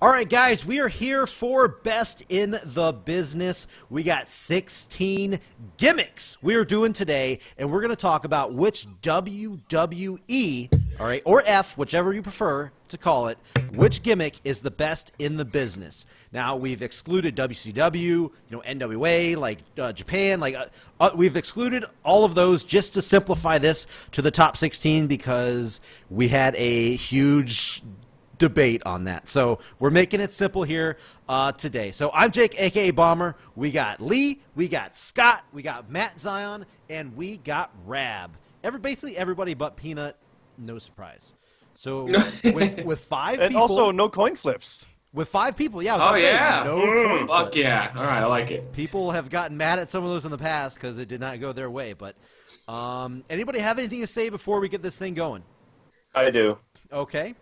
All right, guys, we are here for Best in the Business. We got 16 gimmicks we are doing today, and we're going to talk about which WWE, all right, or F, whichever you prefer to call it, which gimmick is the best in the business. Now, we've excluded WCW, NWA, like Japan, we've excluded all of those just to simplify this to the top 16 because we had a huge debate on that. So we're making it simple here today. So I'm Jake, aka Bomber. We got Lee, we got Scott, we got Matt Zion, and we got Rab. Basically everybody but Peanut. No surprise. So with 5 and people, also no coin flips. With 5 people, yeah. No coin fuck flips. Yeah. All right, I like it. People have gotten mad at some of those in the past because it did not go their way. But anybody have anything to say before we get this thing going? I do. Okay.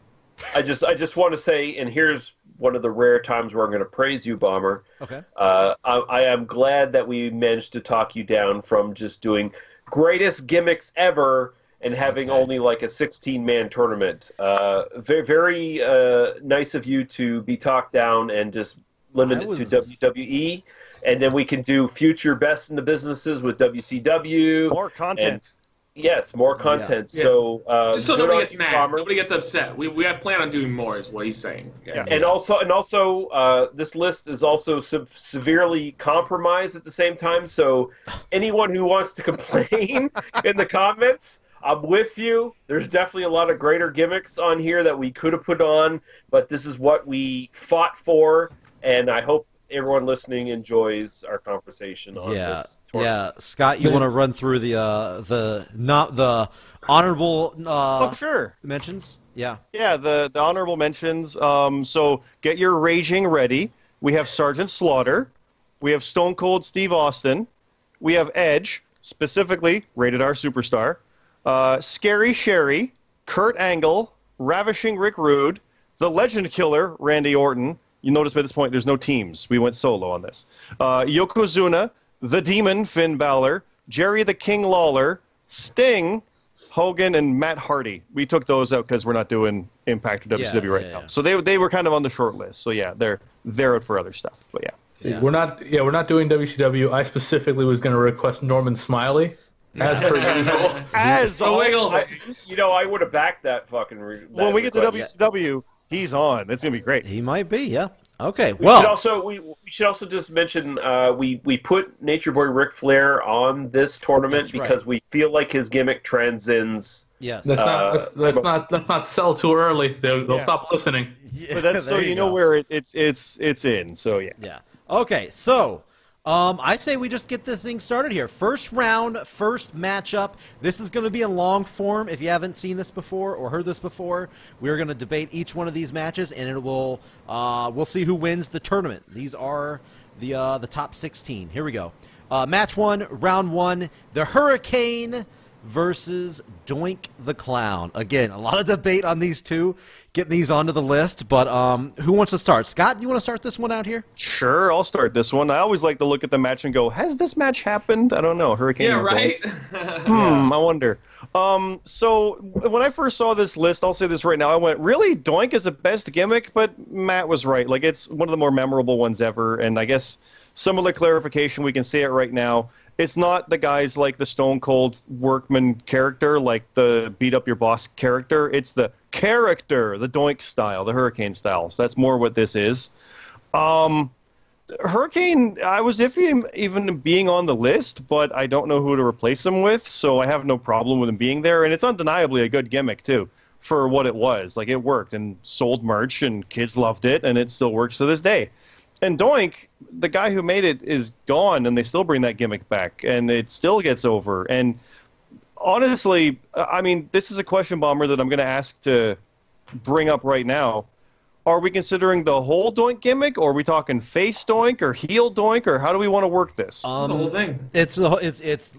I just want to say, and here's one of the rare times where I'm going to praise you, Bomber. Okay. I am glad that we managed to talk you down from just doing greatest gimmicks ever and having only like a 16-man tournament. Very, very nice of you to be talked down and just limit it to WWE. And then we can do future best in the businesses with WCW. More content. Yes, more content. Yeah. So just so nobody gets mad, nobody gets upset. We have plan on doing more, is what he's saying. Yeah. And also, this list is also severely compromised at the same time. So anyone who wants to complain in the comments, I'm with you. There's definitely a lot of greater gimmicks on here that we could have put on, but this is what we fought for, and I hope everyone listening enjoys our conversation on this tournament. Yeah, Scott, you want to run through the honorable mentions? Yeah. Yeah, the honorable mentions. So get your raging ready. We have Sergeant Slaughter. We have Stone Cold Steve Austin. We have Edge, specifically Rated R Superstar. Scary Sherry, Kurt Angle, Ravishing Rick Rude, The Legend Killer, Randy Orton. You notice by this point there's no teams. We went solo on this. Yokozuna, The Demon, Finn Balor, Jerry the King Lawler, Sting, Hogan, and Matt Hardy. We took those out because we're not doing Impact or WCW now. So they were kind of on the short list. So yeah, they're out for other stuff. But yeah. We're not doing WCW. I specifically was going to request Norman Smiley. As per usual. As always. I would have backed that fucking when we get to WCW, he's on. It's going to be great. He might be, yeah. Okay, we should also just mention we put Nature Boy Ric Flair on this tournament because we feel like his gimmick transcends. Yes. Let's not sell too early. They'll stop listening. Yeah, but that's so you know where it's in. So yeah. Yeah. Okay, so I say we just get this thing started here. First round, first matchup. This is going to be in long form. If you haven't seen this before or heard this before, we're going to debate each one of these matches, and it will we'll see who wins the tournament. These are the top 16. Here we go. Match 1, round 1. The Hurricane versus Doink the Clown. Again, a lot of debate on these two, getting these onto the list, but who wants to start? Scott, you want to start this one out here? Sure, I'll start this one. I always like to look at the match and go, has this match happened? I don't know. Hurricane. Yeah, right? I wonder. So when I first saw this list, I'll say this right now, I went, really? Doink is the best gimmick? But Matt was right. Like, it's one of the more memorable ones ever, and I guess similar clarification, we can say it right now. It's not the guys like the Stone Cold Workman character, like the beat up your boss character. It's the character, the Doink style, the Hurricane style. So that's more what this is. Hurricane, I was iffy even being on the list, but I don't know who to replace him with, so I have no problem with him being there. And it's undeniably a good gimmick, too, for what it was. Like, it worked and sold merch, and kids loved it, and it still works to this day. And Doink, the guy who made it is gone, and they still bring that gimmick back, and it still gets over. And honestly, I mean, this is a question, Bomber, that I'm going to ask to bring up right now. Are we considering the whole Doink gimmick, or are we talking face Doink or heel Doink, or how do we want to work this? It's the whole thing. It's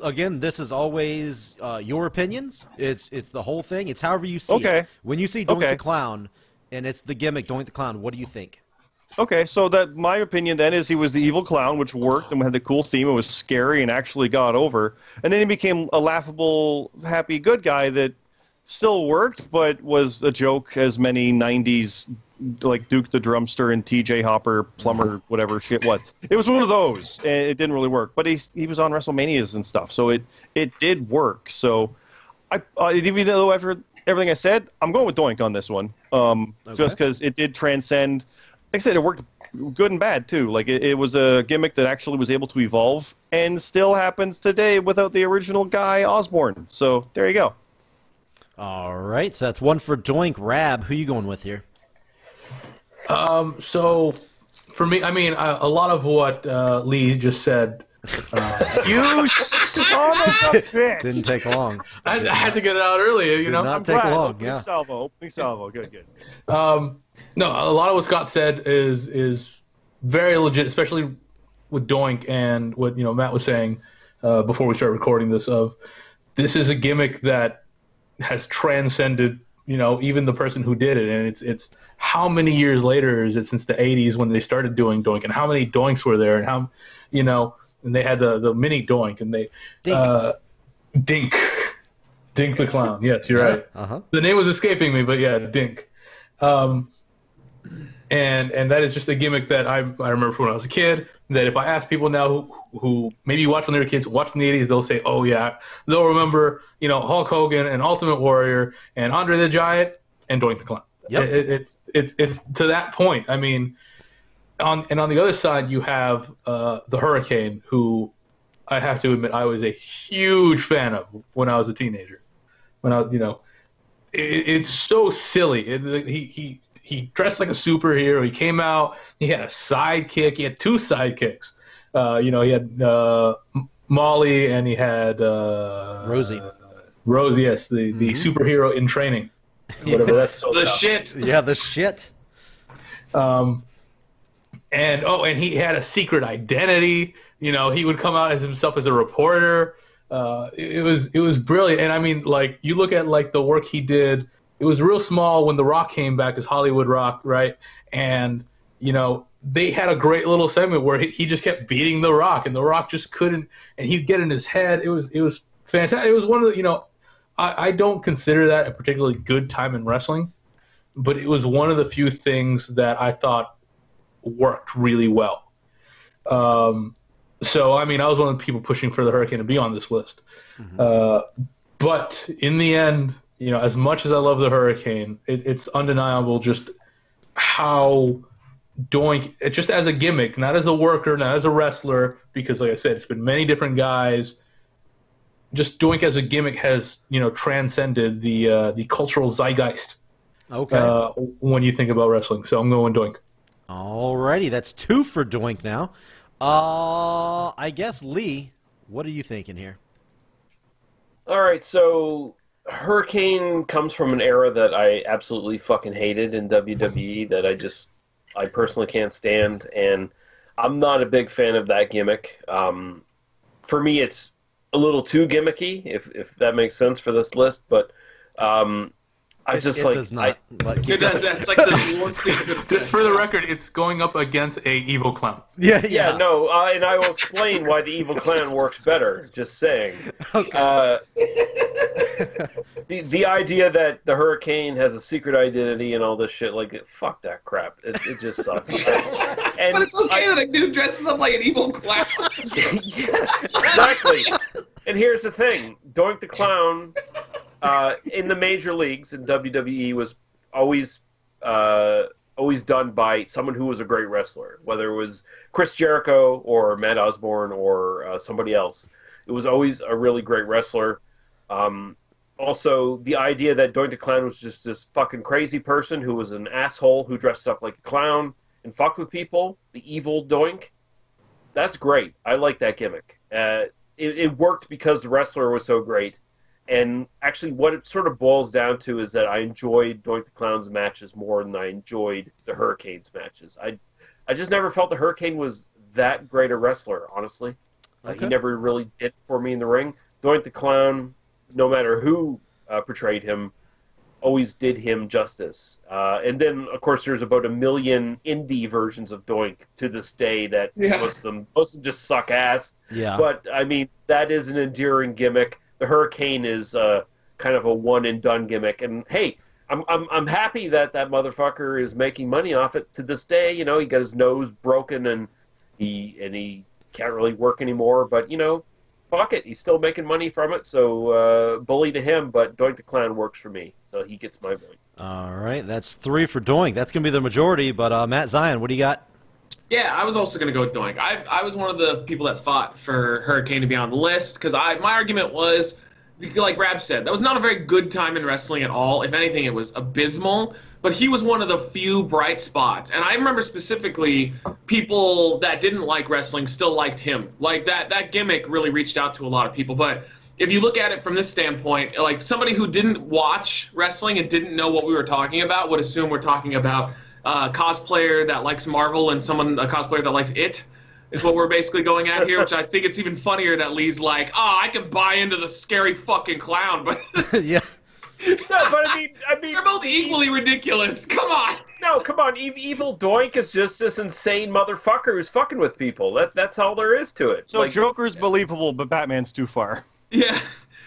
again, this is always your opinions. It's the whole thing. It's however you see it. When you see Doink the Clown, and it's the gimmick Doink the Clown, what do you think? Okay, so that my opinion then is he was the evil clown, which worked and had the cool theme. It was scary and actually got over. And then he became a laughable, happy, good guy that still worked, but was a joke as many 90s, like Duke the Drumster and TJ Hopper, Plumber, whatever shit was. It was one of those, and it didn't really work. But he was on WrestleManias and stuff, so it did work. So even though after everything I said, I'm going with Doink on this one, just because it did transcend. Like I said, it worked good and bad too. Like it was a gimmick that actually was able to evolve and still happens today without the original guy Osborne. So there you go. All right, so that's one for Doink. Rab, who you going with here? So for me, I mean, a lot of what Lee just said. You son of a bitch! Didn't take long. I had to get it out earlier, you know. Not take long. Opening salvo. Good. No, a lot of what Scott said is very legit, especially with Doink and what Matt was saying before we start recording this. This is a gimmick that has transcended even the person who did it, and it's how many years later is it since the 80s when they started doing Doink, and how many Doinks were there, and how and they had the mini Doink, and they Dink the Clown. Yes, you're right. The name was escaping me, but yeah, Dink. And that is just a gimmick that I remember from when I was a kid, that if I ask people now who maybe watched when they were kids, watched in the 80s, they'll say, oh yeah, they'll remember, Hulk Hogan and Ultimate Warrior and Andre the Giant and Doink the Clown. Yep. It's to that point. I mean, on the other side, you have the Hurricane, who I have to admit I was a huge fan of when I was a teenager. When I was, it's so silly. He dressed like a superhero. He came out. He had a sidekick. He had two sidekicks. He had Molly and he had Rosie. Rosie, yes, the superhero in training. Whatever that's called. The shit. Yeah, the shit. And he had a secret identity. He would come out as himself as a reporter. It was brilliant. And I mean, like, you look at like the work he did. It was real small when The Rock came back as Hollywood Rock, right? And they had a great little segment where he just kept beating The Rock, and The Rock just couldn't, and he'd get in his head. It was fantastic. It was one of the I don't consider that a particularly good time in wrestling, but it was one of the few things that I thought worked really well. So, I mean, I was one of the people pushing for the Hurricane to be on this list. But in the end, as much as I love the Hurricane, it's undeniable just how Doink, just as a gimmick, not as a worker, not as a wrestler, because like I said, it's been many different guys. Just Doink as a gimmick has, transcended the cultural zeitgeist. Okay. When you think about wrestling, so I'm going Doink. Alrighty, that's two for Doink now. I guess Lee, what are you thinking here? All right, so Hurricane comes from an era that I absolutely fucking hated in WWE that I personally can't stand, and I'm not a big fan of that gimmick. For me, it's a little too gimmicky, if that makes sense for this list, but I just it does not. It does. It's like the one thing. Just for the record, it's going up against a evil clown. Yeah. No, and I will explain why the evil clown works better. Just saying. Okay. The idea that the Hurricane has a secret identity and all this shit, like, fuck that crap. It just sucks. And but it's okay that a dude dresses up like an evil clown. Yes, exactly. And here's the thing: Doink the Clown. In the major leagues in WWE was always done by someone who was a great wrestler, whether it was Chris Jericho or Matt Osborne or somebody else. It was always a really great wrestler. Also, the idea that Doink the Clown was just this fucking crazy person who was an asshole who dressed up like a clown and fucked with people, the evil Doink, that's great. I like that gimmick. It worked because the wrestler was so great. And actually, what it sort of boils down to is that I enjoyed Doink the Clown's matches more than I enjoyed the Hurricane's matches. I just never felt the Hurricane was that great a wrestler, honestly. Okay. He never really did for me in the ring. Doink the Clown, no matter who portrayed him, always did him justice. And then, of course, there's about 1 million indie versions of Doink to this day that most of them just suck ass. Yeah. But, I mean, that is an endearing gimmick. The Hurricane is kind of a one and done gimmick. And hey, I'm happy that that motherfucker is making money off it to this day. You know, he got his nose broken and he can't really work anymore. But you know, fuck it, he's still making money from it. So bully to him, but Doink the Clown works for me, so he gets my vote. All right, that's 3 for Doink. That's gonna be the majority. But Matt Zion, what do you got? Yeah, I was also going to go with Doink. I was one of the people that fought for Hurricane to be on the list because my argument was, like Rab said, that was not a very good time in wrestling at all. If anything, it was abysmal. But he was one of the few bright spots. And I remember specifically people that didn't like wrestling still liked him. Like that gimmick really reached out to a lot of people. But if you look at it from this standpoint, like somebody who didn't watch wrestling and didn't know what we were talking about would assume we're talking about a cosplayer that likes Marvel and a cosplayer that likes It, is what we're basically going at here, which I think it's even funnier that Lee's like, oh, I can buy into the scary fucking clown, but Yeah. No, but I mean, they're both equally ridiculous. Come on. no, come on. Evil Doink is just this insane motherfucker who's fucking with people. That's all there is to it. So Joker's believable, but Batman's too far. Yeah.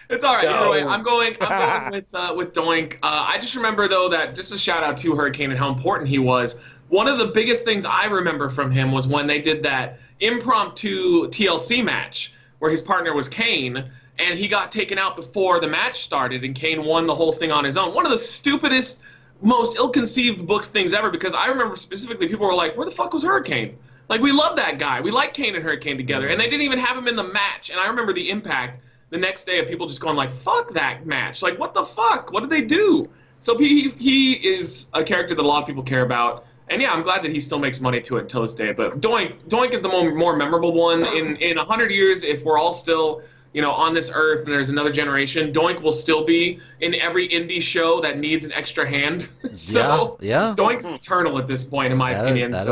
It's all right. No. Either way, I'm going with Doink. I just remember though that just a shout out to Hurricane and how important he was. One of the biggest things I remember from him was when they did that impromptu TLC match where his partner was Kane, and he got taken out before the match started, and Kane won the whole thing on his own. One of the stupidest, most ill-conceived booked things ever, because I remember specifically people were like, where the fuck was Hurricane? Like, we love that guy. We like Kane and Hurricane together, and they didn't even have him in the match. And I remember the impact the next day of people just going like, fuck that match. Like, what the fuck? What did they do? So he is a character that a lot of people care about. And yeah, I'm glad that he still makes money to it until this day. But Doink is the more memorable one. In 100 years, if we're all still, you know, on this earth and there's another generation, Doink will still be in every indie show that needs an extra hand. So yeah. Doink's eternal at this point, in my opinion. That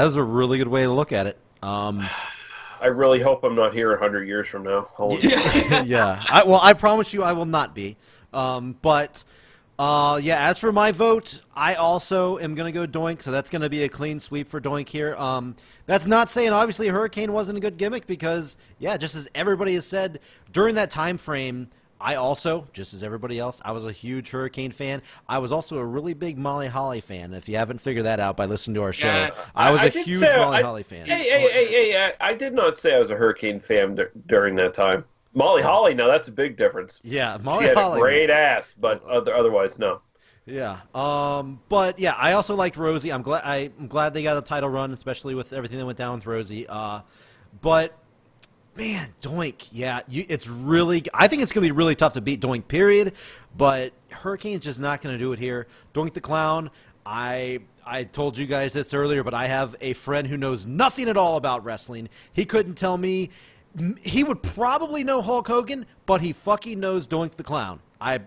is a really good way to look at it. I really hope I'm not here 100 years from now. Yeah. I promise you I will not be. Yeah, as for my vote, I also am going to go Doink, so that's going to be a clean sweep for Doink here. That's not saying, obviously, Hurricane wasn't a good gimmick because, yeah, just as everybody has said, during that time frame, I also, just as everybody else, I was a huge Hurricane fan. I was also a really big Molly Holly fan. If you haven't figured that out by listening to our show, Yes. I was a huge Molly Holly fan. Hey, I did not say I was a Hurricane fan during that time. Molly Holly, now that's a big difference. Yeah, Molly She had Holly a great ass, but otherwise, no. Yeah. But yeah, I also liked Rosie. I'm glad they got a title run, especially with everything that went down with Rosie. But man, Doink, yeah, it's really. I think it's gonna be really tough to beat Doink. Period. But Hurricane's just not gonna do it here. Doink the Clown. I told you guys this earlier, but I have a friend who knows nothing at all about wrestling. He couldn't tell me. He would probably know Hulk Hogan, but he fucking knows Doink the Clown.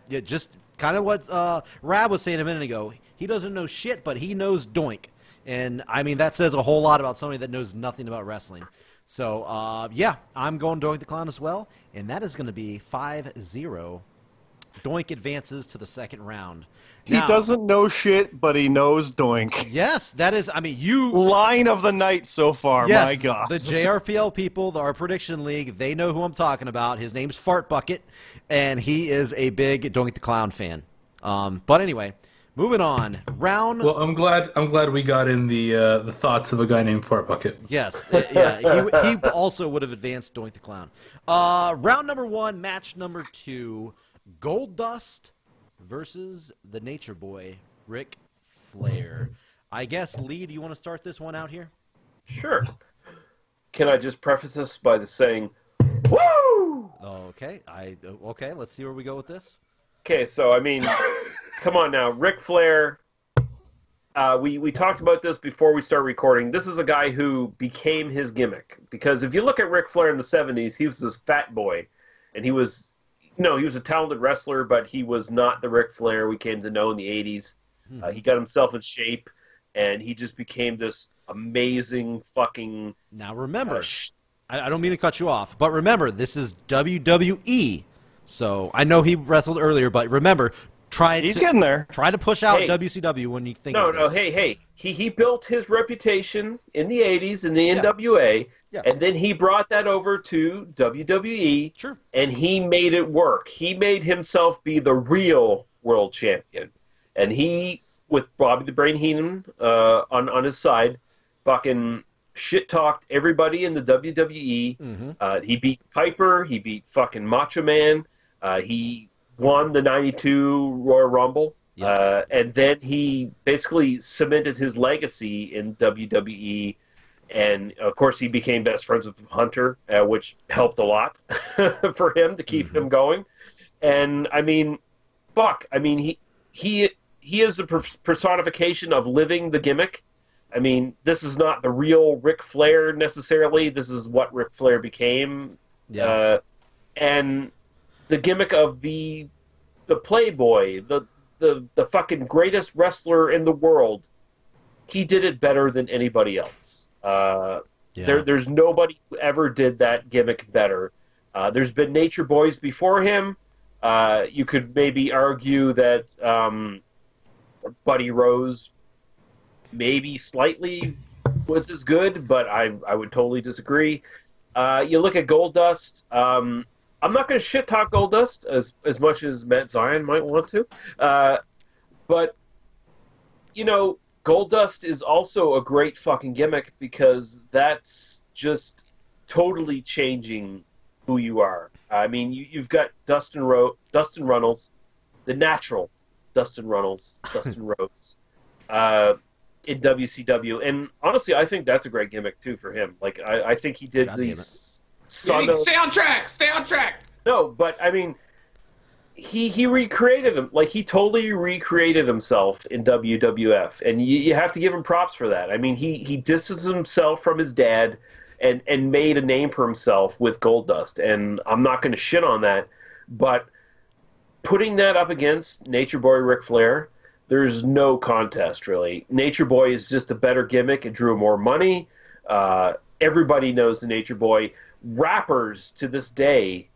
Just kind of what Rab was saying a minute ago. He doesn't know shit, but he knows Doink. And, I mean, that says a whole lot about somebody that knows nothing about wrestling. So, yeah, I'm going Doink the Clown as well. And that is going to be 5-0. Doink advances to the second round. Now, He doesn't know shit, but he knows Doink. Yes, that is, I mean, you... Line of the night so far, Yes, my God. the JRPL people, our prediction league, they know who I'm talking about. His name's Fart Bucket, and he is a big Doink the Clown fan. But anyway, moving on. Round... Well, I'm glad we got in the thoughts of a guy named Fart Bucket. Yes, yeah, he also would have advanced Doink the Clown. Round number 1, match number 2, Goldust versus the Nature Boy, Ric Flair. I guess, Lee, do you want to start this one out here? Sure. Can I just preface this by saying, woo! Okay, okay, let's see where we go with this. Okay, so, I mean, come on now. Ric Flair, we talked about this before we started recording. This is a guy who became his gimmick. Because if you look at Ric Flair in the 70s, he was this fat boy. And he was a talented wrestler, but he was not the Ric Flair we came to know in the 80s. He got himself in shape, and he just became this amazing fucking... Now remember, I don't mean to cut you off, but remember, this is WWE. So I know he wrestled earlier, but remember, He's getting there. Try to push out WCW when you think. No. Hey. He built his reputation in the '80s in the NWA, and then he brought that over to WWE. Sure. And he made it work. He made himself be the real world champion, and he, with Bobby the Brain Heenan on his side, fucking shit talked everybody in the WWE. Mm-hmm. He beat Piper. He beat fucking Macho Man. He won the '92 Royal Rumble. And then he basically cemented his legacy in WWE. And, of course, he became best friends with Hunter, which helped a lot for him to keep him going. And, I mean, fuck. I mean, he is a personification of living the gimmick. I mean, this is not the real Ric Flair necessarily. This is what Ric Flair became. Yeah. And the gimmick of the Playboy, the fucking greatest wrestler in the world, he did it better than anybody else. There's nobody who ever did that gimmick better. There's been Nature Boys before him. You could maybe argue that Buddy Rose maybe slightly was as good, but I would totally disagree. You look at Goldust. I'm not going to shit talk Goldust as much as Matt Zion might want to, but you know, Goldust is also a great fucking gimmick because that's just totally changing who you are. I mean, you've got Dustin Runnels, the natural Dustin Runnels, Dustin Rhodes, in WCW, and honestly, I think that's a great gimmick too for him. Like, I think he did these. Stay on track. Stay on track. No, but I mean, he recreated him. Like, he totally recreated himself in WWF, and you have to give him props for that. I mean, he distanced himself from his dad and made a name for himself with Goldust, and I'm not going to shit on that, but putting that up against Nature Boy Ric Flair, there's no contest, really. Nature Boy is just a better gimmick. It drew more money. Everybody knows the Nature Boy. Rappers to this day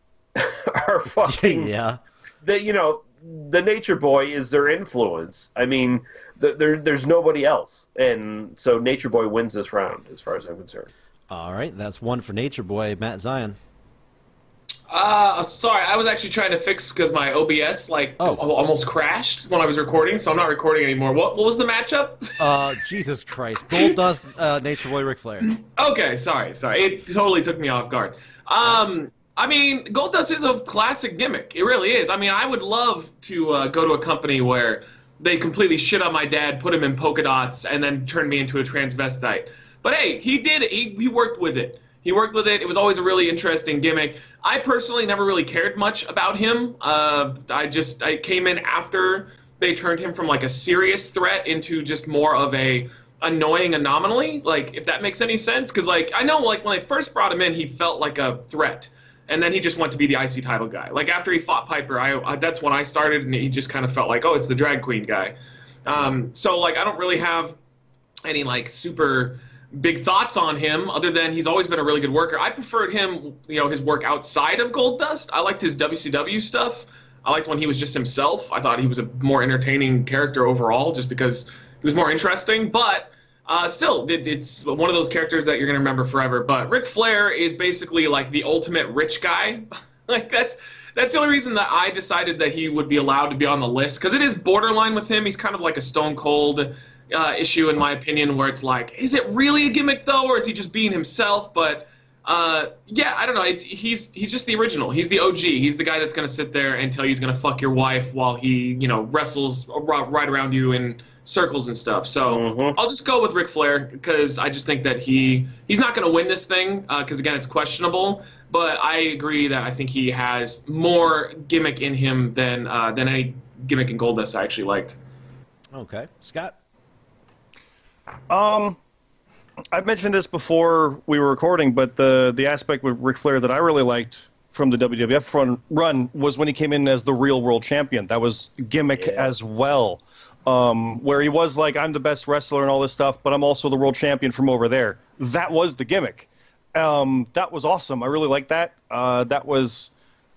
are fucking... Yeah. The Nature Boy is their influence. I mean, there's nobody else. And so Nature Boy wins this round, as far as I'm concerned. All right, that's one for Nature Boy. Matt Zion. Sorry, I was actually trying to fix because my OBS almost crashed when I was recording, so I'm not recording anymore. What was the matchup? Jesus Christ, Goldust, Nature Boy, Ric Flair. Okay, sorry. It totally took me off guard. I mean, Goldust is a classic gimmick. It really is. I mean, I would love to go to a company where they completely shit on my dad, put him in polka dots, and then turn me into a transvestite. But hey, he did it. He worked with it. He worked with it. It was always a really interesting gimmick. I personally never really cared much about him. I came in after they turned him from like a serious threat into just more of a annoying anomaly. Like, if that makes any sense, because like I know like when they first brought him in, he felt like a threat, and then he just went to be the IC title guy. Like after he fought Piper, that's when I started, and he just kind of felt like, oh, it's the drag queen guy. So like I don't really have any like super big thoughts on him, other than he's always been a really good worker. I preferred him, his work outside of Goldust. I liked his WCW stuff. I liked when he was just himself. I thought he was a more entertaining character overall, just because he was more interesting. But still, it's one of those characters that you're going to remember forever. But Ric Flair is basically like the ultimate rich guy. Like that's the only reason that I decided that he would be allowed to be on the list, because it is borderline with him. He's kind of like a Stone Cold issue, in my opinion, where it's like, is it really a gimmick though, or is he just being himself? But yeah, I don't know. He's just the original. He's the OG. He's the guy that's going to sit there and tell you he's going to fuck your wife while he, wrestles right around you in circles and stuff. So I'll just go with Ric Flair, because I just think that he's not going to win this thing, because again, it's questionable. But I agree that I think he has more gimmick in him than any gimmick in Goldust I actually liked. Okay, Scott. I've mentioned this before we were recording, but the aspect with Ric Flair that I really liked from the WWF run was when he came in as the real world champion. That was gimmick as well, where he was like, I'm the best wrestler and all this stuff, but I'm also the world champion from over there. That was the gimmick. That was awesome. I really liked that. That was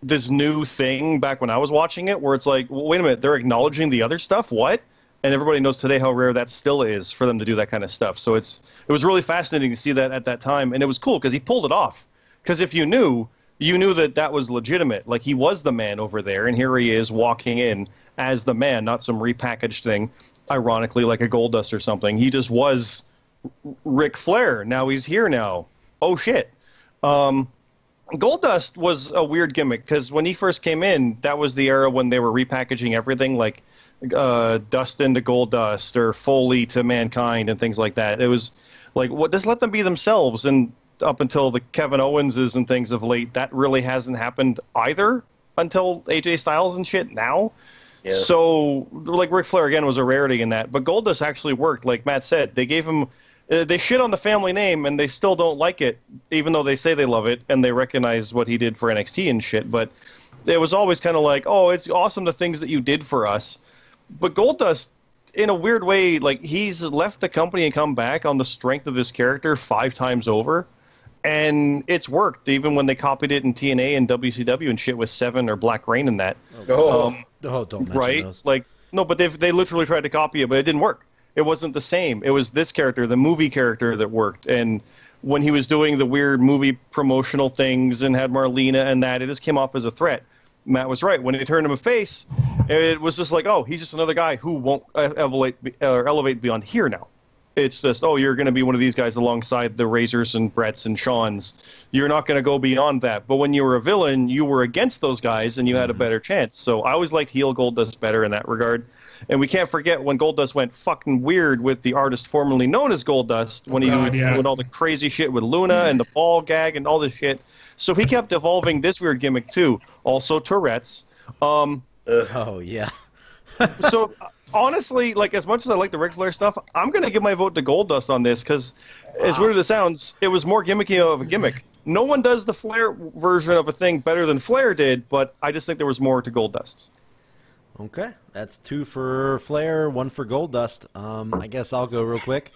this new thing back when I was watching it, where it's like, well, wait a minute, they're acknowledging the other stuff. What? And everybody knows today how rare that still is for them to do that kind of stuff. So it was really fascinating to see that at that time, and it was cool because he pulled it off. Because if you knew that that was legitimate. Like, he was the man over there, and here he is walking in as the man, not some repackaged thing, ironically, like a Goldust or something. He just was Ric Flair. Now he's here now. Oh, shit. Goldust was a weird gimmick, because when he first came in, that was the era when they were repackaging everything, like Dustin to Goldust, or Foley to Mankind, and things like that. It was like, just let them be themselves, and up until the Kevin Owenses and things of late, that really hasn't happened either until AJ Styles and shit now. Yeah. So, like, Ric Flair, again, was a rarity in that. But Goldust actually worked. Like Matt said, they gave him... they shit on the family name, and they still don't like it, even though they say they love it, and they recognize what he did for NXT and shit. But it was always kind of like, oh, it's awesome the things that you did for us. But Goldust, in a weird way, like, he's left the company and come back on the strength of this character 5 times over. And it's worked, even when they copied it in TNA and WCW and shit with Seven or Black Rain and that. Don't mention right? those. Like, no, but they literally tried to copy it, but it didn't work. It wasn't the same. It was this character, the movie character, that worked. And when he was doing the weird movie promotional things and had Marlena and that, it just came off as a threat. Matt was right. When they turned him a face, it was just like, oh, he's just another guy who won't elevate beyond here now. It's just, oh, you're going to be one of these guys alongside the Razors and Bretts and Shawns. You're not going to go beyond that. But when you were a villain, you were against those guys, and you had a better chance. So I always liked heel Goldust better in that regard. And we can't forget when Goldust went fucking weird with the artist formerly known as Goldust, when he was doing all the crazy shit with Luna and the ball gag and all this shit. So he kept evolving this weird gimmick, too. Also Tourette's. Oh, yeah. So... honestly, like, as much as I like the Ric Flair stuff, I'm going to give my vote to Goldust on this, because, as weird as it sounds, it was more gimmicky of a gimmick. No one does the Flair version of a thing better than Flair did, but I just think there was more to Goldust. Okay, that's 2 for Flair, 1 for Goldust. I guess I'll go real quick.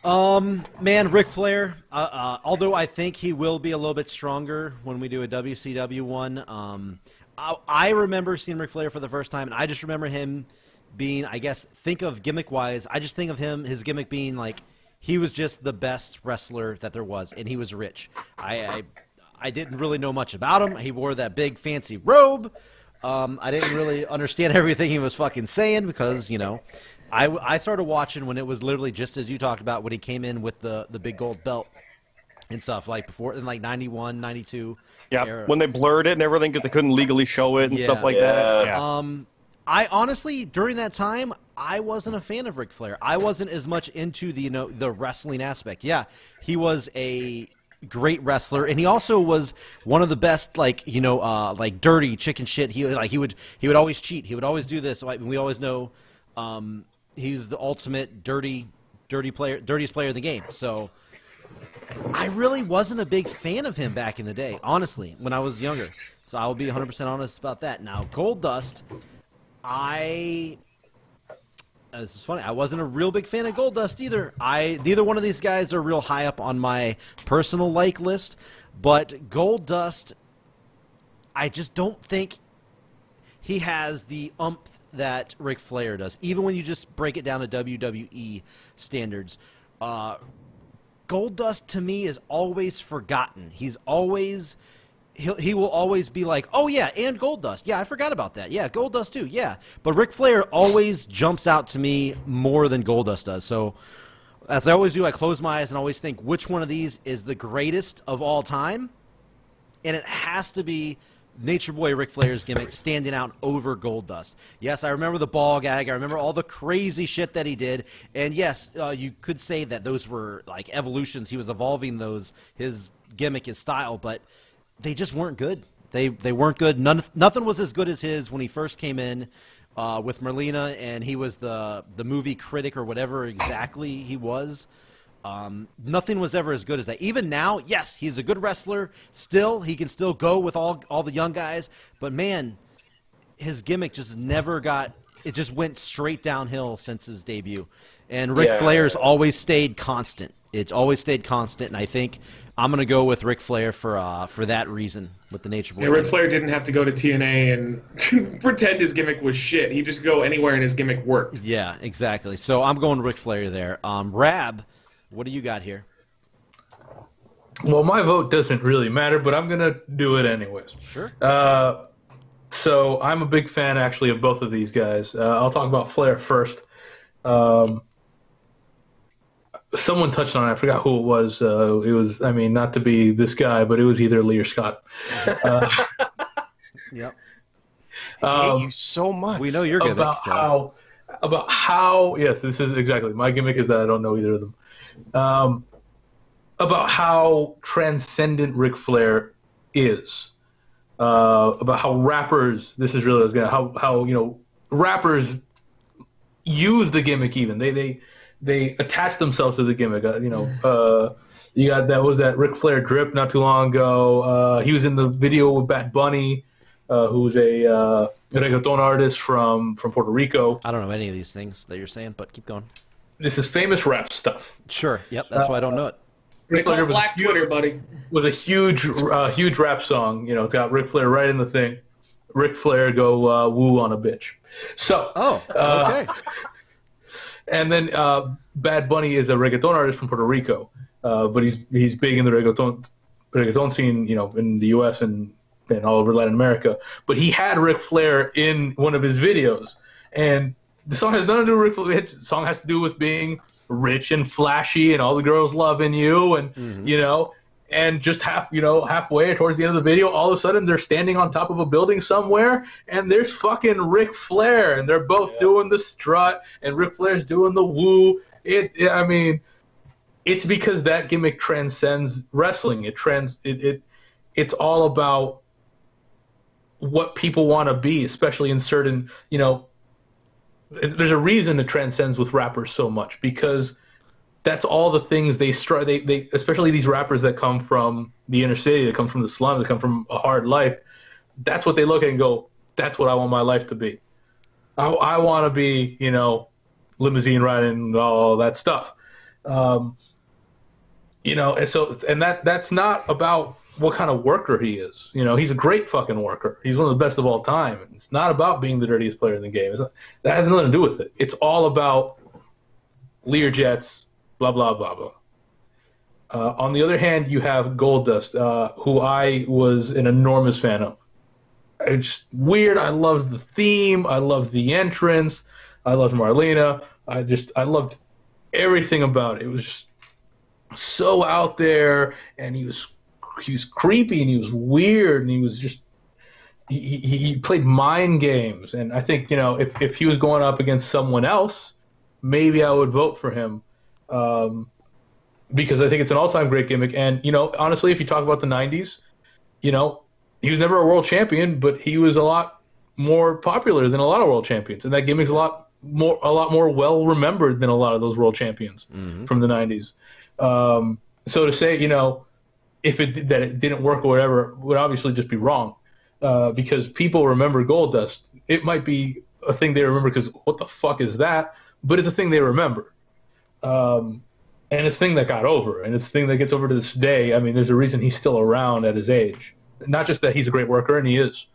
Man, Ric Flair, although I think he will be a little bit stronger when we do a WCW one, I remember seeing Ric Flair for the first time, and I just remember him being, I guess, think of gimmick-wise, I just think of him, his gimmick being, like, he was just the best wrestler that there was, and he was rich. I didn't really know much about him. He wore that big, fancy robe. I didn't really understand everything he was fucking saying because, you know, I started watching when it was literally just as you talked about, when he came in with the big gold belt and stuff, like before, in like 91, 92. Yeah, era. When they blurred it and everything because they couldn't legally show it and stuff like that. Yeah. I honestly, during that time, I wasn't a fan of Ric Flair. I wasn't as much into the, you know, the wrestling aspect. Yeah, he was a great wrestler, and he also was one of the best, like, you know, like dirty chicken shit. He would always cheat. He would always do this. Like, we always know he's the ultimate dirtiest player in the game. So I really wasn't a big fan of him back in the day, honestly, when I was younger. So I will be 100% honest about that. Now, Goldust, this is funny, I wasn't a real big fan of Goldust either. Neither one of these guys are real high up on my personal like list, but Goldust, I just don't think he has the oomph that Ric Flair does, even when you just break it down to WWE standards. Goldust, to me, is always forgotten. He's always... He will always be like, oh, yeah, and Goldust. Yeah, I forgot about that. Yeah, Goldust, too. Yeah. But Ric Flair always jumps out to me more than Goldust does. So, as I always do, I close my eyes and always think, which one of these is the greatest of all time? And it has to be Nature Boy Ric Flair's gimmick standing out over Goldust. Yes, I remember the ball gag. I remember all the crazy shit that he did. And, yes, you could say that those were, like, evolutions. He was evolving his gimmick, his style, but... they just weren't good. They weren't good. Nothing was as good as his when he first came in with Marlena, and he was the movie critic or whatever exactly he was. Nothing was ever as good as that. Even now, yes, he's a good wrestler. Still, he can still go with all the young guys. But, man, his gimmick just never got – it just went straight downhill since his debut. And Ric Flair's always stayed constant. It always stayed constant, and I think I'm going to go with Ric Flair for that reason with the Nature Boy. Yeah, Ric Flair didn't have to go to TNA and pretend his gimmick was shit. He just go anywhere and his gimmick worked. Yeah, exactly. So I'm going Ric Flair there. Rab, what do you got here? Well, my vote doesn't really matter, but I'm going to do it anyways. Sure. So I'm a big fan, actually, of both of these guys. I'll talk about Flair first. Someone touched on it. I forgot who it was. It was, I mean, not to be this guy, but it was either Lee or Scott. Yep. I hate you so much. We know you're good about how yes, this is exactly my gimmick is that I don't know either of them. About how transcendent Ric Flair is. About how rappers. This is really what I was gonna how rappers use the gimmick even. They attach themselves to the gimmick. You got that Ric Flair drip not too long ago. He was in the video with Bad Bunny, who's a reggaeton artist from Puerto Rico. I don't know any of these things that you're saying, but keep going. This is famous rap stuff. Sure. Yep. That's why I don't know it. They call Black Twitter, buddy. Was a huge rap song. It's got Ric Flair right in the thing. Ric Flair go woo on a bitch. So. Oh. Okay. And then Bad Bunny is a reggaeton artist from Puerto Rico, but he's big in the reggaeton scene, in the U.S. and all over Latin America. But he had Ric Flair in one of his videos, and the song has nothing to do with Ric Flair. The song has to do with being rich and flashy and all the girls loving you, and and just halfway towards the end of the video, all of a sudden they're standing on top of a building somewhere, and there's fucking Ric Flair, and they're both doing the strut, and Ric Flair's doing the woo. I mean, it's because that gimmick transcends wrestling. It's all about what people want to be, especially in certain, there's a reason it transcends with rappers so much, because that's all the things they strive. They especially these rappers that come from the inner city, that come from the slums, that come from a hard life. That's what they look at and go, "That's what I want my life to be. I want to be, limousine riding, all that stuff." And that's not about what kind of worker he is. He's a great fucking worker. He's one of the best of all time. It's not about being the dirtiest player in the game. That has nothing to do with it. It's all about Learjets. Blah, blah, blah, blah. On the other hand, you have Goldust, who I was an enormous fan of. It's weird. I loved the theme. I loved the entrance. I loved Marlena. I loved everything about it. It was just so out there, and he was creepy, and he was weird, and he was just he played mind games. And I think, if he was going up against someone else, maybe I would vote for him. Because I think it's an all-time great gimmick. And, honestly, if you talk about the 90s, he was never a world champion, but he was a lot more popular than a lot of world champions. And that gimmick's a lot more well-remembered than a lot of those world champions from the 90s. So to say, if it didn't work or whatever, would obviously just be wrong. Because people remember Goldust. It might be a thing they remember because what the fuck is that? But it's a thing they remember. And it's a thing that got over, and it's a thing that gets over to this day. I mean, there's a reason he's still around at his age. Not just that he's a great worker, and he is,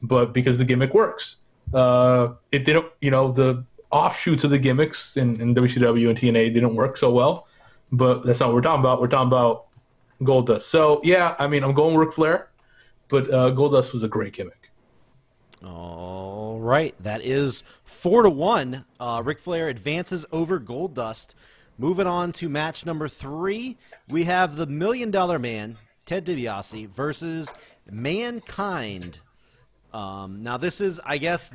but because the gimmick works. It didn't, the offshoots of the gimmicks in WCW and TNA didn't work so well, but that's not what we're talking about. We're talking about Goldust. So, yeah, I mean, I'm going Ric Flair, but Goldust was a great gimmick. All right, that is 4-1. Ric Flair advances over Goldust. Moving on to match number 3, we have the $1 Million Man, Ted DiBiase, versus Mankind. Now this is, I guess,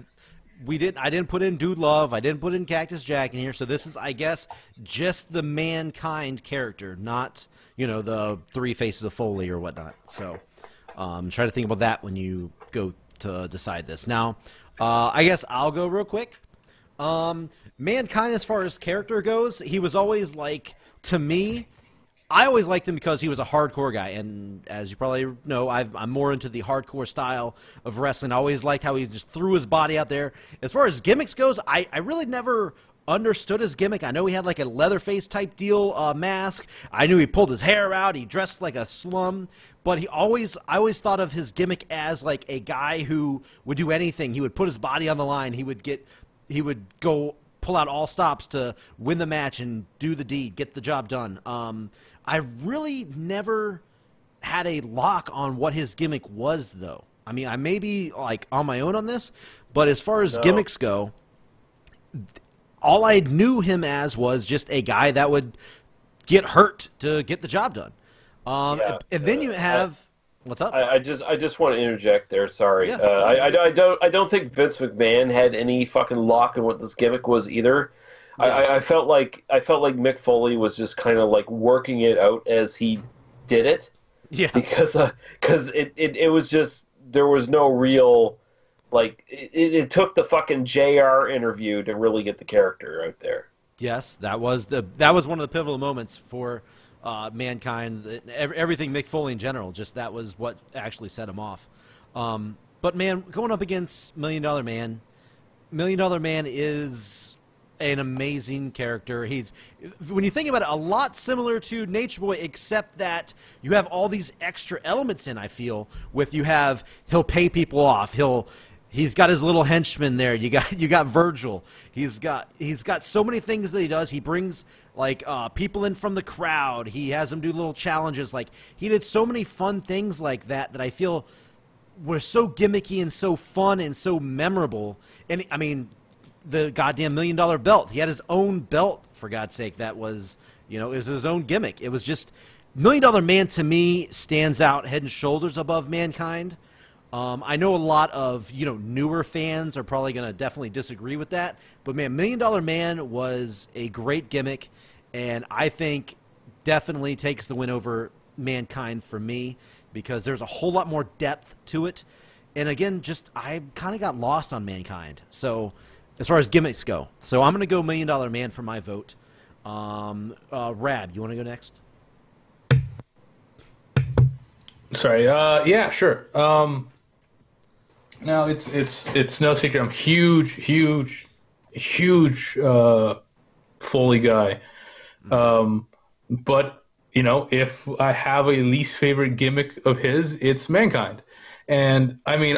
I didn't put in Dude Love, I didn't put in Cactus Jack in here, so this is, I guess, just the Mankind character, not, the 3 Faces of Foley or whatnot. So try to think about that when you go to decide this. Now, I guess I'll go real quick. Mankind, as far as character goes, he was always to me, I always liked him because he was a hardcore guy, and as you probably know, I'm more into the hardcore style of wrestling. I always liked how he just threw his body out there. As far as gimmicks goes, I really never understood his gimmick. I know he had like a Leatherface type deal mask. I knew he pulled his hair out. He dressed like a slum. But I always thought of his gimmick as like a guy who would do anything. He would put his body on the line. He would go pull out all stops to win the match and do the deed, get the job done. I really never had a lock on what his gimmick was, though. I mean, I may be like on my own on this, but as far as gimmicks go, all I knew him as was just a guy that would get hurt to get the job done. And then you have what's up? I just want to interject there. Sorry, Yeah. I don't think Vince McMahon had any fucking lock on what this gimmick was either. Yeah. I felt like Mick Foley was just kind of like working it out as he did it. Yeah, because it was just, there was no real, like, it took the fucking JR interview to really get the character out there. Yes, that was one of the pivotal moments for Mankind. Everything Mick Foley in general, just that was what actually set him off. But man, going up against $1 Million Man, $1 Million Man is an amazing character. He's, when you think about it, a lot similar to Nature Boy, except that you have all these extra elements in. I feel with he'll pay people off. He's got his little henchman there. You got Virgil. He's got so many things that he does. He brings like people in from the crowd. He has them do little challenges. Like he did so many fun things like that I feel were so gimmicky and so fun and so memorable. And I mean, the goddamn $1 Million belt. He had his own belt, for God's sake. That was, it was his own gimmick. It was just $1 Million Man to me stands out head and shoulders above Mankind. I know a lot of newer fans are probably going to definitely disagree with that, but man, $1 Million Man was a great gimmick, and I think definitely takes the win over Mankind for me because there's a whole lot more depth to it. And again, just I kind of got lost on Mankind. So as far as gimmicks go, so I'm going to go $1 Million Man for my vote. Rab, you want to go next? Sorry. Yeah, sure. Now it's no secret I'm huge Foley guy. But if I have a least favorite gimmick of his, it's Mankind. And I mean,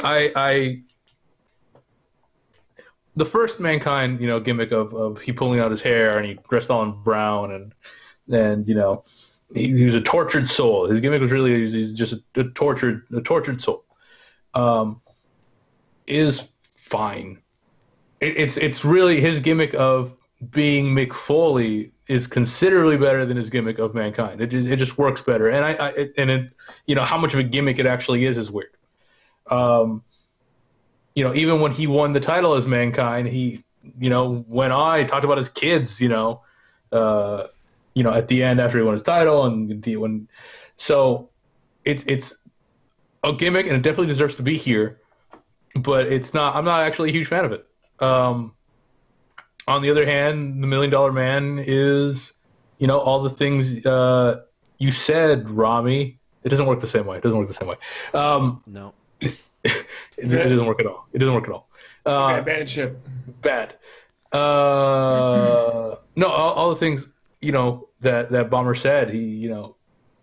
the first Mankind, gimmick of he pulling out his hair and he dressed all in brown and he was a tortured soul. His gimmick was really he's just a tortured soul. Is fine. It's really his gimmick of being Mick Foley is considerably better than his gimmick of Mankind. It just works better. And how much of a gimmick it actually is weird. Even when he won the title as Mankind, he, went on, he talked about his kids, at the end after he won his title, so it's a gimmick and it definitely deserves to be here, but I'm not actually a huge fan of it. On the other hand, the $1 Million Man is, all the things you said, Rami. It doesn't work the same way. No. It doesn't work at all. Okay, bad ship. Bad. No, all the things that Bomber said. He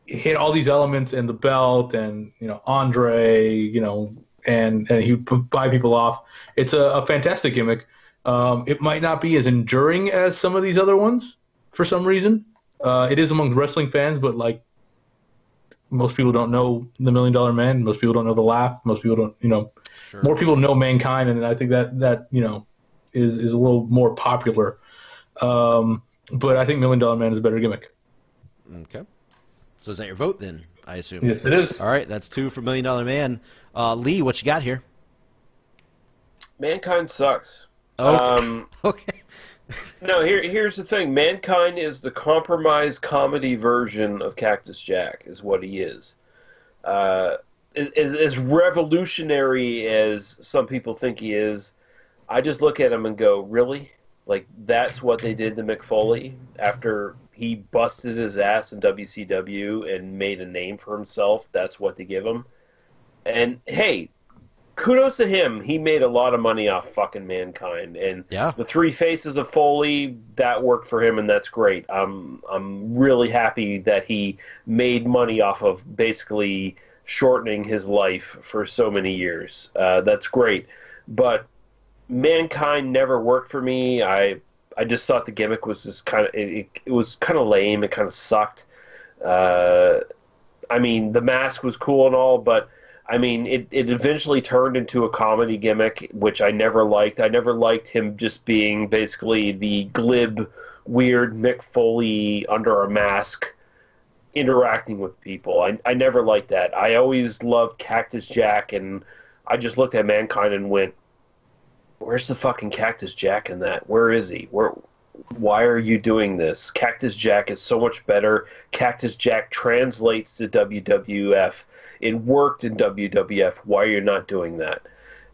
hit all these elements in the belt, and Andre, and he would buy people off. It's a fantastic gimmick. It might not be as enduring as some of these other ones for some reason. It is among wrestling fans, but like most people don't know the $1 Million Man. Most people don't know the Laugh. Most people don't, Sure. More people know Mankind, and I think that is a little more popular. But I think $1 Million Man is a better gimmick. Okay. So is that your vote then, I assume? Yes, it is. All right, that's 2 for $1 Million Man. Lee, what you got here? Mankind sucks. Okay. Okay. No, here's the thing. Mankind is the compromised comedy version of Cactus Jack, is what he is. As revolutionary as some people think he is, I just look at him and go, really? Like, that's what they did to Mick Foley after he busted his ass in WCW and made a name for himself? That's what they give him? And, hey, kudos to him. He made a lot of money off fucking Mankind, and the three faces of Foley, that worked for him, and that's great. I'm really happy that he made money off of basically shortening his life for so many years. That's great, but Mankind never worked for me. I just thought the gimmick was just kind of it was kind of lame. It kind of sucked. I mean, the mask was cool and all, but I mean, it eventually turned into a comedy gimmick, which I never liked. I never liked him just being basically the glib, weird Mick Foley under a mask interacting with people. I never liked that. I always loved Cactus Jack, and I just looked at Mankind and went, where's the fucking Cactus Jack in that? Where is he? Why are you doing this? Cactus Jack is so much better. Cactus Jack translates to WWF. It worked in WWF. Why are you not doing that?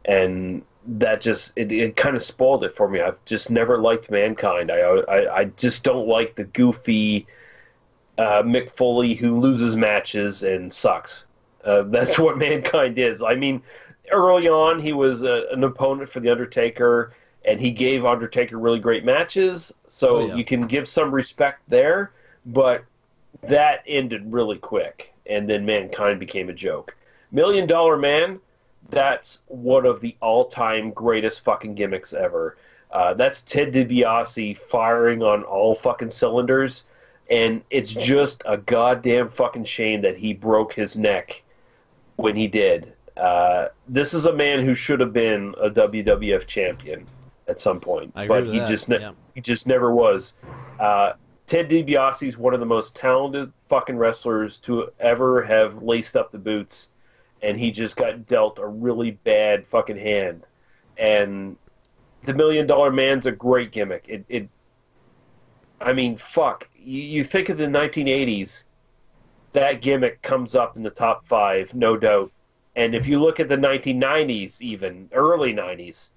And that just, it kind of spoiled it for me. I've just never liked Mankind. I just don't like the goofy Mick Foley who loses matches and sucks. That's what Mankind is. I mean, early on, he was an opponent for The Undertaker, and he gave Undertaker really great matches, so you can give some respect there, but that ended really quick, and then Mankind became a joke. $1 Million Man, that's one of the all-time greatest fucking gimmicks ever. That's Ted DiBiase firing on all fucking cylinders, and it's just a goddamn fucking shame that he broke his neck when he did. This is a man who should have been a WWF champion at some point, but he just never was. Ted DiBiase is one of the most talented fucking wrestlers to ever have laced up the boots, and he just got dealt a really bad fucking hand. And the $1 Million Man's a great gimmick. I mean, fuck. You think of the 1980s, that gimmick comes up in the top 5, no doubt. And if you look at the 1990s, even early 90s,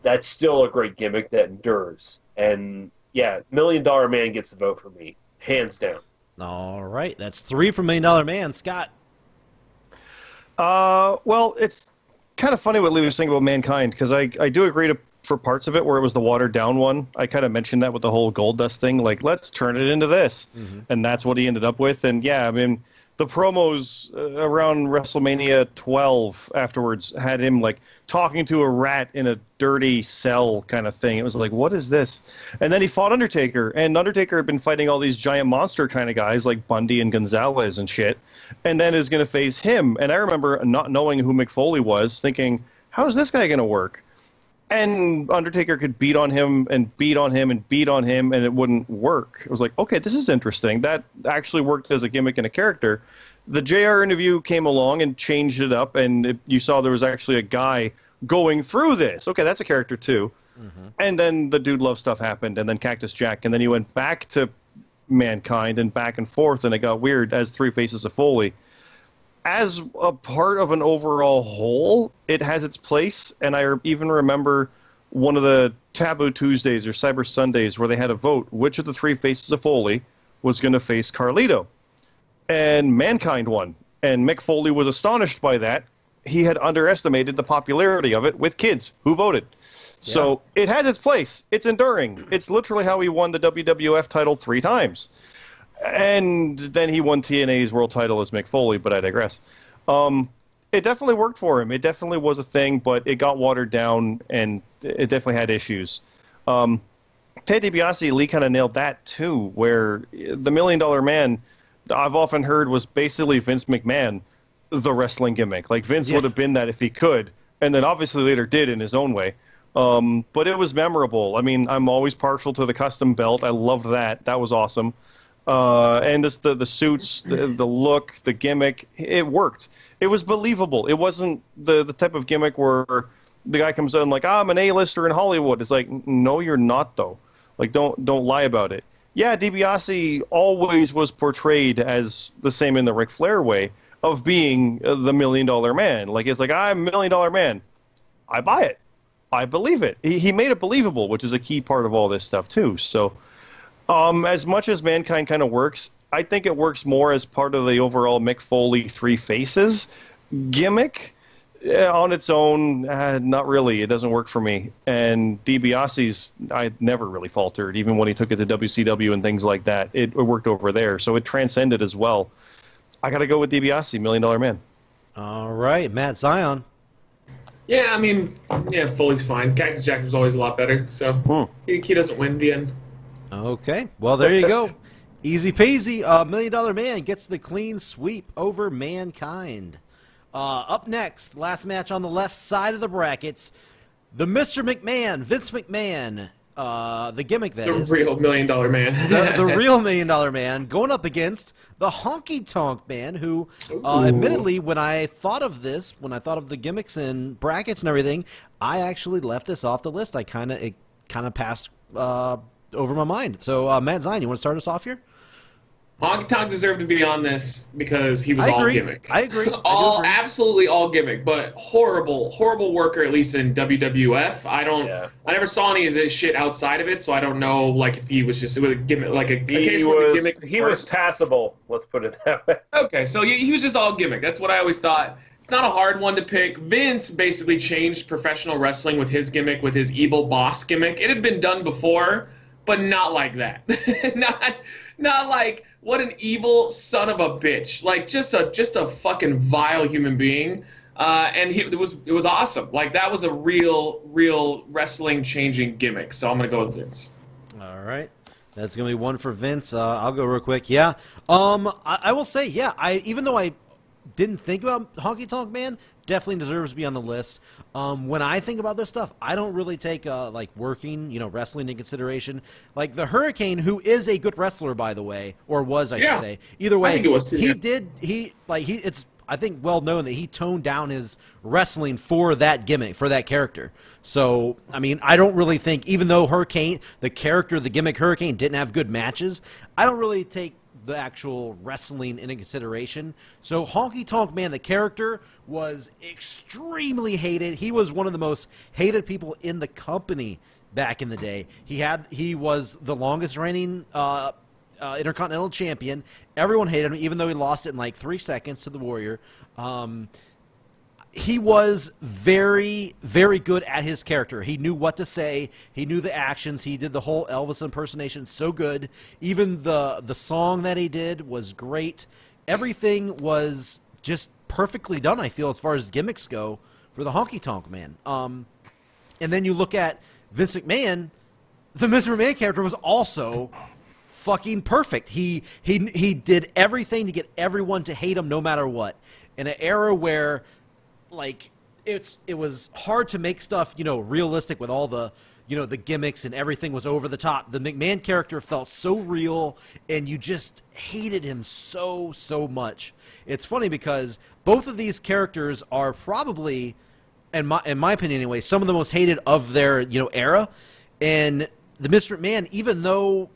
that's still a great gimmick that endures. And yeah, $1 Million Man gets the vote for me, hands down. All right, that's 3 for $1 Million Man. Scott. Well, it's kind of funny what Lee was saying about Mankind, because I do agree for parts of it where it was the watered down one. I kind of mentioned that with the whole Goldust thing, like, let's turn it into this. And that's what he ended up with. And yeah, I mean, the promos around WrestleMania 12 afterwards had him like talking to a rat in a dirty cell kind of thing. It was like, what is this? And then he fought Undertaker, and Undertaker had been fighting all these giant monster kind of guys like Bundy and Gonzalez and shit, and then is going to face him. And I remember not knowing who Mick Foley was, thinking, how is this guy going to work? And Undertaker could beat on him and beat on him and beat on him, and it wouldn't work. It was like, okay, this is interesting. That actually worked as a gimmick and a character. The JR interview came along and changed it up, and you saw there was actually a guy going through this. Okay, that's a character too. And then the Dude Love stuff happened, and then Cactus Jack, and then he went back to Mankind and back and forth, and it got weird as Three Faces of Foley. As a part of an overall whole, it has its place, and I even remember one of the Taboo Tuesdays or Cyber Sundays where they had a vote which of the Three Faces of Foley was going to face Carlito. And Mankind won, and Mick Foley was astonished by that. He had underestimated the popularity of it with kids who voted. So it has its place. It's enduring. It's literally how he won the WWF title 3 times. And then he won TNA's world title as Mick Foley, but I digress. It definitely worked for him. It definitely was a thing, but it got watered down, and it definitely had issues. Ted DiBiase, Lee kind of nailed that too, where the $1 Million Man, I've often heard, was basically Vince McMahon, the wrestling gimmick. Like, Vince would have been that if he could, and then obviously later did in his own way. But it was memorable. I mean, I'm always partial to the custom belt. I loved that. That was awesome. And this, the suits, the look, the gimmick, it worked. It was believable. It wasn't the type of gimmick where the guy comes in like, I'm an A-lister in Hollywood. It's like, no, you're not, though. Like, don't lie about it. Yeah, DiBiase always was portrayed as the same in the Ric Flair way of being the $1 Million Man. Like, it's like, I'm $1 Million Man. I buy it. I believe it. He made it believable, which is a key part of all this stuff, too. So, as much as Mankind kind of works, I think it works more as part of the overall Mick Foley Three Faces gimmick. Yeah, on its own, not really. It doesn't work for me. And DiBiase's, I never really faltered, even when he took it to WCW and things like that. It worked over there, so it transcended as well. I got to go with DiBiase, $1 Million Man. All right, Matt Zion. Yeah, I mean, yeah, Foley's fine. Cactus Jack was always a lot better, so he doesn't win in the end. Okay, well, there you go. Easy peasy. $1 Million Man gets the clean sweep over Mankind. Up next, last match on the left side of the brackets, the Mr. McMahon, Vince McMahon, the gimmick that is. The real $1 Million Man. the real $1 Million Man going up against the Honky Tonk Man, who, admittedly, when I thought of the gimmicks and brackets and everything, I actually left this off the list. It kind of passed over my mind. So, Matt Zion, you want to start us off here? Honky Tonk deserved to be on this because he was all gimmick. I agree. Absolutely all gimmick, but horrible worker, at least in WWF. I never saw any of his shit outside of it, so I don't know like if he was just a gimmick, like a case where the gimmick. He was passable. Let's put it that way. Okay, so he was just all gimmick. That's what I always thought. It's not a hard one to pick. Vince basically changed professional wrestling with his gimmick, with his evil boss gimmick. It had been done before, but not like that. not like. What an evil son of a bitch! Like just a fucking vile human being, and it was awesome. Like that was a real wrestling changing gimmick. So I'm gonna go with Vince. All right, that's gonna be one for Vince. I'll go real quick. Yeah, I will say, yeah. Even though I didn't think about Honky Tonk Man, definitely deserves to be on the list. When I think about this stuff, I don't really take like working, wrestling in consideration. Like the Hurricane, who is a good wrestler, by the way, or was, I should say. Either way, I think it was too, it's I think well known that he toned down his wrestling for that gimmick, for that character. So, I mean, I don't really think, even though Hurricane, the character, the gimmick Hurricane, didn't have good matches, I don't really take the actual wrestling into consideration. So Honky Tonk Man, the character, was extremely hated. He was one of the most hated people in the company back in the day. He was the longest reigning Intercontinental Champion. Everyone hated him, even though he lost it in like 3 seconds to the Warrior. He was very, very good at his character. He knew what to say. He knew the actions. He did the whole Elvis impersonation so good. Even the song that he did was great. Everything was just perfectly done, I feel, as far as gimmicks go for the Honky Tonk Man. And then you look at Vince McMahon. The Mr. McMahon character was also fucking perfect. He did everything to get everyone to hate him no matter what. In an era where like it was hard to make stuff, realistic with all the, the gimmicks and everything was over the top. The McMahon character felt so real and you just hated him so much. It's funny because both of these characters are probably, in my opinion anyway, some of the most hated of their, era. And the Mr. McMahon, even though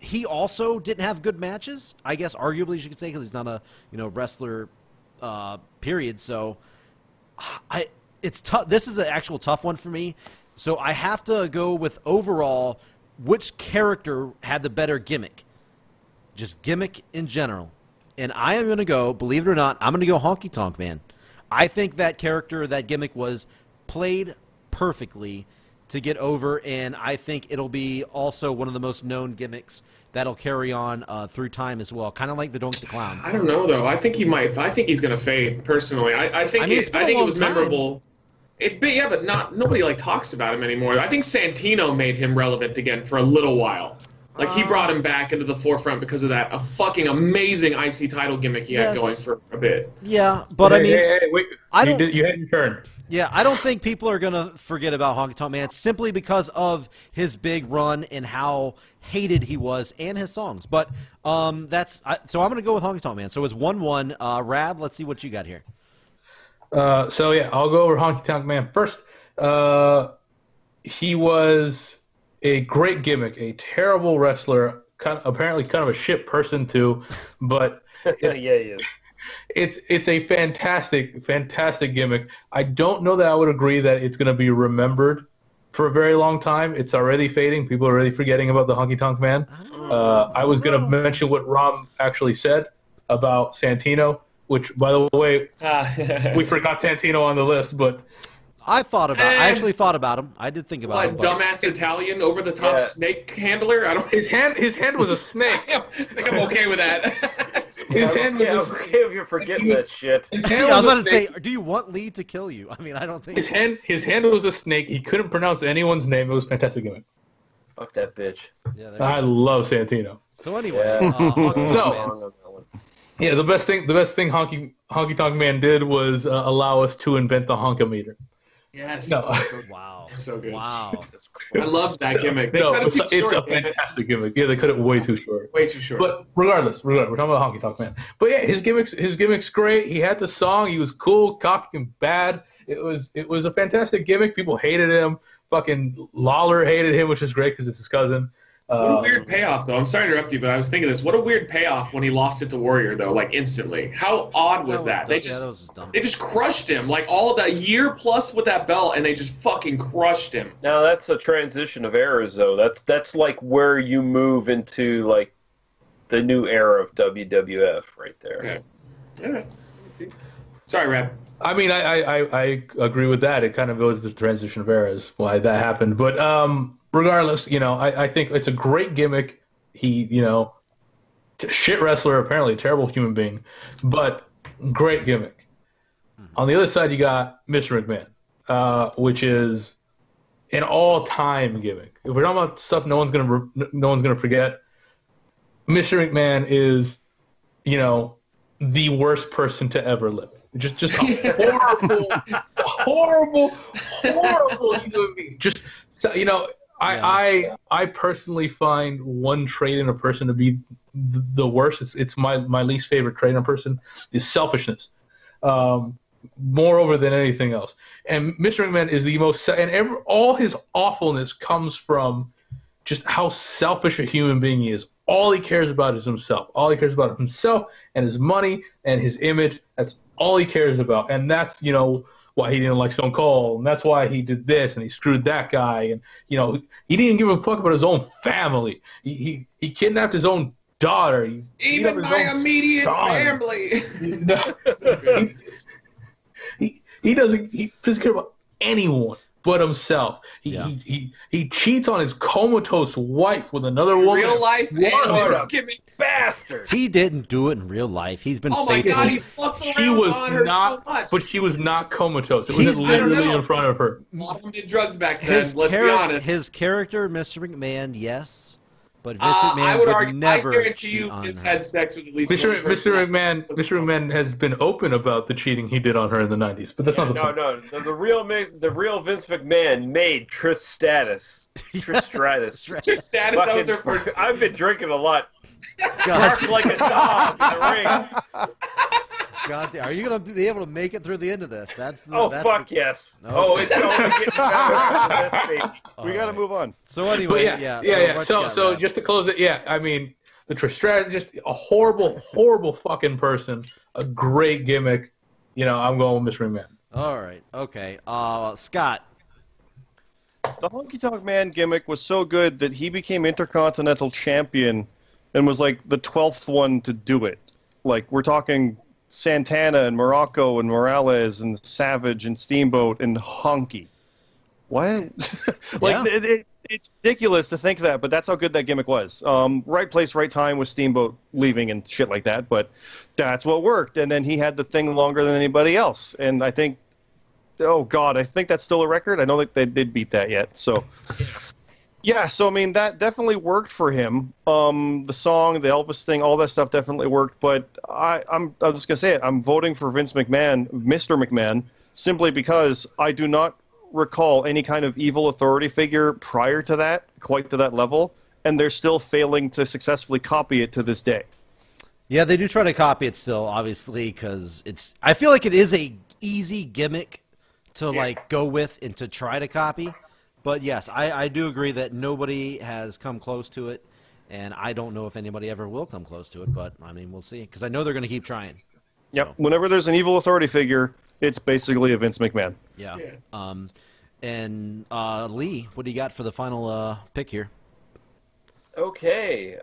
he also didn't have good matches, I guess arguably you could say, because he's not a, wrestler, period. So it's tough. This is an actual tough one for me. So I have to go with overall, which character had the better gimmick? Just gimmick in general. And I am going to go, believe it or not, I'm going to go Honky Tonk Man. I think that character, that gimmick was played perfectly to get over, and I think it'll be also one of the most known gimmicks that'll carry on through time as well. Kind of like the Donkey the Clown. I don't know, though. I think he might. I think he's going to fade, personally. I think it was memorable. It's been, yeah, but nobody like talks about him anymore. I think Santino made him relevant again for a little while. Like he brought him back into the forefront because of that fucking amazing IC title gimmick he had going for a bit. Yeah, but wait, you had your turn. Yeah, I don't think people are gonna forget about Honky Tonk Man simply because of his big run and how hated he was and his songs. But so I'm gonna go with Honky Tonk Man. So it's 1-1. Rab, let's see what you got here. So yeah, I'll go over Honky Tonk Man first. He was a great gimmick, a terrible wrestler, apparently kind of a shit person too, but yeah, he is. It's a fantastic gimmick. I don't know that I would agree that it's going to be remembered for a very long time. It's already fading. People are already forgetting about the Honky Tonk Man. I was going to mention what Rom actually said about Santino. which, by the way, we forgot Santino on the list, but I actually thought about him. I did think about him. Dumbass Italian over-the-top snake handler? I don't. His hand was a snake. I think I'm okay with that. His hand was okay if you're forgetting that shit. I was about to say, do you want Lee to kill you? I mean, I don't think his hand was a snake. He couldn't pronounce anyone's name. It was a fantastic gimmick. Fuck that bitch. Yeah, I love Santino. So anyway, yeah, the best thing Honky Tonk Man did was allow us to invent the honkometer. Yes. No. Wow. So good. Wow. I love that gimmick. No, it's a fantastic gimmick. Yeah, they cut it way too short. Way too short. But regardless, we're talking about Honky Tonk Man. But yeah, his gimmick's great. He had the song. He was cool, cocky, and bad. It was a fantastic gimmick. People hated him. Fucking Lawler hated him, which is great because it's his cousin. What a weird payoff, though. I'm sorry to interrupt you, but I was thinking this. What a weird payoff when he lost it to Warrior, though, like instantly. How odd was that? They just crushed him, like all of that year plus with that belt, and they just fucking crushed him. Now that's a transition of eras, though. That's like where you move into like the new era of WWF, right there. Okay. Yeah. Sorry, Rab. I mean, I agree with that. It kind of goes the transition of eras, why that happened. But regardless, I think it's a great gimmick. He, shit wrestler, apparently a terrible human being, but great gimmick. On the other side, you got Mr. McMahon, which is an all-time gimmick. If we're talking about stuff no one's gonna forget, Mr. McMahon is, the worst person to ever live. Just a horrible human being. Just I personally find one trait in a person to be the worst. It's my least favorite trait in a person is selfishness, moreover than anything else. And Mr. McMahon is the most, and all his awfulness comes from just how selfish a human being he is. All he cares about is himself. All he cares about is himself and his money and his image. That's all he cares about. And that's, why he didn't like Stone Cold. And that's why he did this and he screwed that guy. And, he didn't give a fuck about his own family. He kidnapped his own daughter. Even my immediate family. He doesn't care about anyone but himself. He cheats on his comatose wife with another woman. Real life, what a gimmick bastard. He didn't do it in real life. He's been faithful. Oh my God, he fucked around on her so much. But she was not comatose. It was literally in front of her. A lot of them did drugs back then. Let's be honest. His character, Mr. McMahon, yes. But Vince McMahon would never. I guarantee you, Vince had sex with at least Mr. McMahon has been open about the cheating he did on her in the '90s, but that's not the point. No. The real Vince McMahon made Trish Stratus. Trish Stratus, that was her first. I've been drinking a lot. Barked like a dog in the ring. God damn, are you going to be able to make it through the end of this? Yes. Oh, it's only getting better. We got to move on. So anyway, So just to close it, I mean, the Trish Stratus, just a horrible fucking person. A great gimmick. I'm going with Mr. McMahon. All right. Okay. Scott. The Honky Tonk Man gimmick was so good that he became Intercontinental Champion and was like the 12th one to do it. Like, we're talking Santana and Morocco and Morales and Savage and Steamboat and Honky. What? It's ridiculous to think that, but that's how good that gimmick was. Right place, right time with Steamboat leaving and shit like that, but that's what worked. And then he had the thing longer than anybody else. And I think, oh God, I think that's still a record. I don't think they did beat that yet. So, yeah, so I mean, that definitely worked for him. The song, the Elvis thing, all that stuff definitely worked. But I'm just gonna say it. I'm voting for Vince McMahon, Mr. McMahon, simply because I do not recall any kind of evil authority figure prior to that, quite to that level, and they're still failing to successfully copy it to this day. Yeah, they do try to copy it still, obviously, because it's. I feel like it is a easy gimmick to like go with and to try to copy. But yes, I do agree that nobody has come close to it, and I don't know if anybody ever will come close to it. But I mean, we'll see, because I know they're going to keep trying. Yep. So. Whenever there's an evil authority figure, it's basically a Vince McMahon. Yeah. And Lee, what do you got for the final pick here? Okay.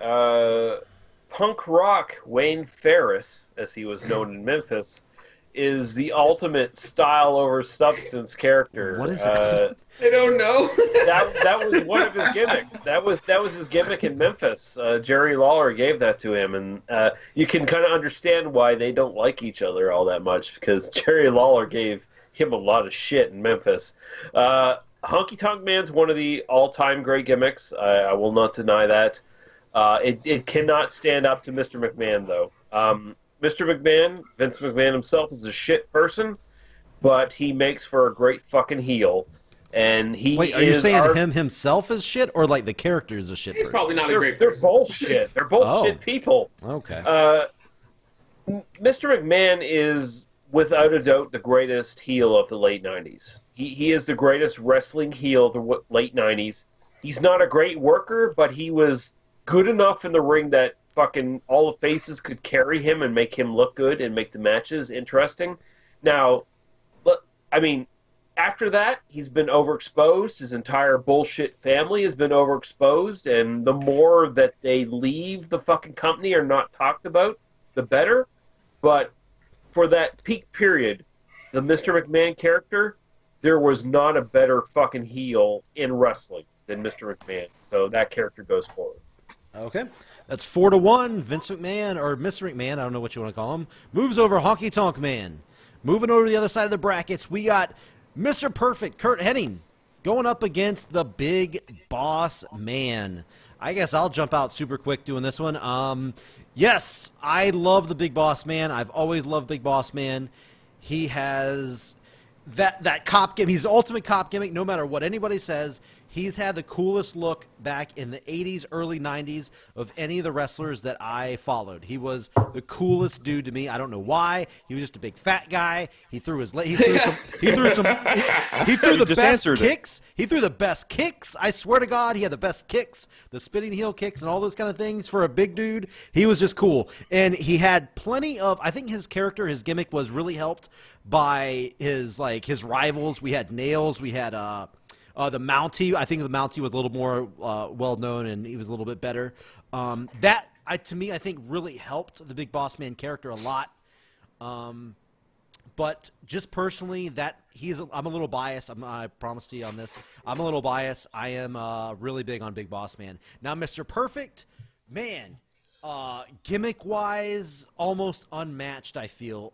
Punk Rock Wayne Ferris, as he was known in Memphis, is the ultimate style over substance character. What is that? I don't know. that was one of his gimmicks. That was his gimmick in Memphis. Jerry Lawler gave that to him, and you can kind of understand why they don't like each other all that much, because Jerry Lawler gave him a lot of shit in Memphis. Honky Tonk Man's one of the all-time great gimmicks. I will not deny that. It cannot stand up to Mr. McMahon, though. Mr. McMahon, Vince McMahon himself, is a shit person, but he makes for a great fucking heel. And Wait, are you saying him himself is shit, or like the character is a shit He's person? probably not a great They're person. both shit. They're both shit people. Okay. Mr. McMahon is, without a doubt, the greatest heel of the late 90s. He is the greatest wrestling heel of the late 90s. He's not a great worker, but he was good enough in the ring that fucking all the faces could carry him and make him look good and make the matches interesting. Now, I mean, after that, he's been overexposed. His entire bullshit family has been overexposed, and the more that they leave the fucking company or not talked about, the better. But for that peak period, the Mr. McMahon character, there was not a better fucking heel in wrestling than Mr. McMahon. So that character goes forward. Okay. That's 4-1. Vince McMahon, or Mr. McMahon, I don't know what you want to call him, moves over Honky Tonk Man. Moving over to the other side of the brackets, we got Mr. Perfect, Kurt Hennig, going up against the Big Boss Man. I guess I'll jump out super quick doing this one. Yes, I love the Big Boss Man. I've always loved Big Boss Man. He has that cop gimmick. He's the ultimate cop gimmick, no matter what anybody says. He's had the coolest look back in the 80s, early 90s of any of the wrestlers that I followed. He was the coolest dude to me. I don't know why. He was just a big fat guy. He threw the best kicks. He threw the best kicks. I swear to God, he had the best kicks, the spinning heel kicks and all those kind of things for a big dude. He was just cool. And he had plenty of, I think his character, his gimmick was really helped by his rivals. We had Nails, we had the Mountie. I think the Mountie was a little more well-known, and he was a little bit better. To me, I think really helped the Big Boss Man character a lot. But just personally, I'm a little biased. I promise to you on this. I'm a little biased. I am really big on Big Boss Man. Now, Mr. Perfect, man, gimmick-wise, almost unmatched, I feel.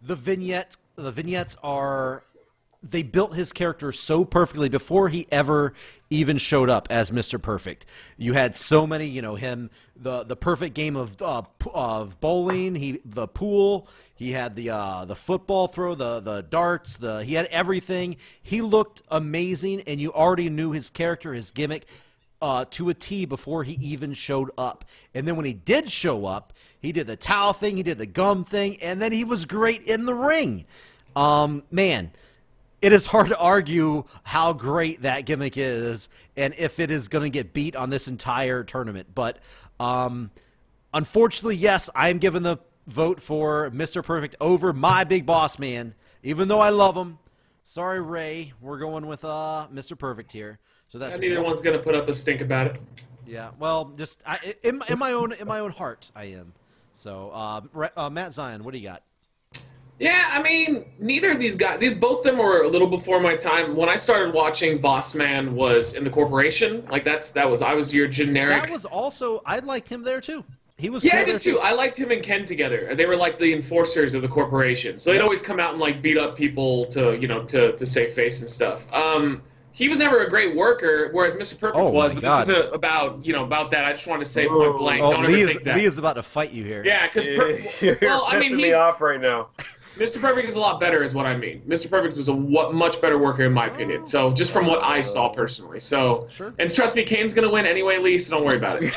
The vignettes are... They built his character so perfectly before he ever even showed up as Mr. Perfect. You had so many, him, the perfect game of bowling, the pool, he had the football throw, the darts, he had everything. He looked amazing, and you already knew his character, his gimmick, to a T before he even showed up. And then when he did show up, he did the towel thing, he did the gum thing, and then he was great in the ring. Man, it is hard to argue how great that gimmick is and if it is going to get beat on this entire tournament. But unfortunately, yes, I am giving the vote for Mr. Perfect over my Big Boss Man, even though I love him. Sorry, Ray. We're going with Mr. Perfect here. So that's neither one's going to put up a stink about it. Yeah, well, just in my own heart, I am. So, Matt Zion, what do you got? Yeah, I mean, neither of these guys, both of them were a little before my time. When I started watching, Boss Man was in the Corporation. Like I was your generic. That was also, I liked him there too. He was. Yeah, cool I did too. I liked him and Ken together. They were like the enforcers of the Corporation. So they'd always come out and like beat up people to save face and stuff. He was never a great worker, whereas Mr. Perfect was. But this is about that. I just wanted to say point blank. Don't ever think that. Lee is about to fight you here. Yeah, because you're pissing me off right now. Mr. Perfect is a lot better, is what I mean. Mr. Perfect was a much better worker, in my opinion. So, just from what I saw personally. So, sure. And trust me, Kane's going to win anyway, Lee, so don't worry about it.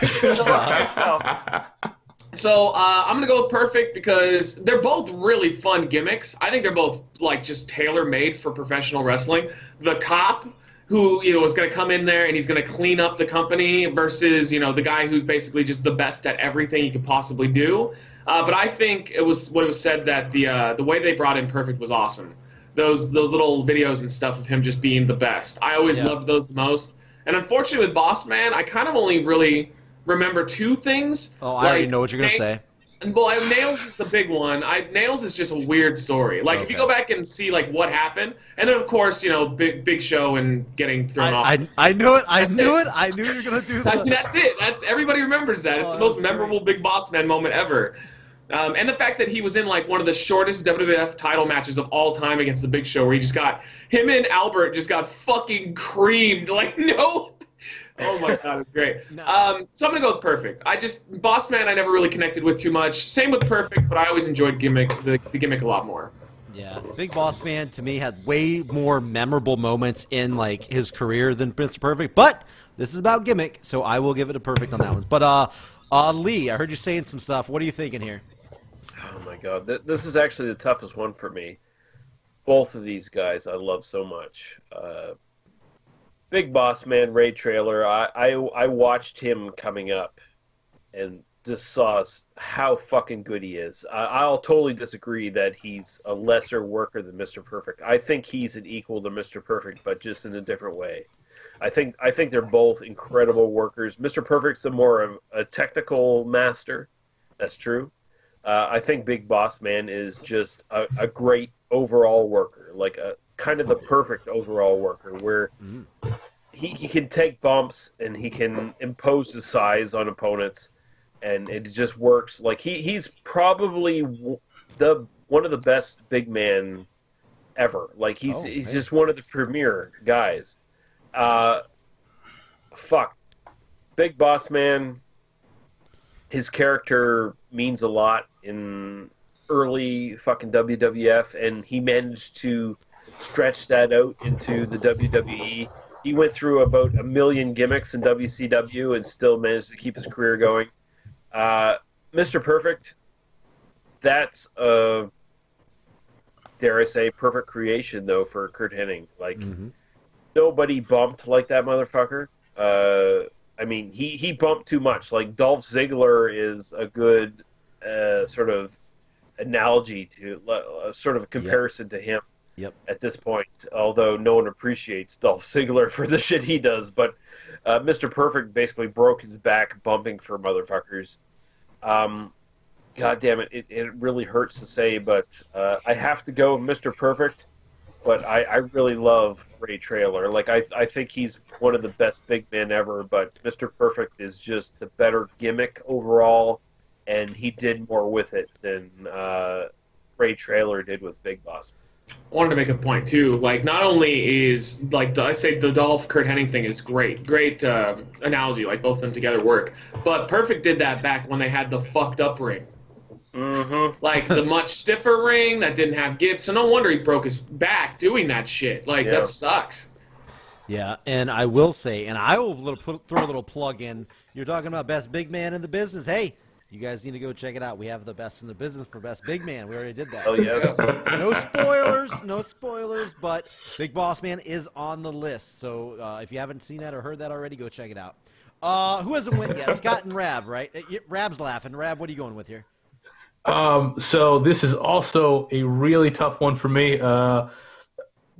So, I'm going to go with Perfect because they're both really fun gimmicks. I think they're both, just tailor-made for professional wrestling. The cop, who, is going to come in there and he's going to clean up the company versus, the guy who's basically just the best at everything he could possibly do. But I think it was said that the way they brought in Perfect was awesome. Those little videos and stuff of him just being the best. I always loved those the most. And unfortunately with Boss Man, I kind of only really remember two things. Oh, I already know what you're gonna say. Well, Nails is the big one. Nails is just a weird story. Like, if you go back and see, like, what happened, and then, of course, you know, Big Show and getting thrown off. I knew it. I knew it. I knew you were going to do that. I mean, that's it. Everybody remembers that. It's the most memorable Big Boss Man moment ever. And the fact that he was in, like, one of the shortest WWF title matches of all time against the Big Show, where him and Albert just got fucking creamed. Like, no. Oh my god, it's great. So I'm gonna go with Perfect. Boss Man I never really connected with too much. Same with Perfect, but I always enjoyed the Gimmick a lot more. Yeah, Big Boss Man to me had way more memorable moments in like his career than Mr. Perfect. But this is about Gimmick, so I will give it a Perfect on that one. But Lee, I heard you saying some stuff. What are you thinking here? Oh my god, this is actually the toughest one for me. Both of these guys I love so much. Big Boss Man, Ray Traylor, I watched him coming up and just saw how fucking good he is. I'll totally disagree that he's a lesser worker than Mr. Perfect. I think he's an equal to Mr. Perfect, but just in a different way. I think they're both incredible workers. Mr. Perfect's more of a technical master. That's true. I think Big Boss Man is just a great overall worker, like a kind of the perfect overall worker where he can take bumps and he can impose his size on opponents, and it just works. Like he's probably one of the best big man ever. Like he's just one of the premier guys. Big Boss Man, his character means a lot in early fucking WWF, and he managed to stretch that out into the WWE. He went through about 1 million gimmicks in WCW and still managed to keep his career going. Mr. Perfect, that's a, dare I say, perfect creation, though, for Kurt Hennig. Like, nobody bumped like that motherfucker. I mean, he bumped too much. Like, Dolph Ziggler is a good sort of analogy to, sort of a comparison to him. Yep. At this point, although no one appreciates Dolph Ziggler for the shit he does, but Mr. Perfect basically broke his back bumping for motherfuckers. God damn it, it really hurts to say, but I have to go with Mr. Perfect, but I really love Ray Traylor. Like, I think he's one of the best big men ever, but Mr. Perfect is just the better gimmick overall, and he did more with it than Ray Traylor did with Big Boss. I wanted to make a point too. Like, not only is, like, I say the Dolph Kurt Hennig thing is great analogy. Like, both of them together work. But Perfect did that back when they had the fucked up ring. Like the much stiffer ring that didn't have gifts. So no wonder he broke his back doing that shit. Like, that sucks. Yeah, and I will say, and I will throw a little plug in. You're talking about best big man in the business. Hey, you guys need to go check it out. We have the best in the business for best big man. We already did that. Oh, yes. No spoilers, but Big Boss Man is on the list. So if you haven't seen that or heard that already, go check it out. Who hasn't went yet? Scott and Rab, right? Rab's laughing. Rab, what are you going with here? So this is also a really tough one for me.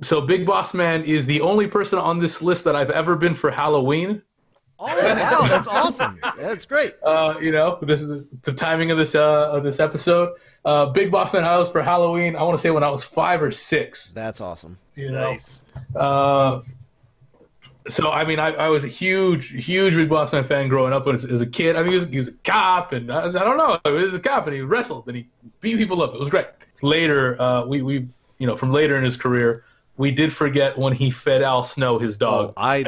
So Big Boss Man is the only person on this list that I've ever been for Halloween. Oh, wow, that's awesome. That's great. You know, this is the timing of this episode. Big Boss Man House for Halloween, I want to say when I was 5 or 6. That's awesome. You know? Nice. So, I mean, I was a huge Big Boss Man fan growing up as a kid. I mean, he was a cop, and I don't know. He was a cop, and he wrestled, and he beat people up. It was great. Later, we from later in his career, we did forget when he fed Al Snow his dog. Oh, yeah,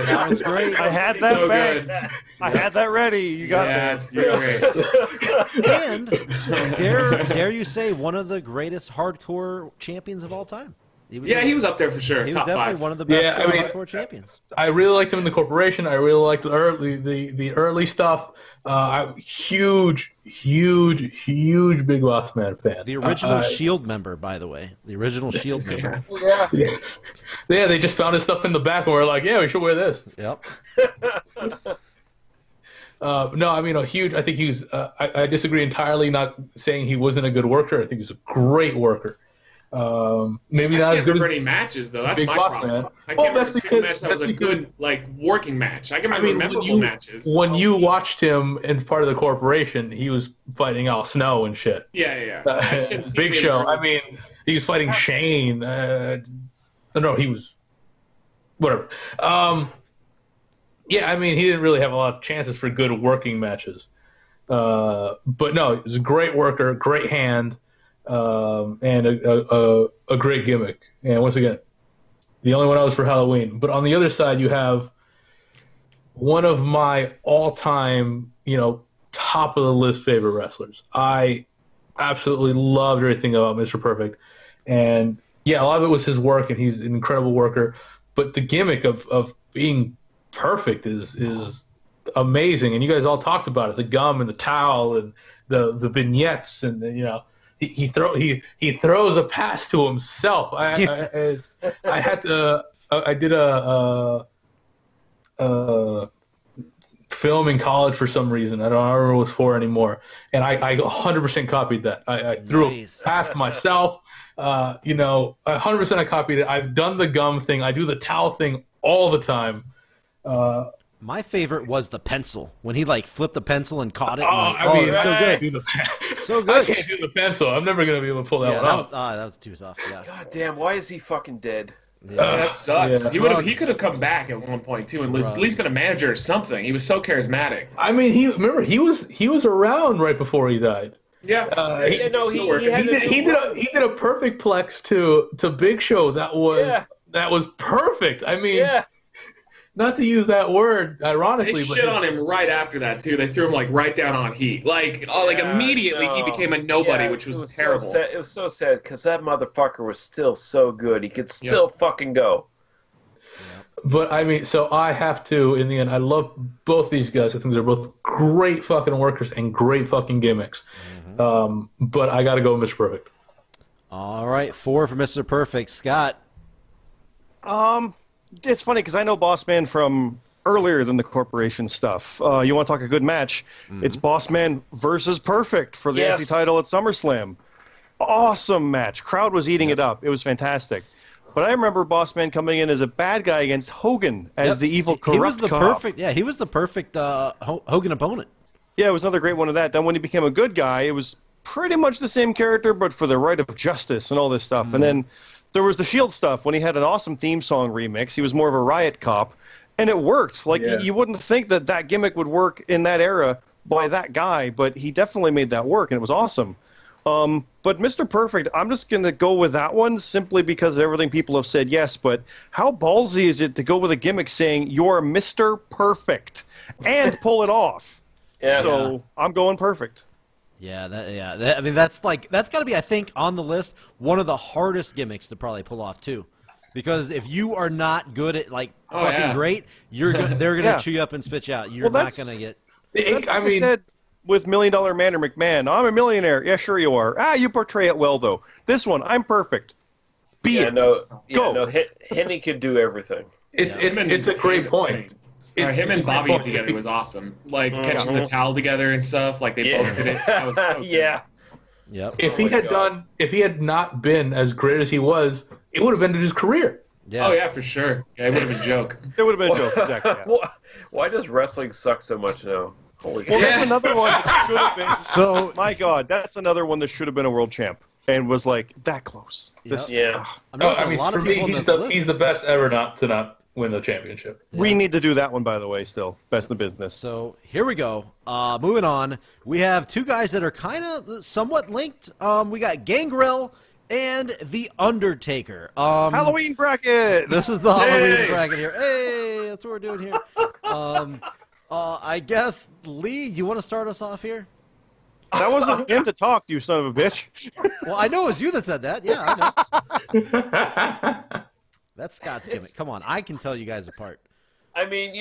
that was great. I had that So back. good. I had that ready. You got Yeah, that. it's great. And dare you say one of the greatest hardcore champions of all time? He was up there for sure. He was Top definitely 5. one of the best hardcore champions. I really liked him in the Corporation. I really liked the early stuff. Huge Big Boss Man fan. The original Shield member, by the way. The original Shield member. Yeah, they just found his stuff in the back and we're like, yeah, we should wear this. Yep. No, I mean, huge. I think he was. I disagree entirely. Not saying he wasn't a good worker. I think he was a great worker. Maybe not as good as any matches though. That's Big my Boss problem. Man. I can't Well, remember that's seeing a match that because- was a good like working match. I can remember memorable matches. When you watched him as part of the corporation, he was fighting Al Snow and shit. Yeah. I just didn't see Big him Show. in I mean, he was fighting Shane. No, he was whatever. Yeah, I mean, he didn't really have a lot of chances for good working matches. But no, he was a great worker, great hand, and a great gimmick. And once again, the only one I was for Halloween. But on the other side, you have one of my all-time, top of the list favorite wrestlers. I absolutely loved everything about Mr. Perfect. And yeah, a lot of it was his work, and he's an incredible worker. But the gimmick of being perfect is amazing. And you guys all talked about it: the gum and the towel and the vignettes, and he throws a pass to himself. I did a film in college for some reason. I don't remember what it was for anymore. And I 100% copied that. I threw a pass to myself. 100% I copied it. I've done the gum thing. I do the towel thing all the time. My favorite was the pencil when he flipped the pencil and caught it. It was so good. So good. I can't do the pencil. I'm never gonna be able to pull that one off. That was too tough. Yeah. God damn! Why is he fucking dead? Yeah. that sucks. Yeah. He could have come back at one point too, and at least been a manager or something. He was so charismatic. I mean, he was around right before he died. Yeah. He did a perfect plex to Big Show. That was perfect. I mean, not to use that word ironically, They shit on him right after that too. They threw him right down on heat. Immediately he became a nobody, which was terrible. So it was so sad because that motherfucker was still so good. He could still fucking go. But I mean, so I have to. In the end, I love both these guys. I think they're both great fucking workers and great fucking gimmicks. But I got to go with Mr. Perfect. All right, 4 for Mr. Perfect. Scott. It's funny because I know Boss Man from earlier than the corporation stuff. You want to talk a good match? It's Boss Man versus Perfect for the IC title at SummerSlam. Awesome match. Crowd was eating it up. It was fantastic. But I remember Boss Man coming in as a bad guy against Hogan as the evil corrupt He was the cop. perfect. Yeah, he was the perfect Hogan opponent. Yeah, it was another great one of that. Then when he became a good guy, it was pretty much the same character, but for the right of justice and all this stuff. And then there was the Shield stuff when he had an awesome theme song remix. He was more of a riot cop, and it worked. You wouldn't think that gimmick would work in that era by that guy, but he definitely made that work, and it was awesome. But Mr. Perfect, I'm just going to go with that one simply because of everything people have said yes, but how ballsy is it to go with a gimmick saying you're Mr. Perfect and pull it off? So I'm going Perfect. I mean, that's got to be, I think, on the list, one of the hardest gimmicks to probably pull off too, because if you are not good at fucking great, they're gonna chew you up and spit you out. You're not gonna get. I said with $1 Million Man or McMahon, I'm a millionaire. Yeah, sure you are. You portray it well though. This one, I'm perfect. Go. Henny could do everything. It's a great point. Him and Bobby together was awesome. Catching the towel together and stuff. They both did it. That was so good. Yep. If he had not been as great as he was, it would have ended his career. Yeah. Oh yeah, for sure. Yeah, it would have been a joke. It would have been a joke, exactly. Yeah. Why does wrestling suck so much now? Holy shit. That's another one that should have been. So, my God, that's another one that should have been a world champ and was that close. I mean, for me, he's the best ever not win the championship. We need to do that one, by the way, still. Best in the business. So here we go. Moving on. We have two guys that are kind of somewhat linked. We got Gangrel and The Undertaker. Halloween bracket! This is the Halloween bracket here. Hey, that's what we're doing here. I guess, Lee, you want to start us off here? That wasn't him to talk, you son of a bitch. Well, I know it was you that said that. Yeah, I know. That's Scott's gimmick. Come on, I can tell you guys apart. I mean,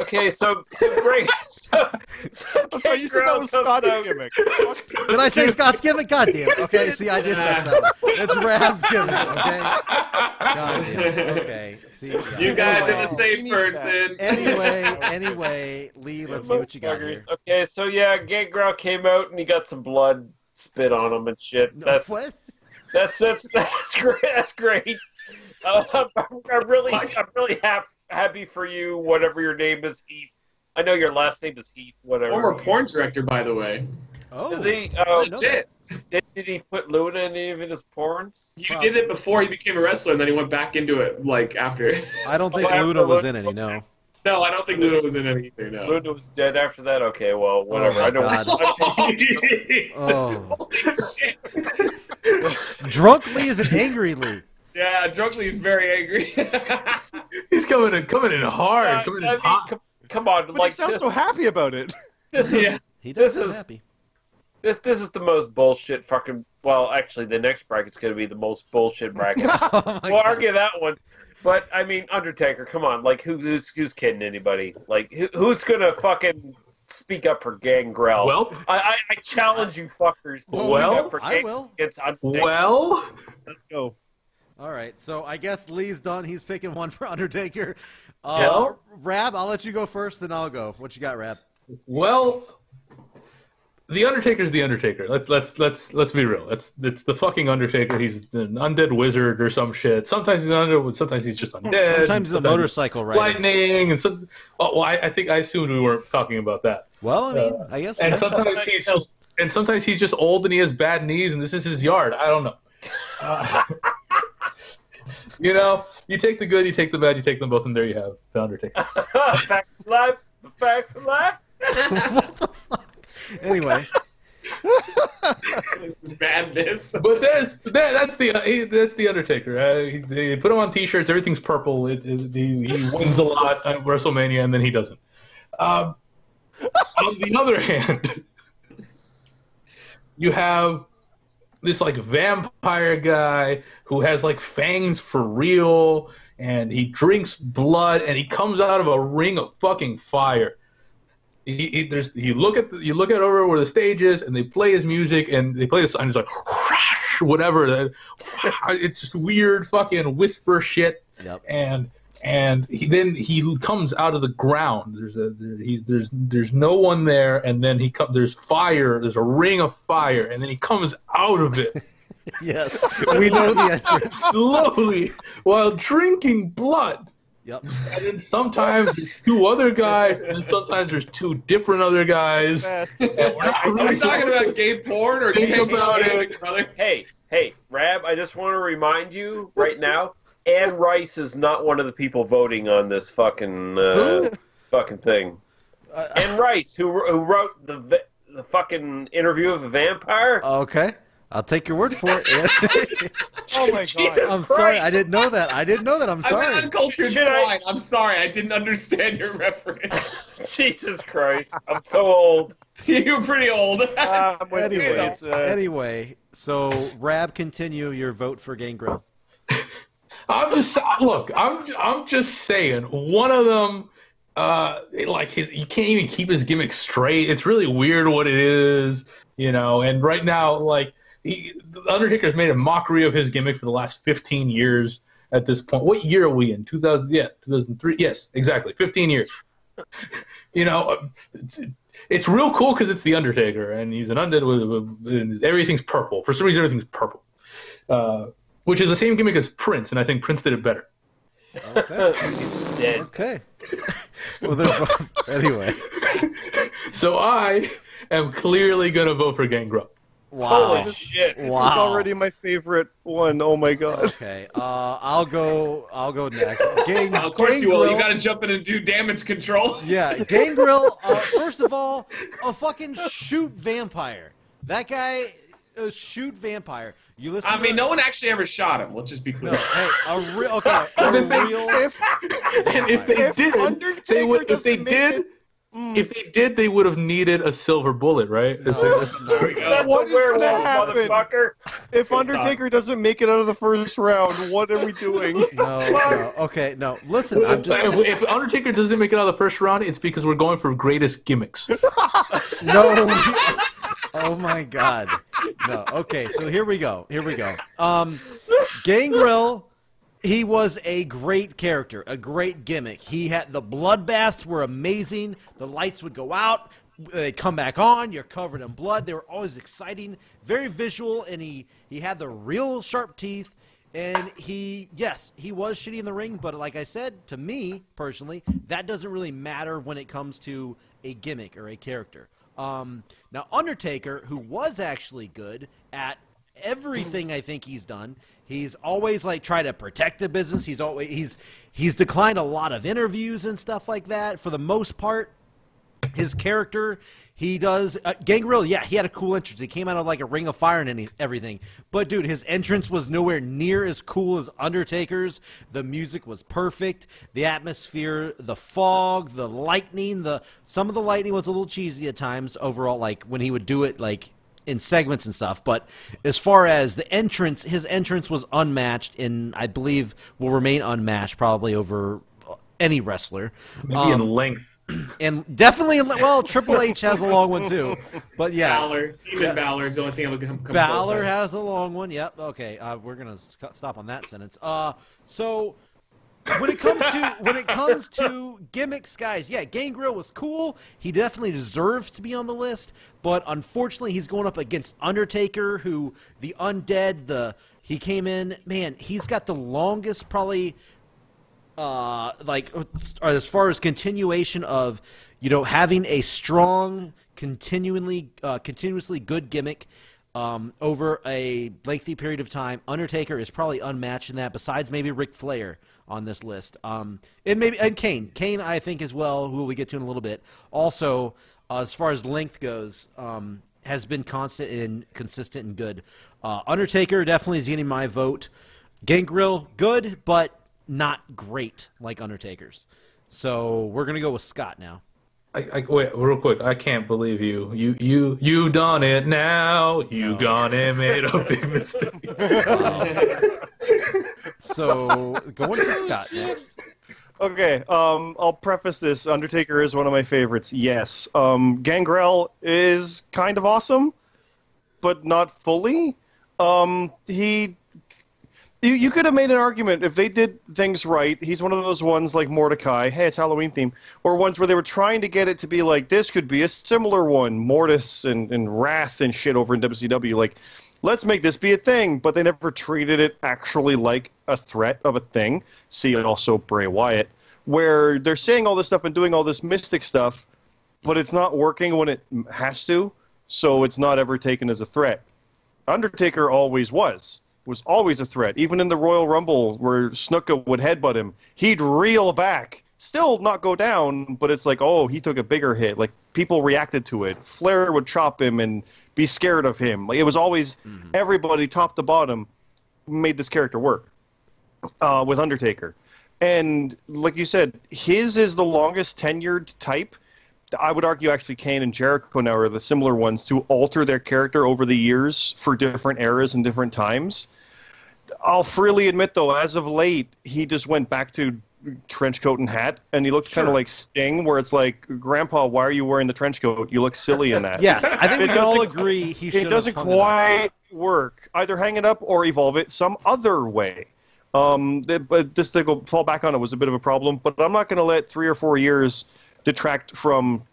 okay, so Greg. You said that was Scott's gimmick. Did I say Scott's gimmick? God damn it. Okay, see, I did mess that up. It's Rab's gimmick, okay? God damn it. Okay. See, you guys are the same person. Anyway, Lee, let's see what you got here. Okay, so Gangrel came out and he got some blood spit on him and shit. What? That's great. That's great. I'm really happy for you. Whatever your name is, Heath. I know your last name is Heath. Whatever. Former porn director, by the way. Oh, Is he? Legit. Did he put Luna in any of his porns? You did it before he became a wrestler, and then he went back into it like after. I don't think after Luna was Luna- in any. No. No, I don't think Luna was in it either. No. Luna was dead after that. Okay, well, whatever. my I don't. God. Oh. Holy shit. Drunk Lee is an angry Lee. Yeah, Drunk Lee's very angry. He's coming in hard, coming in hot. Come on, But like he sounds this. so happy about it. This is Yeah. He does This sound is- happy. this is the most bullshit fucking. Well, actually, the next bracket's going to be the most bullshit bracket. Oh my We'll God. argue that one. But I mean, Undertaker, come on, like who's kidding anybody? Like who's gonna fucking speak up for Gangrel? Well, I challenge you fuckers to speak Well, up for I will. against Undertaker. well, Let's go. All right, so I guess Lee's done. He's picking one for Undertaker. Yeah. Rab, I'll let you go first, then I'll go. What you got, Rab? well. The Undertaker's the Undertaker. Let's be real. It's the fucking Undertaker. He's an undead wizard or some shit. Sometimes he's an undead. Sometimes he's just undead. Sometimes it's a motorcycle rider. lightning and some. Oh, well, I think I assumed we weren't talking about that. Well, I mean, I guess. And Yeah. sometimes he's just old and he has bad knees and this is his yard. I don't know. You know, you take the good, you take the bad, you take them both, and there you have the Undertaker. Facts of life. Facts of life. What the fuck? Anyway, This is madness. But that's the Undertaker. They put him on T-shirts. Everything's purple. He wins a lot at WrestleMania, and then he doesn't. On the other hand, you have this like vampire guy who has like fangs for real, and he drinks blood, and he comes out of a ring of fucking fire. You look at over where the stage is, and they play his music, and they play the sign. It's like whatever. It's just weird fucking whisper shit. Yep. And he comes out of the ground. There's no one there, and then there's fire. There's a ring of fire, and then he comes out of it yes, we know the entrance. slowly while drinking blood. Yep. And then sometimes there's two other guys, and then sometimes there's two different other guys. And we're not Are really we talking supposed about to gay porn or think gay about gimmick, brother? Hey, Rab, I just want to remind you right now, Anne Rice is not one of the people voting on this fucking thing. Anne Rice, who wrote the fucking Interview of a Vampire. Okay, I'll take your word for it. Oh my Jesus god. I'm sorry, Christ. I didn't know that. I'm I'm sorry. an uncultured Should I- swine. I'm sorry. I didn't understand your reference. Jesus Christ, I'm so old. You're pretty old. I'm with you, Anyway, but, anyway, so Rab, continue your vote for Gangrel. I'm just saying, one of them, he can't even keep his gimmick straight. It's really weird what it is, you know. And right now, the Undertaker's made a mockery of his gimmick for the last 15 years. At this point, what year are we in? 2000? Yeah, 2003. Yes, exactly, 15 years. You know, it's real cool because it's the Undertaker, and he's an undead with everything's purple. For some reason, everything's purple. Which is the same gimmick as Prince, and I think Prince did it better. Okay. He's dead. Okay. Well, they're both, anyway. So I am clearly going to vote for Gangrel. Wow. Holy shit. This Wow. is already my favorite one. Oh my god. Okay. I'll go next. Of course you will. You Gangrel- got to jump in and do damage control. Yeah, Gangrel. First of all, a fucking shoot vampire. That guy, a shoot vampire. You listen. I to mean, no one actually ever shot him. Let's just be clear. No, hey, a real. Okay, a If they- real. And if they If did, they would. If they Undertaker doesn't make did, if they did, they would have needed a silver bullet, right? No, that's not. That's What a is werewolf, gonna happen? motherfucker. If Undertaker doesn't make it out of the first round, what are we doing? No. Okay, no. Listen, I'm just. If Undertaker doesn't make it out of the first round, it's because we're going for greatest gimmicks. No. Oh my God. No. Okay, so here we go. Gangrel, he was a great character, a great gimmick. He had the bloodbaths were amazing. The lights would go out, they come back on, you're covered in blood. They were always exciting, very visual, and he had the real sharp teeth. And yes, he was shitty in the ring, but like I said, to me personally, that doesn't really matter when it comes to a gimmick or a character. Now Undertaker, who was actually good at everything I think he's done, he's always like tried to protect the business. He's declined a lot of interviews and stuff like that. For the most part, his character, he does Gangrel. Yeah, he had a cool entrance. He came out of like a ring of fire and everything. But dude, his entrance was nowhere near as cool as Undertaker's. The music was perfect. The atmosphere, the fog, the lightning. Some of the lightning was a little cheesy at times. Overall, like when he would do it, like in segments and stuff. But as far as the entrance, his entrance was unmatched, and I believe will remain unmatched probably over any wrestler. Maybe in length. And definitely, well, Triple H has a long one too. But yeah, Balor is the only thing that would come Balor closer. has a long one. Yep. Okay. We're gonna stop on that sentence. So when it comes to gimmicks, guys, yeah, Gangrel was cool. He definitely deserves to be on the list. But unfortunately, he's going up against Undertaker, who the undead. He came in. Man, he's got the longest probably. Like as far as continuation of, having a strong, continuously good gimmick over a lengthy period of time, Undertaker is probably unmatched in that. Besides maybe Ric Flair on this list, and Kane, I think as well, who we get to in a little bit. Also, as far as length goes, has been constant and consistent and good. Undertaker definitely is getting my vote. Gangrel, good, but not great like Undertaker's. So we're gonna go with Scott now. Wait, real quick. I can't believe you. You done it now. You gone and made a big mistake. So going to Scott next. Okay, I'll preface this. Undertaker is one of my favorites, yes. Gangrel is kind of awesome, but not fully. You could have made an argument if they did things right. He's one of those ones like Mordecai. Hey, it's Halloween theme. Or ones where they were trying to get it to be like, this could be a similar one. Mortis and Wrath and shit over in WCW. Like, let's make this be a thing. But they never treated it actually like a threat of a thing. See also Bray Wyatt. Where they're saying all this stuff and doing all this mystic stuff, but it's not working when it has to. So it's not ever taken as a threat. Undertaker always was always a threat. Even in the Royal Rumble where Snuka would headbutt him, he'd reel back. Still not go down, but it's like, oh, he took a bigger hit. Like, people reacted to it. Flair would chop him and be scared of him. Like, it was always everybody, top to bottom, made this character work with Undertaker. And like you said, his is the longest tenured type. I would argue actually Kane and Jericho now are the similar ones to alter their character over the years for different eras and different times. I'll freely admit, though, as of late, he just went back to trench coat and hat, and he looks kind of like Sting, where it's like, Grandpa, why are you wearing the trench coat? You look silly in that. Yes, I think we can all agree he should have It doesn't quite work. Either hang it up or evolve it some other way. But just to go fall back on it was a bit of a problem, but I'm not going to let 3 or 4 years detract from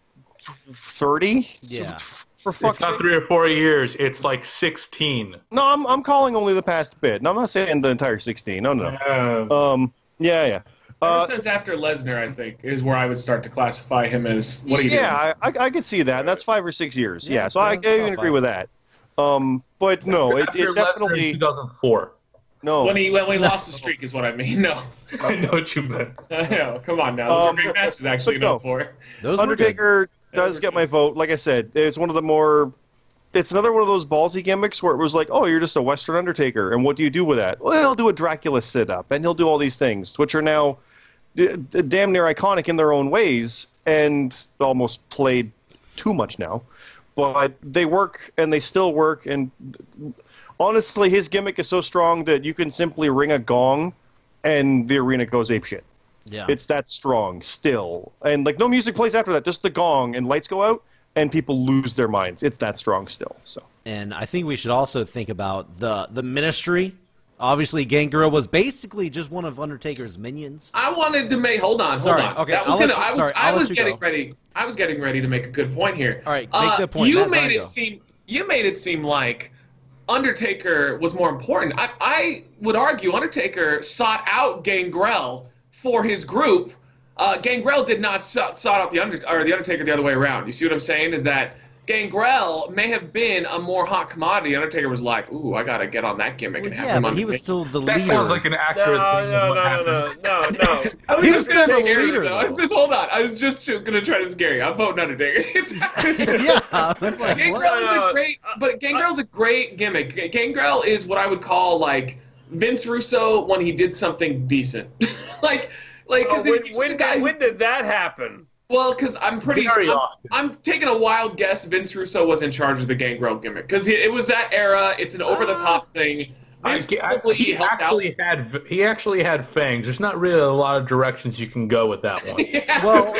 30. Yeah. For fuck's It's not sake. 3 or 4 years. It's like 16. No, I'm calling only the past bit. No, I'm not saying the entire 16. No. Yeah. Ever since after Lesnar, I think, is where I would start to classify him as what he did. Yeah, I could see that. That's 5 or 6 years. Yeah, Yeah, so I can agree with that. But no, it After Lesnar in definitely 2004. no. When he lost the streak is what I mean. No. I know what you meant. No, come on now. Those were big matches, actually, but no. no for. Those were good. Undertaker does get my vote. Like I said, it's one of the more. It's another one of those ballsy gimmicks where it was like, oh, you're just a Western Undertaker, and what do you do with that? Well, he'll do a Dracula sit-up, and he'll do all these things, which are now damn near iconic in their own ways, and almost played too much now. But they work, and they still work, and honestly, his gimmick is so strong that you can simply ring a gong, and the arena goes apeshit. Yeah. It's that strong still. And like no music plays after that, just the gong and lights go out and people lose their minds. It's that strong still. So. And I think we should also think about the Ministry Obviously, Gangrel was basically just one of Undertaker's minions. I wanted to make. Hold on. Okay, I was getting ready. I was getting ready to make a good point here. All right, make the point. You made it seem like Undertaker was more important. I would argue Undertaker sought out Gangrel for his group. Gangrel did not sought out the Undertaker the other way around. You see what I'm saying? Is that Gangrel may have been a more hot commodity. Undertaker was like, "Ooh, I gotta get on that gimmick and have him on." But he was still the leader. That sounds like an accurate thing. No. He was still the leader. Hold on. I was just gonna try to scare you. I'm voting Undertaker. Yeah, I was like, Gangrel's a great gimmick. Gangrel is what I would call like Vince Russo when he did something decent. When did that happen? Well, because I'm taking a wild guess. Vince Russo was in charge of the Gangrel gimmick because it was that era. It's an over-the-top thing. He actually had fangs. There's not really a lot of directions you can go with that one. Yeah. Well,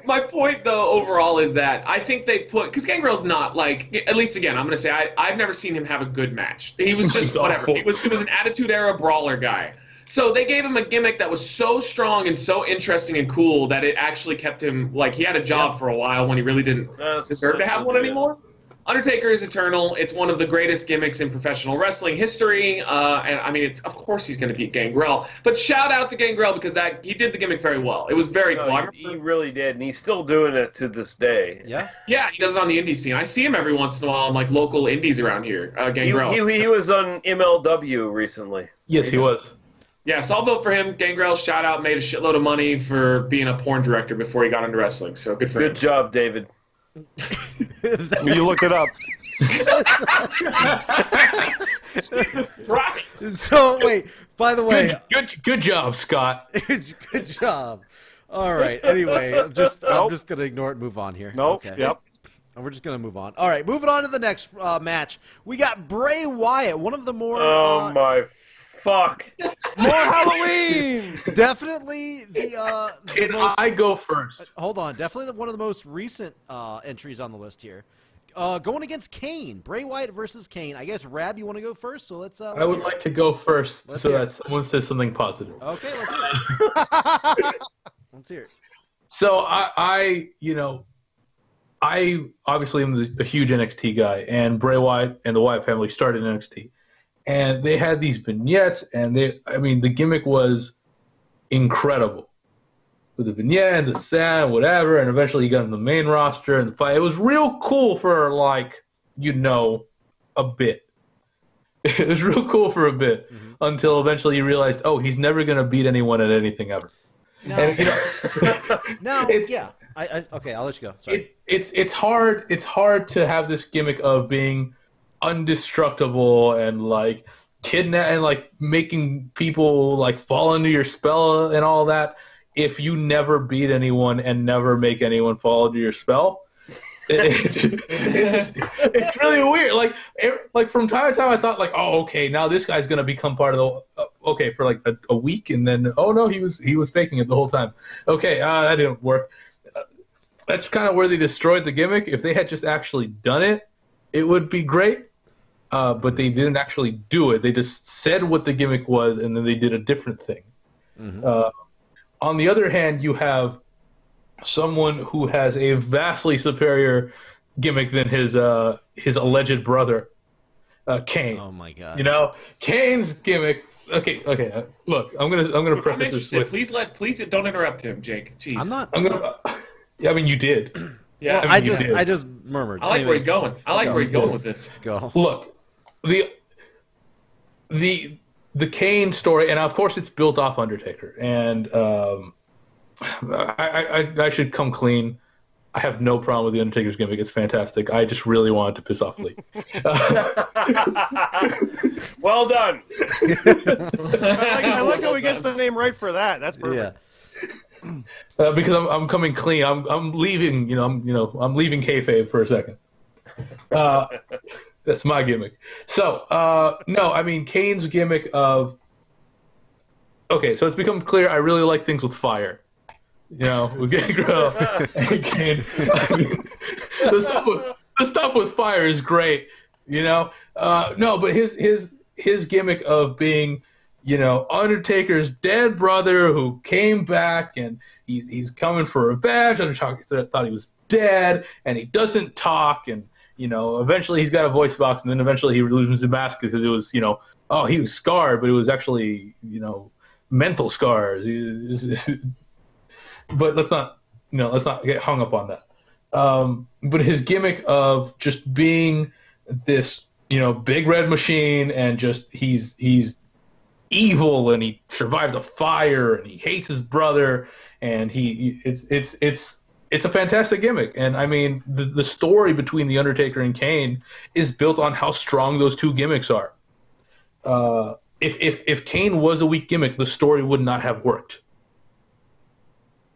my point though overall is that I think they put because Gangrel's not like, at least again I'm gonna say I've never seen him have a good match. He was just whatever. He was an Attitude Era brawler guy. So they gave him a gimmick that was so strong and so interesting and cool that it actually kept him, like, he had a job for a while when he really didn't deserve to have one anymore. Undertaker is eternal. It's one of the greatest gimmicks in professional wrestling history. And I mean, of course he's going to beat Gangrel. But shout out to Gangrel because he did the gimmick very well. It was very cool. He really did, and he's still doing it to this day. Yeah? Yeah, he does it on the indie scene. I see him every once in a while on, like, local indies around here, Gangrel. He was on MLW recently. Yes, he was. Yeah, so I'll vote for him. Gangrel, shout out, made a shitload of money for being a porn director before he got into wrestling. So good for him. Good job, David. You looked it up. So wait, by the way, good job, Scott. Good job. All right. Anyway, I'm just gonna ignore it and move on here. Nope. Okay. Yep. And we're just gonna move on. All right, moving on to the next match. We got Bray Wyatt, one of the more. Oh my. Fuck. More Halloween! Definitely the most, I go first. Hold on. Definitely one of the most recent entries on the list here. Going against Kane. Bray Wyatt versus Kane. I guess, Rab, you want to go first? So let's I would like to go first so that someone says something positive. Okay, let's hear it. Let's hear it. So I obviously am a huge NXT guy, and Bray Wyatt and the Wyatt family started NXT. And they had these vignettes, and the gimmick was incredible. With the vignette and the sound and whatever, and eventually he got in the main roster and the fight. It was real cool for, a bit. It was real cool for a bit until eventually you realized, oh, he's never going to beat anyone at anything ever. No. And, okay, I'll let you go. Sorry. It's hard to have this gimmick of being undestructible and kidnap and making people fall under your spell and all that if you never beat anyone and never make anyone fall under your spell. It's really weird. From time to time I thought oh, okay, now this guy's gonna become part of the for a week, and then oh no, he was faking it the whole time. Okay, that didn't work. That's kind of where they destroyed the gimmick. If they had just actually done it, it would be great. But they didn't actually do it. They just said what the gimmick was, and then they did a different thing. On the other hand, you have someone who has a vastly superior gimmick than his alleged brother, Kane. Oh my God! Kane's gimmick. Okay. Look, I'm gonna preface this with. Please don't interrupt him, Jake. Jeez. I'm gonna. Yeah, I mean, you did. Yeah, I just murmured. I like where he's going. Where he's going with this. Go. Look, the Kane story, and of course it's built off Undertaker, and I should come clean. I have no problem with the Undertaker's gimmick. It's fantastic. I just really wanted to piss off Lee. Well done. I like how he gets the name right for that. That's perfect. Yeah. Because I'm coming clean. I'm leaving. I'm leaving kayfabe for a second. That's my gimmick. So no, I mean Kane's gimmick of. Okay, so it's become clear. I really like things with fire. With Gangrel and Kane. The stuff with fire is great. No, but his his gimmick of being, you know, Undertaker's dead brother who came back and he's coming for revenge. Undertaker thought he was dead and he doesn't talk, and you know, eventually he's got a voice box, and then eventually he loses his mask because it was, you know, oh, he was scarred, but it was actually, you know, mental scars. But let's not get hung up on that. But his gimmick of just being this, you know, big red machine, and just he's evil, and he survives a fire, and he hates his brother, and it's a fantastic gimmick. And I mean, the story between the Undertaker and Kane is built on how strong those two gimmicks are. If Kane was a weak gimmick, the story would not have worked.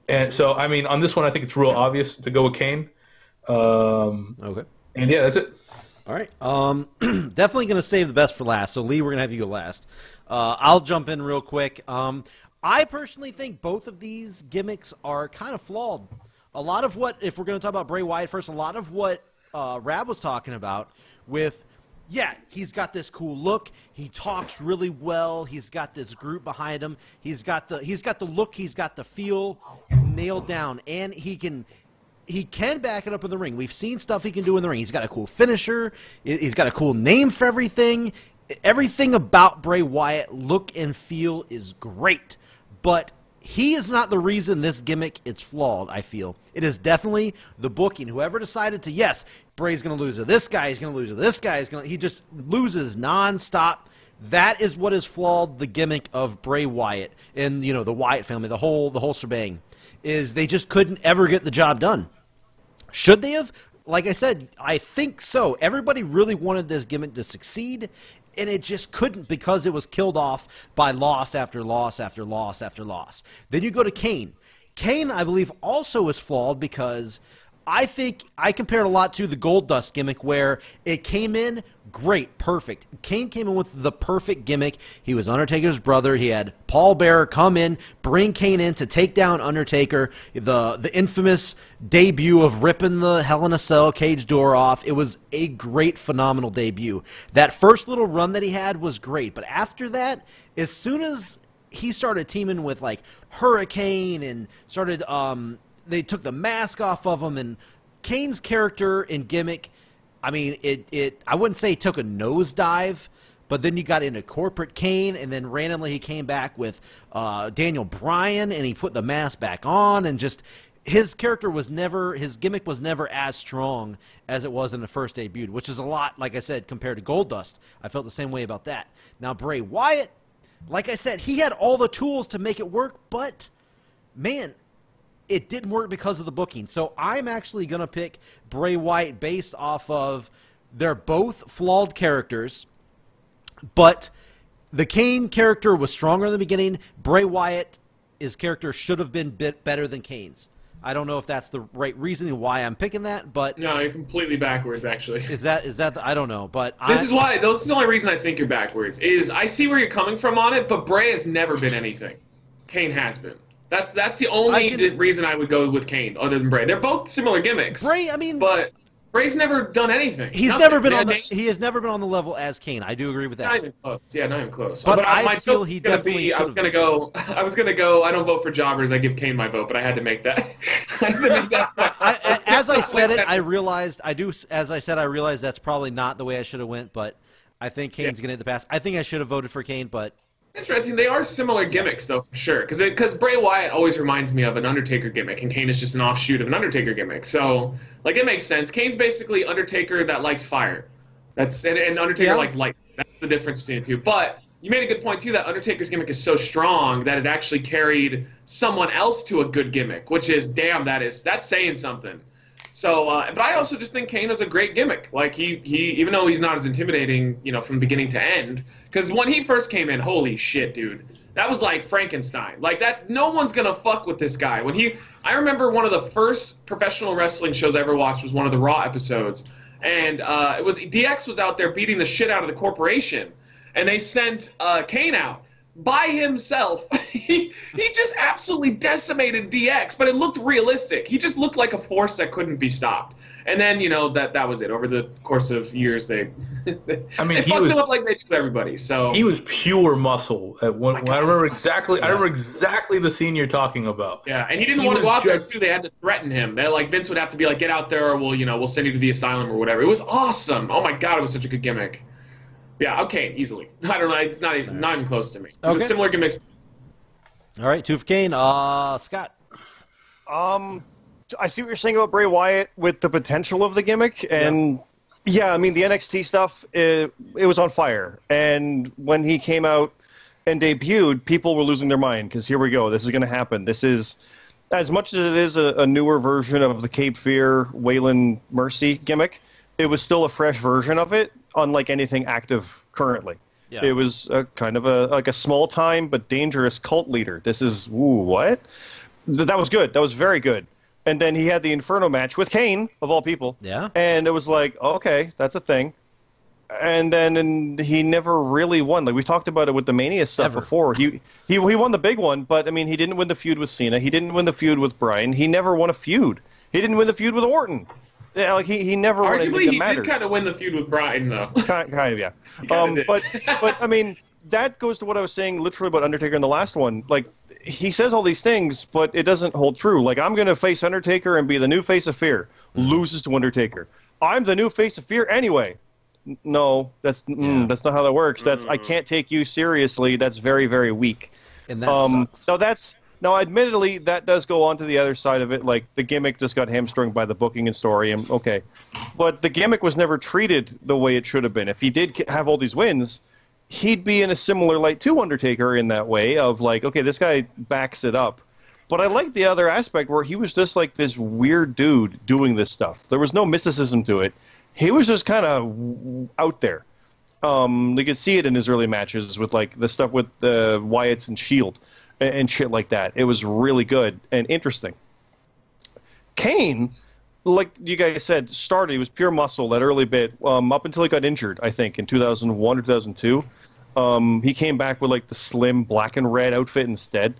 And so, I mean, on this one, I think it's real obvious to go with Kane. Okay. And yeah, that's it. All right. Definitely going to save the best for last. So, Lee, we're going to have you go last. I'll jump in real quick. I personally think both of these gimmicks are kind of flawed. A lot of what, if we're going to talk about Bray Wyatt first, a lot of what Rab was talking about with, yeah, he's got this cool look. He talks really well. He's got this group behind him. He's got the look. He's got the feel nailed down, and he can back it up in the ring. We've seen stuff he can do in the ring. He's got a cool finisher. He's got a cool name for everything. Everything about Bray Wyatt, look and feel, is great. But he is not the reason this gimmick is flawed, I feel. It is definitely the booking. Whoever decided to, yes, Bray's going to lose to this guy, he's going to lose to this guy, he just loses nonstop. That is what has flawed the gimmick of Bray Wyatt and, you know, the Wyatt family, the whole shebang, is they just couldn't ever get the job done. Should they have? Like I said, I think so. Everybody really wanted this gimmick to succeed, and it just couldn't because it was killed off by loss after loss after loss after loss. Then you go to Kane. Kane, I believe, also is flawed because I think I compared a lot to the Goldust gimmick where it came in great, perfect. Kane came in with the perfect gimmick. He was Undertaker's brother. He had Paul Bearer come in, bring Kane in to take down Undertaker. The infamous debut of ripping the Hell in a Cell cage door off. It was a great, phenomenal debut. That first little run that he had was great. But after that, as soon as he started teaming with like Hurricane and started they took the mask off of him, and Kane's character and gimmick, I mean, I wouldn't say he took a nosedive, but then you got into corporate Kane, and then randomly he came back with Daniel Bryan, and he put the mask back on, and just his character was never, his gimmick was never as strong as it was in the first debut, which is a lot, like I said, compared to Goldust. I felt the same way about that. Now, Bray Wyatt, like I said, he had all the tools to make it work, but, man, it didn't work because of the booking. So I'm actually going to pick Bray Wyatt based off of they're both flawed characters, but the Kane character was stronger in the beginning. Bray Wyatt, his character should have been a bit better than Kane's. I don't know if that's the right reasoning why I'm picking that, but no, you're completely backwards. Actually, is that I don't know, but this is why. That's the only reason I think you're backwards. Is I see where you're coming from on it, but Bray has never been anything. Kane has been. That's the only reason I would go with Kane, other than Bray. They're both similar gimmicks. Bray, I mean, but Bray's never done anything. He has never been on the level as Kane. I do agree with that. Not even close. Yeah, not even close. But I feel he definitely should have. I was gonna go. I don't vote for jobbers. I give Kane my vote, but I had to make that. I had to make that. As I said it, I realized that's probably not the way I should have went. But I think Kane's gonna hit the pass. I think I should have voted for Kane, but. Interesting. They are similar gimmicks, though, for sure. Because Bray Wyatt always reminds me of an Undertaker gimmick, and Kane is just an offshoot of an Undertaker gimmick. So, like, it makes sense. Kane's basically Undertaker that likes fire. And Undertaker likes light. That's the difference between the two. But you made a good point, too, that Undertaker's gimmick is so strong that it actually carried someone else to a good gimmick, which is, damn, that's saying something. So, but I also just think Kane is a great gimmick. Like, he even though he's not as intimidating, you know, from beginning to end, because when he first came in, holy shit, dude, that was like Frankenstein. Like that, no one's gonna fuck with this guy. I remember one of the first professional wrestling shows I ever watched was one of the Raw episodes, and it was DX was out there beating the shit out of the corporation, and they sent Kane out by himself. he just absolutely decimated DX, but it looked realistic. He just looked like a force that couldn't be stopped. And then, that was it. Over the course of years, they he fucked him up like they do everybody. So he was pure muscle. I remember exactly. Yeah. I remember exactly the scene you're talking about. yeah, and he didn't want to go out there too. They had to threaten him. Vince would have to be like, "Get out there, or we'll send you to the asylum or whatever." It was awesome. Oh my god, it was such a good gimmick. Yeah, okay, easily. I don't know. It's not even close to me. It was similar gimmicks. All right, 2 for Kane. Scott. I see what you're saying about Bray Wyatt with the potential of the gimmick, and yeah, I mean the NXT stuff, it was on fire, and when he came out and debuted, people were losing their mind because here we go, this is going to happen. This is, as much as it is a newer version of the Cape Fear, Waylon Mercy gimmick, it was still a fresh version of it, unlike anything active currently. Yeah. It was kind of a small time but dangerous cult leader. This is what? That was good. That was very good. And then he had the Inferno match with Kane, of all people. Yeah. And it was like, okay, that's a thing. And then he never really won. Like we talked about it with the Mania stuff before. He won the big one, but I mean he didn't win the feud with Cena. He didn't win the feud with Bryan. He never won a feud. He didn't win the feud with Orton. Yeah, like he never won anything that mattered. Arguably, he did kind of win the feud with Bryan, though. Kind of, yeah. But I mean, that goes to what I was saying literally about Undertaker in the last one. Like, he says all these things, but it doesn't hold true. Like, I'm going to face Undertaker and be the new face of fear. Loses to Undertaker. I'm the new face of fear anyway. No, that's not how that works. I can't take you seriously. That's very, very weak. And that sucks. Now, admittedly, that does go on to the other side of it. Like, the gimmick just got hamstrung by the booking and story, and okay. But the gimmick was never treated the way it should have been. If he did have all these wins, he'd be in a similar light to Undertaker in that way of, like, okay, this guy backs it up. But I like the other aspect where he was just like this weird dude doing this stuff. There was no mysticism to it. He was just kind of out there. You could see it in his early matches with, like, the stuff with the Wyatts and Shield. And shit like that. It was really good and interesting. Kane, like you guys said, he was pure muscle that early bit, up until he got injured, I think, in 2001 or 2002. He came back with, like, the slim black and red outfit instead.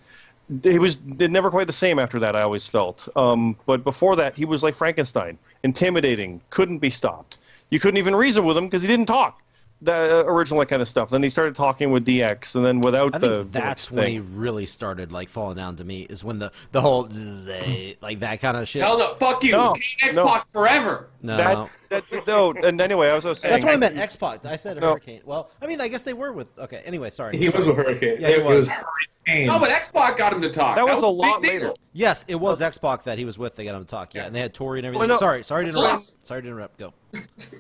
They're never quite the same after that, I always felt. But before that, he was like Frankenstein. Intimidating, couldn't be stopped. You couldn't even reason with him because he didn't talk. The original kind of stuff. Then he started talking with DX, and then without I think that's when he really started like falling down to me. Is when the whole like that kind of shit. Hell no, fuck you, X-Pac forever. No, no. And anyway, I was saying that's what I meant. X-Pac. I said Hurricane. Well, I mean, I guess they were with. Okay. Anyway, sorry. He was with Hurricane. Yeah, he was. Hurricane. No, but X-Pac got him to talk. That was a lot later. Yes, it was X-Pac that he was with. They got him to talk. Yeah, and they had Tori and everything. Sorry to interrupt. Sorry to interrupt. Go.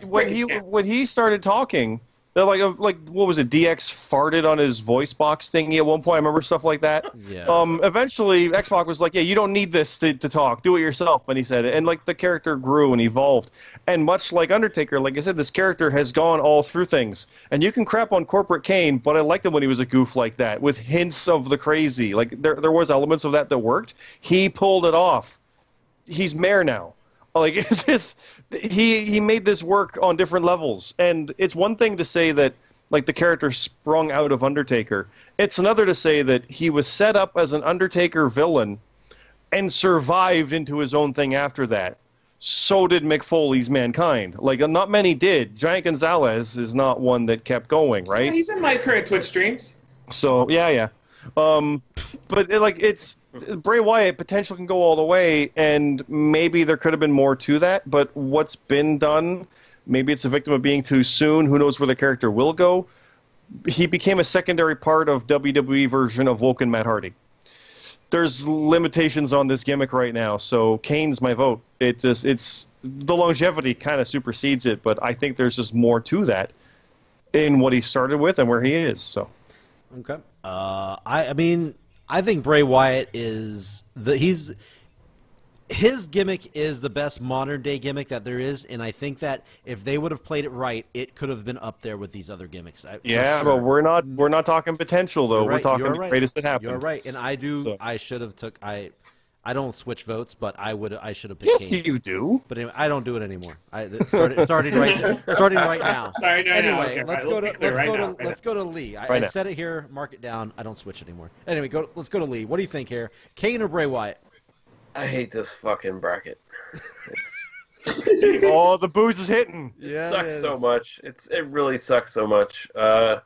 When he started talking. They're like what was it? DX farted on his voice box thingy at one point. I remember stuff like that. Yeah. Eventually, X-Pac was like, "Yeah, you don't need this to talk. Do it yourself." And he said it. And like the character grew and evolved. And much like Undertaker, like I said, this character has gone all through things. And you can crap on Corporate Kane, but I liked him when he was a goof like that, with hints of the crazy. Like there was elements of that worked. He pulled it off. He's mayor now. Like he made this work on different levels, and it's one thing to say that like the character sprung out of Undertaker. It's another to say that he was set up as an Undertaker villain and survived into his own thing after that. So did Mick Foley's Mankind. Like not many did. Giant Gonzalez is not one that kept going, right? Yeah, he's in my current Twitch streams. So yeah. But it's. Bray Wyatt potential can go all the way, and maybe there could have been more to that, but what's been done, maybe it's a victim of being too soon. Who knows where the character will go? He became a secondary part of WWE version of Woken Matt Hardy. There's limitations on this gimmick right now, so Kane's my vote. It's the longevity kind of supersedes it, but I think there's just more to that in what he started with and where he is. So, okay. I mean. I think Bray Wyatt is his gimmick is the best modern day gimmick that there is, and I think that if they would have played it right, it could have been up there with these other gimmicks. Yeah, but we're not talking potential though. We're talking the greatest that happened. You're right, and I should have took I don't switch votes, but I should have picked Kane. Yes, you do. But anyway, I don't do it anymore. Starting right now. Sorry, anyway, okay, let's go to Lee. I said it here. Mark it down. I don't switch anymore. Anyway, let's go to Lee. What do you think here? Kane or Bray Wyatt? I hate this fucking bracket. Oh, the booze is hitting. It sucks so much. It really sucks so much. I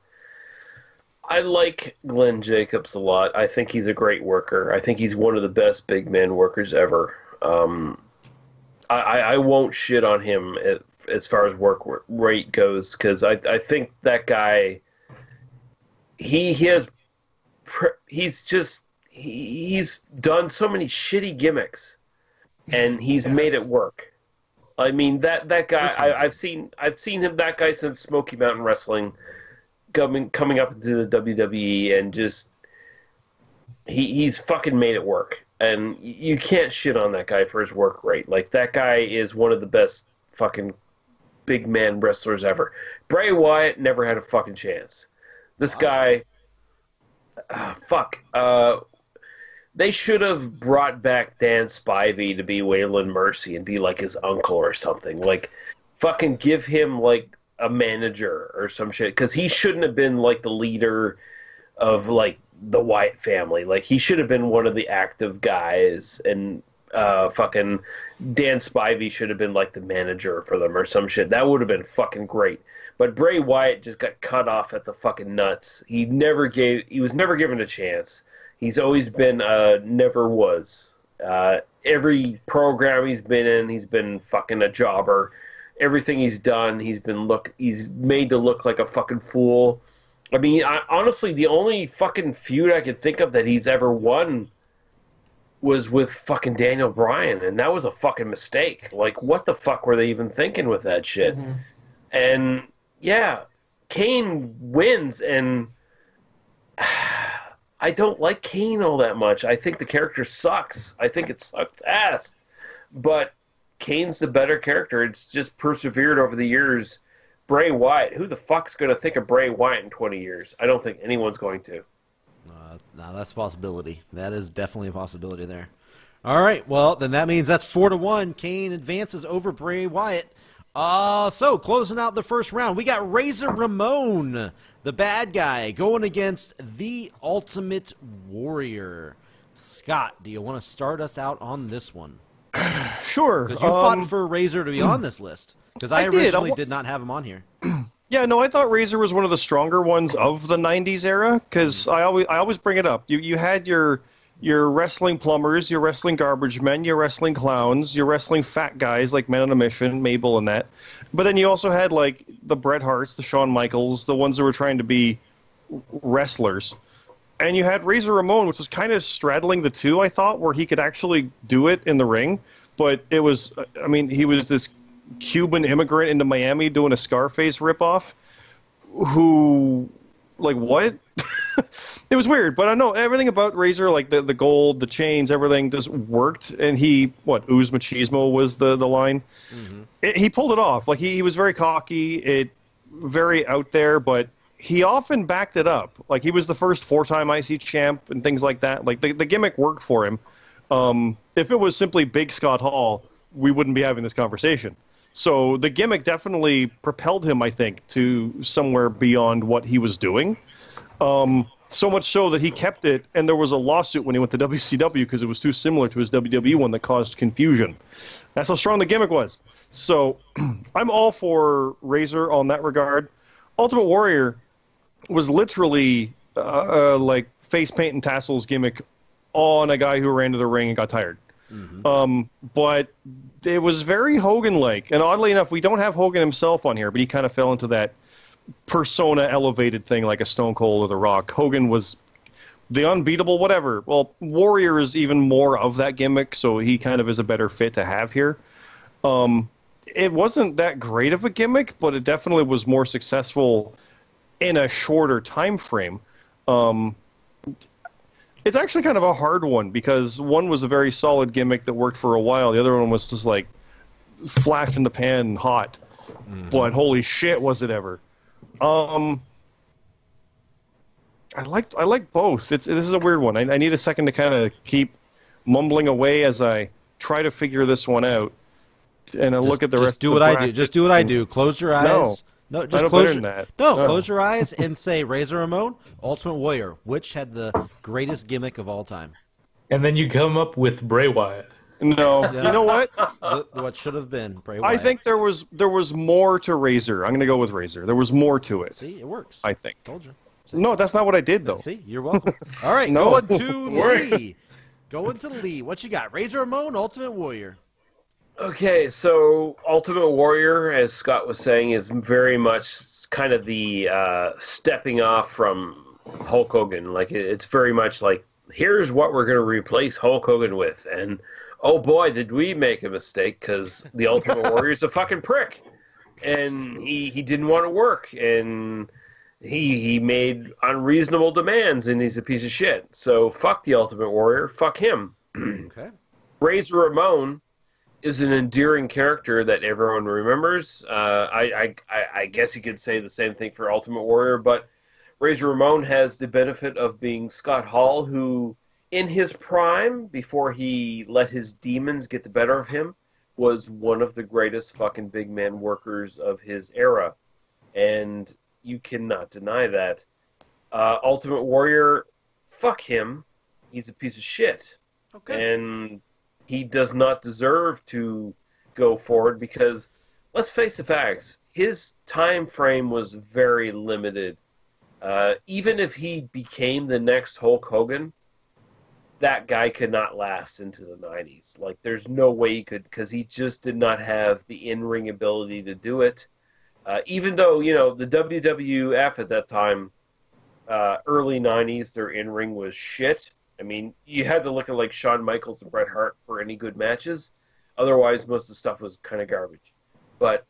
like Glenn Jacobs a lot. I think he's a great worker. I think he's one of the best big man workers ever. I won't shit on him as far as work rate goes, because I think that guy, he's done so many shitty gimmicks, and he's made it work. I mean, that guy, I've seen him, that guy, since Smoky Mountain Wrestling, coming up into the WWE, and just he's fucking made it work. And you can't shit on that guy for his work rate. Like, that guy is one of the best fucking big man wrestlers ever. Bray Wyatt never had a fucking chance. This guy, they should have brought back Dan Spivey to be Waylon Mercy and be like his uncle or something. Like, fucking give him like a manager or some shit, because he shouldn't have been like the leader of like the Wyatt family. Like, he should have been one of the active guys, and fucking Dan Spivey should have been like the manager for them or some shit. That would have been fucking great. But Bray Wyatt just got cut off at the fucking nuts. He was never given a chance. He's always been never was. Every program he's been in, he's been fucking a jobber. Everything he's done, he's made to look like a fucking fool. I mean, honestly, the only fucking feud I could think of that he's ever won was with fucking Daniel Bryan, and that was a fucking mistake. Like, what the fuck were they even thinking with that shit? Mm-hmm. And, yeah, Kane wins, and I don't like Kane all that much. I think the character sucks. I think it sucks ass. But Kane's the better character. It's just persevered over the years. Bray Wyatt, who the fuck's going to think of Bray Wyatt in 20 years? I don't think anyone's going to. No, that's a possibility. That is definitely a possibility there. All right, well, then that means that's 4-1. Kane advances over Bray Wyatt. So, closing out the first round, we got Razor Ramon, the bad guy, going against the Ultimate Warrior. Scott, do you want to start us out on this one? Sure. Because you fought for Razor to be on this list. Because I originally did not have him on here. Yeah, no, I thought Razor was one of the stronger ones of the '90s era. Because I always bring it up. You had your wrestling plumbers, your wrestling garbage men, your wrestling clowns, your wrestling fat guys like Men on a Mission, Mabel, and that. But then you also had like the Bret Harts, the Shawn Michaels, the ones that were trying to be wrestlers. And you had Razor Ramon, which was kind of straddling the two, I thought, where he could actually do it in the ring. But it was, I mean, he was this Cuban immigrant into Miami doing a Scarface ripoff who, like, what? It was weird. But I know everything about Razor, like the gold, the chains, everything just worked. And he, ooze machismo was the line. Mm-hmm. He pulled it off. Like, he was very cocky, very out there, but he often backed it up. Like, he was the first 4-time IC champ and things like that. Like, the gimmick worked for him. If it was simply Big Scott Hall, we wouldn't be having this conversation. So the gimmick definitely propelled him, I think, to somewhere beyond what he was doing. So much so that he kept it, and there was a lawsuit when he went to WCW because it was too similar to his WWE one that caused confusion. That's how strong the gimmick was. So I'm all for Razor on that regard. Ultimate Warrior was literally like face paint and tassels gimmick on a guy who ran to the ring and got tired. Mm-hmm. But it was very Hogan-like. And oddly enough, we don't have Hogan himself on here, but he kind of fell into that persona elevated thing like a Stone Cold or The Rock. Hogan was the unbeatable whatever. Well, Warrior is even more of that gimmick, so he kind of is a better fit to have here. It wasn't that great of a gimmick, but it definitely was more successful in a shorter time frame. It's actually kind of a hard one because one was a very solid gimmick that worked for a while. The other one was just like flash in the pan and hot. Mm-hmm. But holy shit, was it ever? I like both. This is a weird one. I need a second to kind of keep mumbling away as I try to figure this one out. And I look at the rest. Do what I do. Just do what I do. Close your eyes. No, just close close your eyes and say Razor Ramon, Ultimate Warrior, which had the greatest gimmick of all time. And then you come up with Bray Wyatt. No, Yeah. you know what? What should have been Bray I Wyatt. think there was more to Razor. I'm going to go with Razor. There was more to it. See, it works. I think. Told you. See? No, that's not what I did though. See, you're welcome. All right, No. going to Lee. Going to Lee. What you got? Razor Ramon, Ultimate Warrior. Okay, so Ultimate Warrior, as Scott was saying, is very much kind of the stepping off from Hulk Hogan. Like, it's very much like, here's what we're going to replace Hulk Hogan with. And, oh boy, did we make a mistake, because the Ultimate Warrior's a fucking prick. And he didn't want to work, and he made unreasonable demands, and he's a piece of shit. So fuck the Ultimate Warrior, fuck him. Okay. Razor Ramon is an endearing character that everyone remembers. I guess you could say the same thing for Ultimate Warrior, but Razor Ramon has the benefit of being Scott Hall, who, in his prime, before he let his demons get the better of him, was one of the greatest fucking big man workers of his era. And you cannot deny that. Ultimate Warrior, fuck him. He's a piece of shit. Okay. And he does not deserve to go forward because, let's face the facts, his time frame was very limited. Even if he became the next Hulk Hogan, that guy could not last into the 90s. Like, there's no way he could, because he just did not have the in-ring ability to do it. Even though, you know, the WWF at that time, early 90s, their in-ring was shit. I mean, you had to look at, like, Shawn Michaels and Bret Hart for any good matches. Otherwise, most of the stuff was kind of garbage. But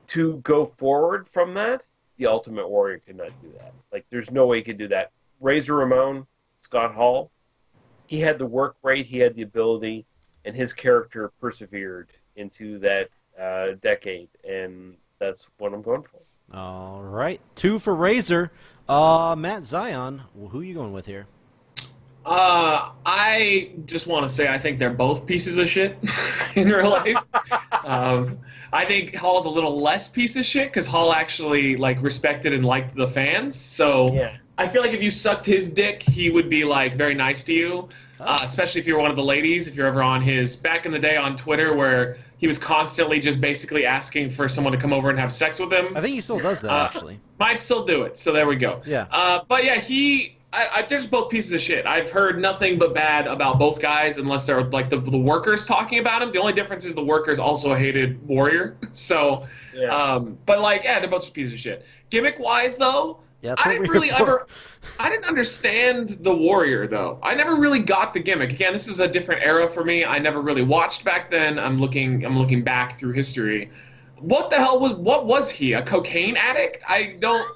to go forward from that, the Ultimate Warrior could not do that. Like, there's no way he could do that. Razor Ramon, Scott Hall, he had the work rate, he had the ability, and his character persevered into that decade, and that's what I'm going for. All right. 2 for Razor. Matt Zion, who are you going with here? I just want to say I think they're both pieces of shit in real life. I think Hall's a little less piece of shit because Hall actually like respected and liked the fans. So Yeah. I feel like if you sucked his dick, he would be like very nice to you. Especially if you're one of the ladies, if you're ever on his back in the day on Twitter where he was constantly just basically asking for someone to come over and have sex with him. I think he still does that, actually. Might still do it, so there we go. Yeah. But yeah, there's both pieces of shit. I've heard nothing but bad about both guys unless they're like the workers talking about him. The only difference is the workers also hated Warrior. So, Yeah. but like, yeah, they're both just pieces of shit. Gimmick-wise, though, Yeah, that's I what didn't we're really here for. ever. I didn't understand the Warrior though. I never really got the gimmick. Again, this is a different era for me. I never really watched back then. I'm looking back through history. What the hell what was he? A cocaine addict? I don't.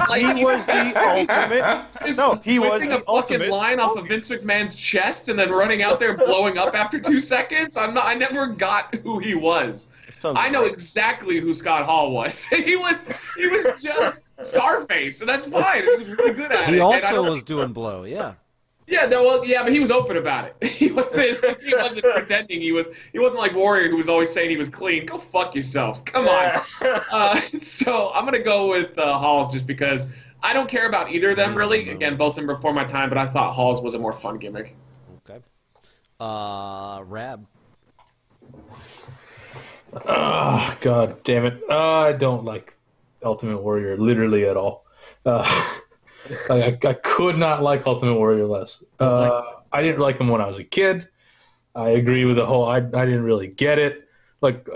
Like, He was the ultimate. Just No, he was whipping the a fucking ultimate. line off of Vince McMahon's chest and then running out there blowing up after 2 seconds. I never got who he was. Sounds I know right. exactly who Scott Hall was. he was just Scarface, and that's fine. He was really good at it. He and I also don't- was doing blow, yeah. Yeah, no, well, yeah, but he was open about it. He wasn't pretending. He wasn't like Warrior, who was always saying he was clean. Go fuck yourself. Come on. So I'm gonna go with Halls just because I don't care about either of them really. Again, both of them before my time, but I thought Halls was a more fun gimmick. Okay. Rab. Oh, God damn it. I don't like Ultimate Warrior literally at all. I could not like Ultimate Warrior less. I didn't like him when I was a kid. I agree with the whole. I didn't really get it. Like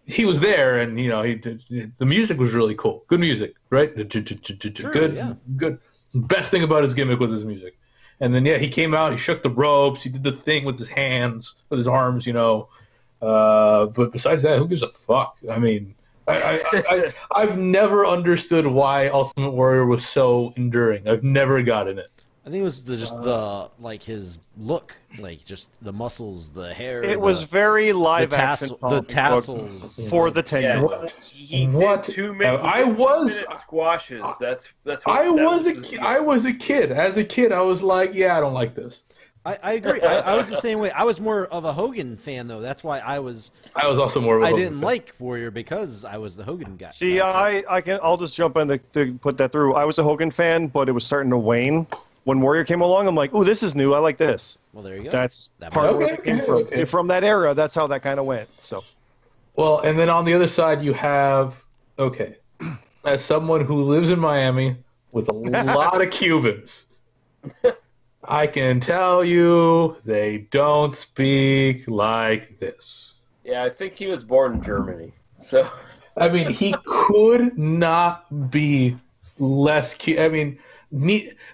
he was there, and you know, the music was really cool. Good music, right? Good, yeah. good. Best thing about his gimmick was his music. And then yeah, he came out. He shook the ropes. He did the thing with his hands, with his arms. You know. But besides that, who gives a fuck? I mean. I've never understood why Ultimate Warrior was so enduring. I've never gotten it. I think it was just the like his look, like just the muscles, the hair. It was very live action. the tassels for the 10 year Yeah. olds. He What? did 2 minute. I was- 2 minute squashes. That's what. I was a his kid. I was a kid. As a kid, I was like, yeah, I don't like this. I agree. I was the same way. I was more of a Hogan fan though. That's why I was also more of a I Hogan didn't fan. like Warrior because I was the Hogan guy. See, I'll just jump in to put that through. I was a Hogan fan, but it was starting to wane when Warrior came along, I'm like, "Ooh, this is new. I like this." Well, there you go. That's That part of might- where it came from. Okay. And from that era, that's how that kind of went. So, Well, and then on the other side, you have, okay, as someone who lives in Miami with a lot of Cubans, I can tell you they don't speak like this. Yeah, I think he was born in Germany. So I mean, he could not be less I mean,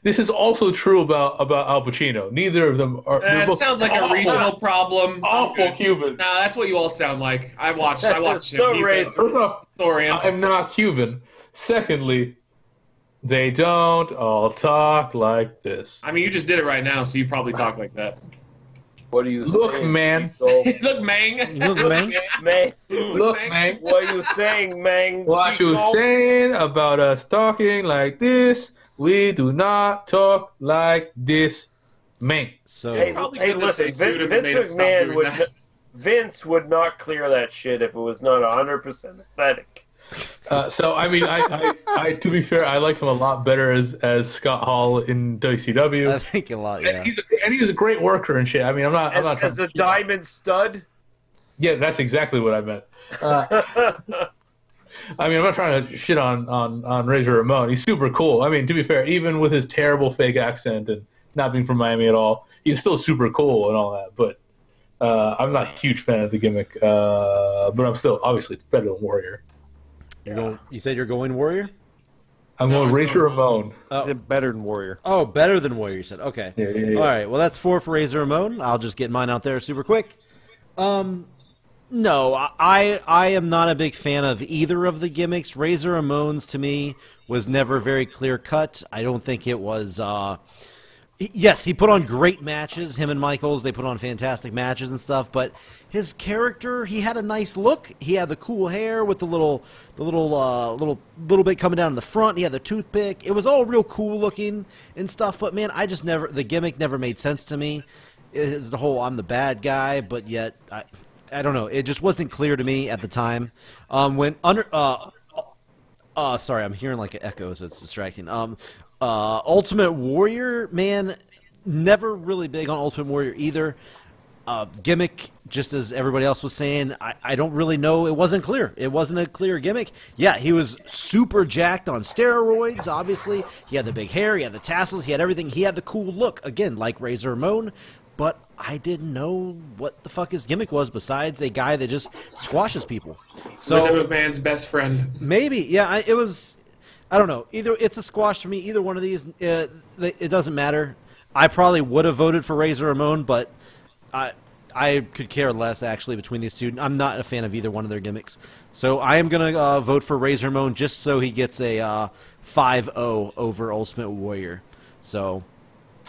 this is also true about Al Pacino. Neither of them are. It sounds like a regional problem. Awful Cuban. Nah, that's what you all sound like. I watched him. So He's racist. First off, Thorian. I'm not Cuban. Secondly, they don't all talk like this. I mean, you just did it right now, so you probably talk like that. what do you Look, saying, man. Chico? Look, Mang. Look, man. Man, Look, man. what are you saying, man? What you Chico? saying about us talking like this? We do not talk like this, man. So Hey, Probably hey, good that listen, they sued him Vince and made him stop McMahon doing would that. Vince would not clear that shit if it was not 100% aesthetic. So I mean, I to be fair, I liked him a lot better as Scott Hall in WCW. I think a lot. Yeah. And he was a great worker and shit. I mean, I'm not trying As to a diamond stud. Yeah, that's exactly what I meant. I mean, I'm not trying to shit on Razor Ramon. He's super cool. I mean, to be fair, even with his terrible fake accent and not being from Miami at all, he's still super cool and all that. But I'm not a huge fan of the gimmick. But I'm still, obviously, it's better than Warrior. You said you're going Warrior? I'm going Razor Ramon. is it better than Warrior? Oh, better than Warrior, you said. Okay. Yeah. All right. Well, that's 4 for Razor Ramon. I'll just get mine out there super quick. No, I am not a big fan of either of the gimmicks. Razor Ramon's, to me, was never very clear-cut. I don't think it was... Yes, he put on great matches. Him and Michaels, they put on fantastic matches and stuff. But his character, he had a nice look. He had the cool hair with the little bit coming down in the front. He had the toothpick. It was all real cool looking and stuff. But man, the gimmick never made sense to me. It's the whole I'm the bad guy, but yet I don't know. It just wasn't clear to me at the time. Sorry, I'm hearing like an echo, so it's distracting. Ultimate Warrior, man, never really big on Ultimate Warrior either. Gimmick, just as everybody else was saying, I don't really know. It wasn't clear. It wasn't a clear gimmick. Yeah, he was super jacked on steroids, obviously. He had the big hair. He had the tassels. He had everything. He had the cool look, again, like Razor Ramon. But I didn't know what the fuck his gimmick was besides a guy that just squashes people. So Linda McMahon's best friend. maybe, yeah, it was... I don't know. Either it's a squash for me. Either one of these, it doesn't matter. I probably would have voted for Razor Ramon, but I could care less, actually, between these two. I'm not a fan of either one of their gimmicks. So I am going to vote for Razor Ramon just so he gets a 5-0 over Ultimate Warrior. So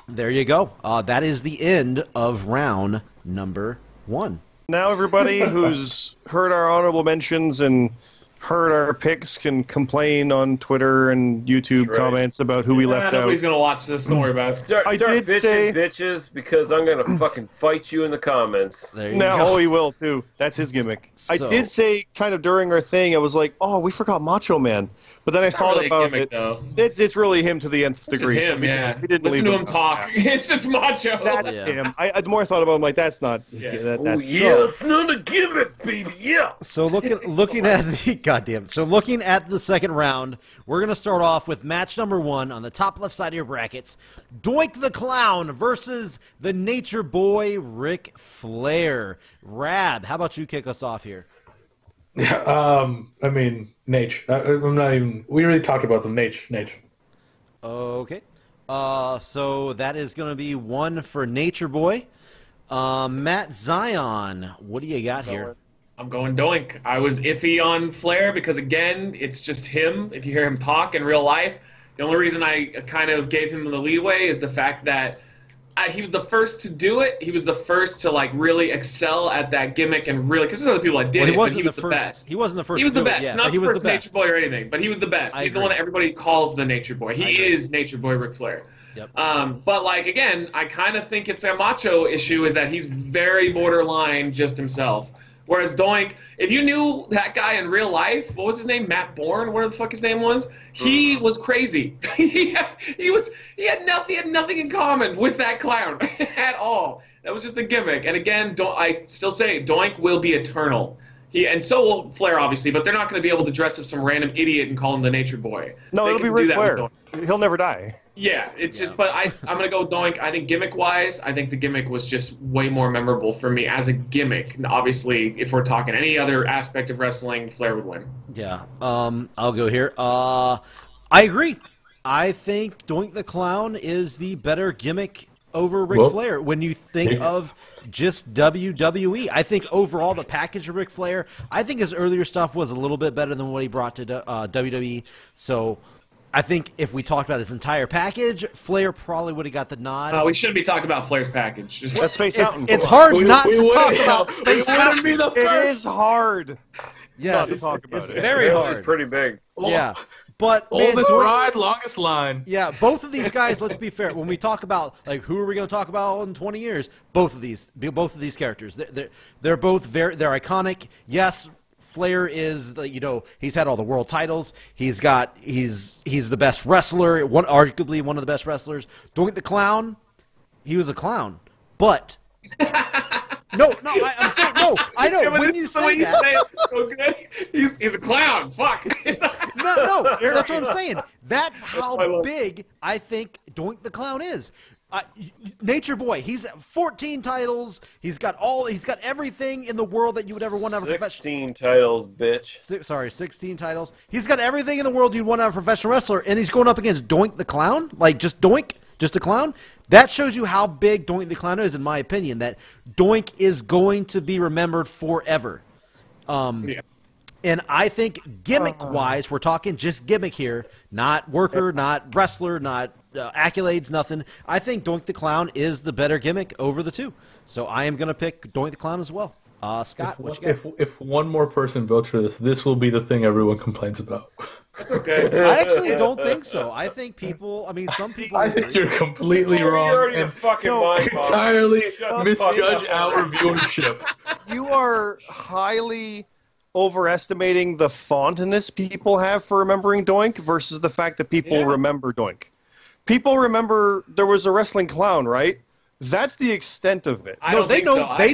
there you go. That is the end of round number 1. Now everybody who's heard our honorable mentions and heard our picks can complain on Twitter and YouTube comments about who we left out. Nobody's going to watch this. Don't worry about it. Start did bitching, say- bitches, because I'm gonna fucking fight you in the comments. There you No, go. oh, he will too. That's his gimmick. I So- did say kind of during our thing, I was like, oh, we forgot Macho Man. But then I It's not thought really a about gimmick, it. though. It's really him to the nth It's just degree. him, yeah. We didn't Listen leave to him talk. It's just macho. That's Yeah. him. The more I thought about it, I'm like, that's not. Yeah. That's Yeah, it's not a gimmick, baby. Yeah. So looking at the goddamn. So looking at the second round, we're gonna start off with match number 1 on the top left side of your brackets: Doink the Clown versus the Nature Boy Ric Flair. Rab, how about you kick us off here? I mean, Nate. I'm not even. We already talked about them. Nate. Okay. So that is gonna be 1 for Nature Boy. Matt Zion, what do you got here? I'm going Doink. I was iffy on Flair because, again, it's just him. If you hear him talk in real life, the only reason I kind of gave him the leeway is the fact that he was the first to do it. He was the first to like really excel at that gimmick and really, because there's other people that did it, but he was the best. He wasn't the first. He was to the do it, best, yeah, not but he the was first the best. Nature Boy or anything, but he was the best. I He's the agree. one that everybody calls the Nature Boy. He is Nature Boy Ric Flair. Yep. But like again, I kind of think it's a macho issue is that he's very borderline just himself. Whereas Doink, if you knew that guy in real life, what was his name? Matt Bourne, whatever the fuck his name was. He was crazy. he had nothing in common with that clown at all. That was just a gimmick. And again, I still say Doink will be eternal. And so will Flair, obviously, but they're not going to be able to dress up some random idiot and call him the Nature Boy. No, it'll be Ric Flair. He'll never die. Yeah, it's just, but I'm going to go Doink. I think gimmick-wise, I think the gimmick was just way more memorable for me as a gimmick. And obviously, if we're talking any other aspect of wrestling, Flair would win. Yeah, I'll go here. I agree. I think Doink the Clown is the better gimmick over Ric Flair when you think of just WWE. I think overall the package of Ric Flair, I think his earlier stuff was a little bit better than what he brought to WWE. So I think if we talked about his entire package, Flair probably would have got the nod. We shouldn't be talking about Flair's package. That's Space Mountain. It's hard not to talk about Space Mountain. It is hard. Yes, to talk about it's it. very hard. It's pretty big. Yeah. But oldest ride, longest line. Yeah, both of these guys. Let's be fair. When we talk about like who are we going to talk about in 20 years, both of these characters, they're both they're iconic. Yes, Flair is he's had all the world titles. He's the best wrestler, arguably one of the best wrestlers. Doink the Clown, he was a clown, but. No, I'm saying no. I know when you say that. It's so good. He's a clown. Fuck. No, that's what I'm saying. That's how big I think Doink the Clown is. Nature Boy, he's 14 titles. He's got everything in the world that you would ever want to have a professional. 16 titles, bitch. 16 titles. He's got everything in the world you'd want to have a professional wrestler, and he's going up against Doink the Clown, like just Doink. Just a clown? That shows you how big Doink the Clown is, in my opinion, that Doink is going to be remembered forever. And I think gimmick-wise, we're talking just gimmick here, not worker, not wrestler, not accolades, nothing. I think Doink the Clown is the better gimmick over the two. So I am going to pick Doink the Clown as well. Scott, what you got? If one more person votes for this will be the thing everyone complains about. That's okay. I actually don't think so. I think some people. I think you're completely wrong. You're out of your fucking mind, Bob. Entirely misjudge our viewership. You are highly overestimating the fondness people have for remembering Doink versus the fact that people remember Doink. People remember there was a wrestling clown, right? That's the extent of it. No, they know Doink. They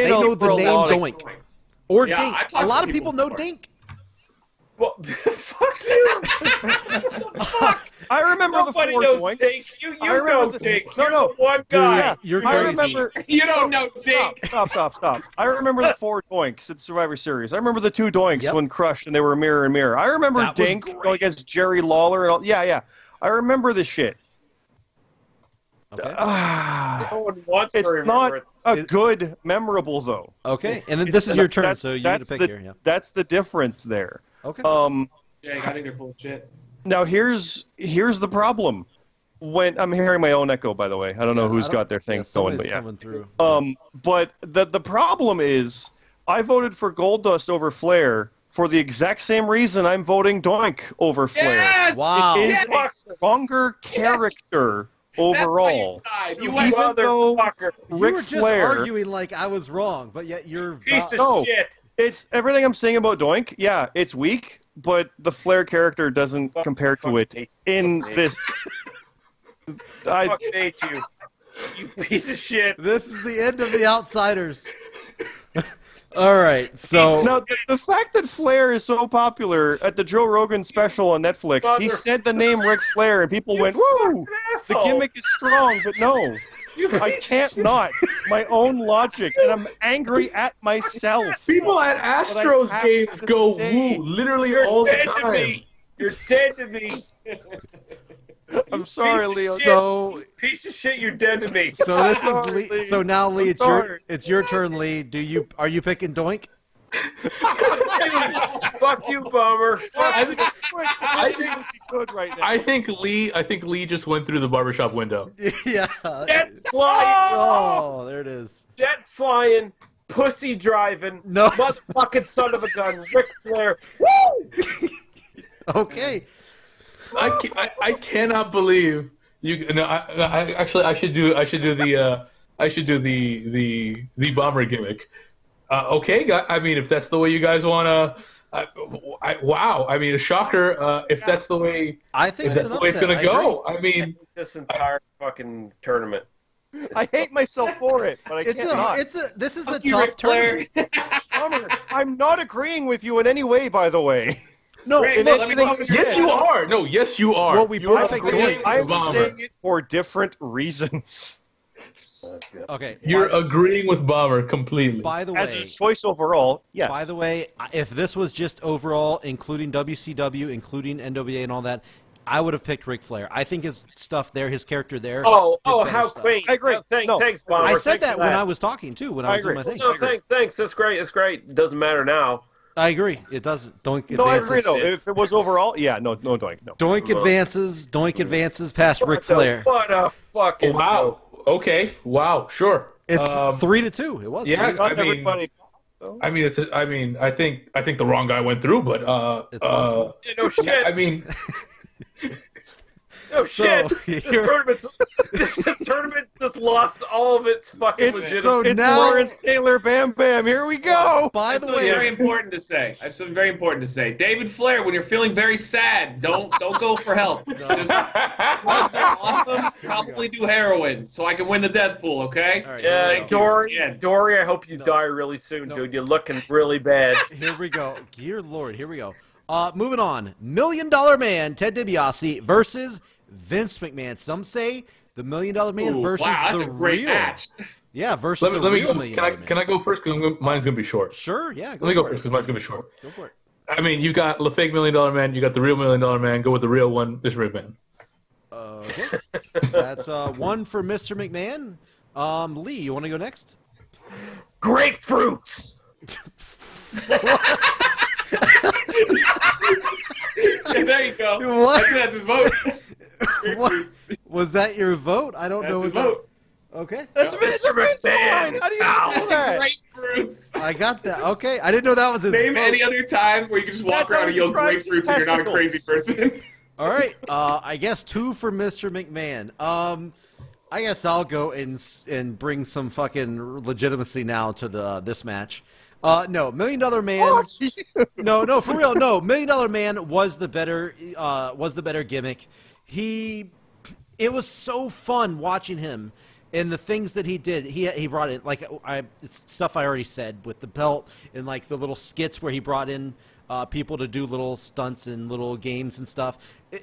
know the name Doink. Or Dink. A lot of people know Dink. Well, fuck you. Fuck. I remember Nobody the four knows Doinks. Dink. You know Dink. You're the one guy. You're I crazy. remember. You don't know Dink. Stop. I remember the four Doinks at Survivor Series. I remember the two Doinks when crushed and they were mirror and mirror. I remember That was Dink great. going against Jerry Lawler and all. Yeah. I remember this shit. Okay. No one wants to It's remember not it. a good memorable though. Okay, and then this is your turn, so you get to pick here. Yeah. That's the difference there. Okay. Jake, I think they're full of shit. Now here's the problem. When I'm hearing my own echo, by the way, I don't know who's got their thing going, but yeah. Coming through. But the problem is, I voted for Goldust over Flair for the exact same reason I'm voting Doink over Flair. Yes! Wow. It is a stronger character overall. You Even though motherfucker. You Ric were just Flair, arguing like I was wrong, but yet you're Piece of No. shit. it's everything I'm saying about Doink. Yeah, it's weak, but the Flair character doesn't compare to it in this. I fucking hate you. You piece of shit. This is the end of the Outsiders. All right, so Now, the fact that Flair is so popular at the Joe Rogan special on Netflix, he said the name Ric Flair, and people went, "Woo! The gimmick is strong." But no, I can't not. My own logic, and I'm angry at myself. People at Astros have games to go say- woo literally You're all the dead to time. me. You're dead to me. I'm sorry, piece of Leo. shit. so Piece of shit. You're dead to me. so this is Lee. So now Lee, sorry. it's your turn, Lee. Are you picking Doink? Fuck you, Bomber. I think, Good right now. I think Lee just went through the barbershop window. Yeah. Jet flying. Oh, there it is. Jet flying. Pussy driving. No. Motherfucking son of a gun. Ric Flair. Woo! Okay. I cannot believe you. No, I should do the bomber gimmick. Okay, I mean, if that's the way you guys want to, wow. I mean, a shocker. If that's the way, I think if that's the way it's gonna go. I mean, this entire fucking tournament. I hate myself for it, but I can't. This is a Fuck you, tough Ric Flair. tournament. Bummer. I'm not agreeing with you in any way, by the way. No, Great, look, let me know. yes, you are. No, yes, you are. Well, we You are both picked agreeing Doink. with I'm Bomber. saying it for different reasons. okay. You're agreeing with Bomber completely. By the As a way, choice overall, yes. by the way, if this was just overall, including WCW, including NWA and all that, I would have picked Ric Flair. I think his stuff there, his character there. Oh, did better how stuff. quaint. I agree. No. Thanks, Bomber. I said Thanks that for when I was talking too. When I was doing my thing. No, thanks. That's great. It's great. It doesn't matter now. I agree. It doesn't. Doink No, I advances. agree. No, if it was overall, yeah, no, Doink, no. Doink advances. Doink advances past Ric Flair. What a fucking Wow. Okay. Wow. Sure. It's 3-2. It was. Yeah. 3-2. Not I mean, everybody. I mean, I think the wrong guy went through, but It's possible. No shit. yeah, I mean, No shit. here- This tournament just lost all of its fucking It's legitimacy. so It's now- Lawrence Taylor, Bam Bam. Here we go. By the Something very way, important to say. I have something very important to say. David Flair, when you're feeling very sad, don't go for help. Just, drugs are awesome. Probably do heroin so I can win the death pool. Okay. all right, Yeah, here we go. Dory, I hope you die really soon, dude. You're looking really bad. Here we go. Dear Lord, here we go. Moving on. $1 Million Man, Ted DiBiase versus Vince McMahon. Some say the $1 Million Man Ooh, versus wow, that's the a great real. match. Yeah, versus let the me real go. $1 Million Can I Man. go first? Because mine's gonna be short. Sure. Yeah. Go Let me go for first it. because mine's gonna be short. Go for it. I mean, you got the fake $1 Million Man. You got the real $1 Million Man. Go with the real one. This McMahon. Okay. That's one for Mr. McMahon. Lee, you want to go next? Grapefruits. Yeah, there you go. What? That's his vote. What? Was that your vote? I don't That's know his what vote. that. Okay. That's Mr. McMahon. How do you know that? Grapefruits. I got that. Okay. I didn't know that was his Name vote. any other time where you can just walk That's around how and he yell describes grapefruits and you're not a testicles. crazy person. All right. I guess 2 for Mr. McMahon. I guess I'll go and bring some fucking legitimacy now to this match. No, $1 Million Man. No, for real. No, $1 Million Man was the better gimmick. It was so fun watching him and the things that he did. He brought in it's stuff I already said with the belt and like the little skits where he brought in people to do little stunts and little games and stuff.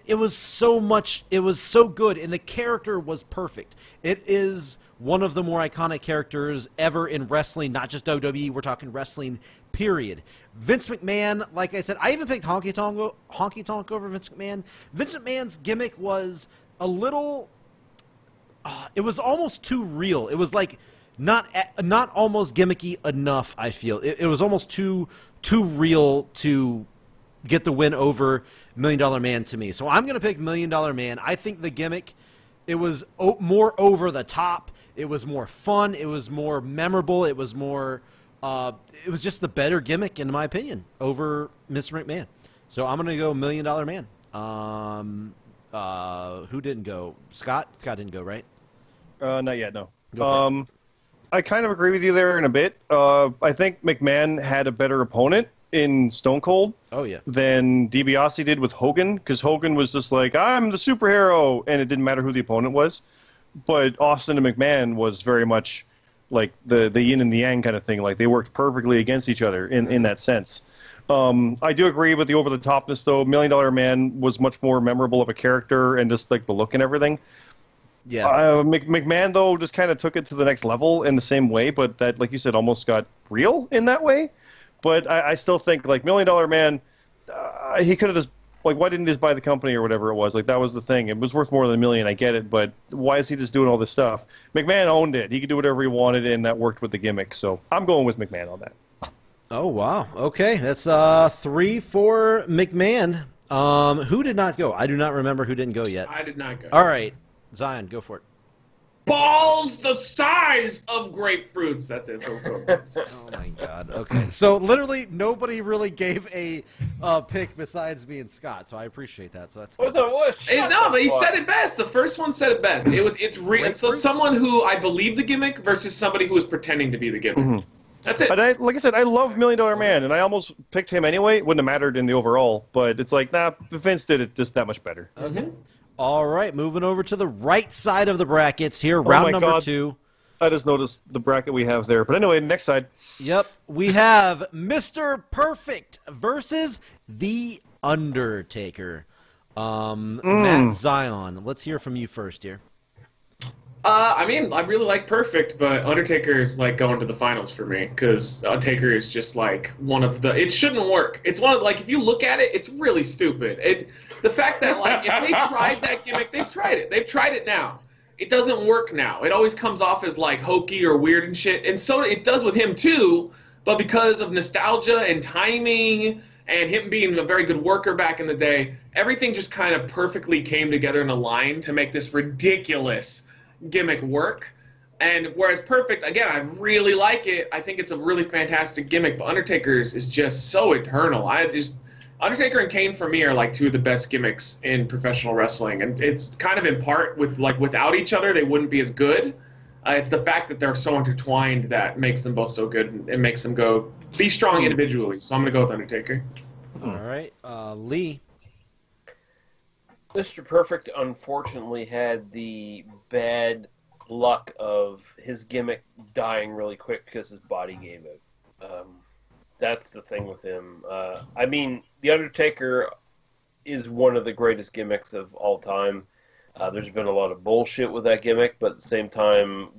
It was so much. It was so good, and the character was perfect. It is one of the more iconic characters ever in wrestling, not just WWE. We're talking wrestling, period. Vince McMahon, like I said, I even picked Honky Tonk over Vince McMahon. Vince McMahon's gimmick was a little. It was almost too real. It was like not almost gimmicky enough. I feel it was almost too real to get the win over $1 Million Man to me. So I'm going to pick $1 Million Man. I think the gimmick, it was more over the top. It was more fun. It was more memorable. It was more. It was just the better gimmick, in my opinion, over Mr. McMahon. So I'm going to go $1 Million Man. Who didn't go? Scott? Scott didn't go, right? Not yet, no. Go for it. I kind of agree with you there in a bit. I think McMahon had a better opponent in Stone Cold Oh, yeah. than DiBiase did with Hogan, because Hogan was just like, I'm the superhero, and it didn't matter who the opponent was. But Austin and McMahon was very much like the yin and the yang kind of thing. Like, they worked perfectly against each other in that sense. I do agree with the over-the-topness, though. $1 Million Man was much more memorable of a character and just, like, the look and everything. Yeah. McMahon, though, just kind of took it to the next level in the same way, but that, like you said, almost got real in that way. But I still think, like, $1 Million Man, he could have just, like, why didn't he just buy the company or whatever it was? Like, that was the thing. It was worth more than $1 million, I get it, but why is he just doing all this stuff? McMahon owned it. He could do whatever he wanted, and that worked with the gimmick. So I'm going with McMahon on that. Oh, wow. Okay, that's 3 for McMahon. Who did not go? I do not remember who didn't go yet. I did not go. All right, Zion, go for it. Balls the size of grapefruits. That's it. Oh, my God. Okay, so literally nobody really gave a pick besides me and Scott, so I appreciate that. So that's good. No, but he said it best. The first one said it best. It's Grapefruits? someone who I believe the gimmick versus somebody who is pretending to be the gimmick. Mhm. That's it. But like I said, I love $1 Million Man, and I almost picked him anyway. It wouldn't have mattered in the overall, but it's like, nah, Vince did it just that much better. Okay. All right, moving over to the right side of the brackets here, round number 2. I just noticed the bracket we have there. But anyway, next side. Yep, we have Mr. Perfect versus The Undertaker. Matt Zion, let's hear from you first here. I mean, I really like Perfect, but Undertaker is like going to the finals for me because Undertaker is just like one of the. It shouldn't work. It's one of like if you look at it, it's really stupid. The fact that like if they tried that gimmick, they've tried it. They've tried it now. It doesn't work now. It always comes off as like hokey or weird and shit, and so it does with him too. But because of nostalgia and timing and him being a very good worker back in the day, everything just kind of perfectly came together in a line to make this ridiculous gimmick work. And whereas Perfect, again, I really like it. I think it's a really fantastic gimmick, but Undertaker's is just so eternal. Undertaker and Kane for me are like two of the best gimmicks in professional wrestling, and it's kind of in part with like without each other they wouldn't be as good. It's the fact that they're so intertwined that makes them both so good and makes them be strong individually. So I'm gonna go with Undertaker. All right, Lee. Mr. Perfect unfortunately had the bad luck of his gimmick dying really quick because his body gave it. That's the thing with him. I mean, The Undertaker is one of the greatest gimmicks of all time. There's been a lot of bullshit with that gimmick, but at the same time,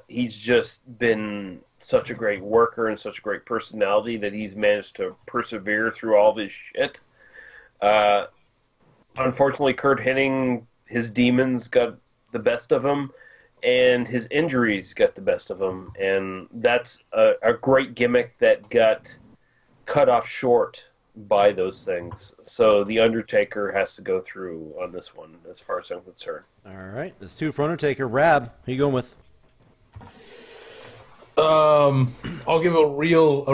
he's just been such a great worker and such a great personality that he's managed to persevere through all this shit. Unfortunately, Kurt Hennig, his demons got the best of him, and his injuries got the best of him. And that's a great gimmick that got cut off short by those things. So The Undertaker has to go through on this one, as far as I'm concerned. All right, that's 2 for Undertaker. Rab, who you going with? I'll give a real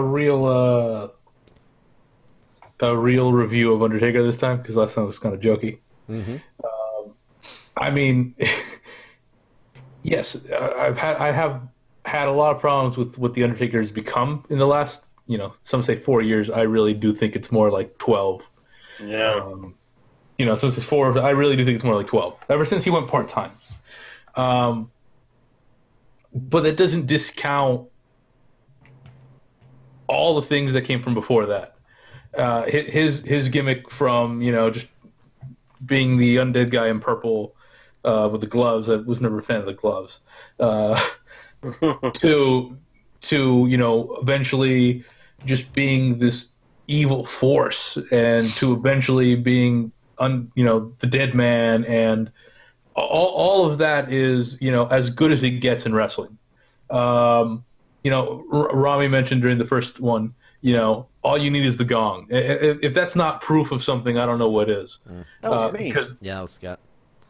review of Undertaker this time because last time was kind of jokey. I mean, yes, I have had a lot of problems with what the Undertaker has become in the last, some say 4 years. I really do think it's more like 12. Yeah. Since it's 4, I really do think it's more like 12. Ever since he went part-time. But that doesn't discount all the things that came from before that. His gimmick from, just being the undead guy in purple with the gloves. I was never a fan of the gloves. To eventually just being this evil force, and to eventually being the dead man, and all of that is as good as it gets in wrestling. Rami mentioned during the first one, all you need is the gong. If that's not proof of something, I don't know what is. That was me. Yeah, that was Scott.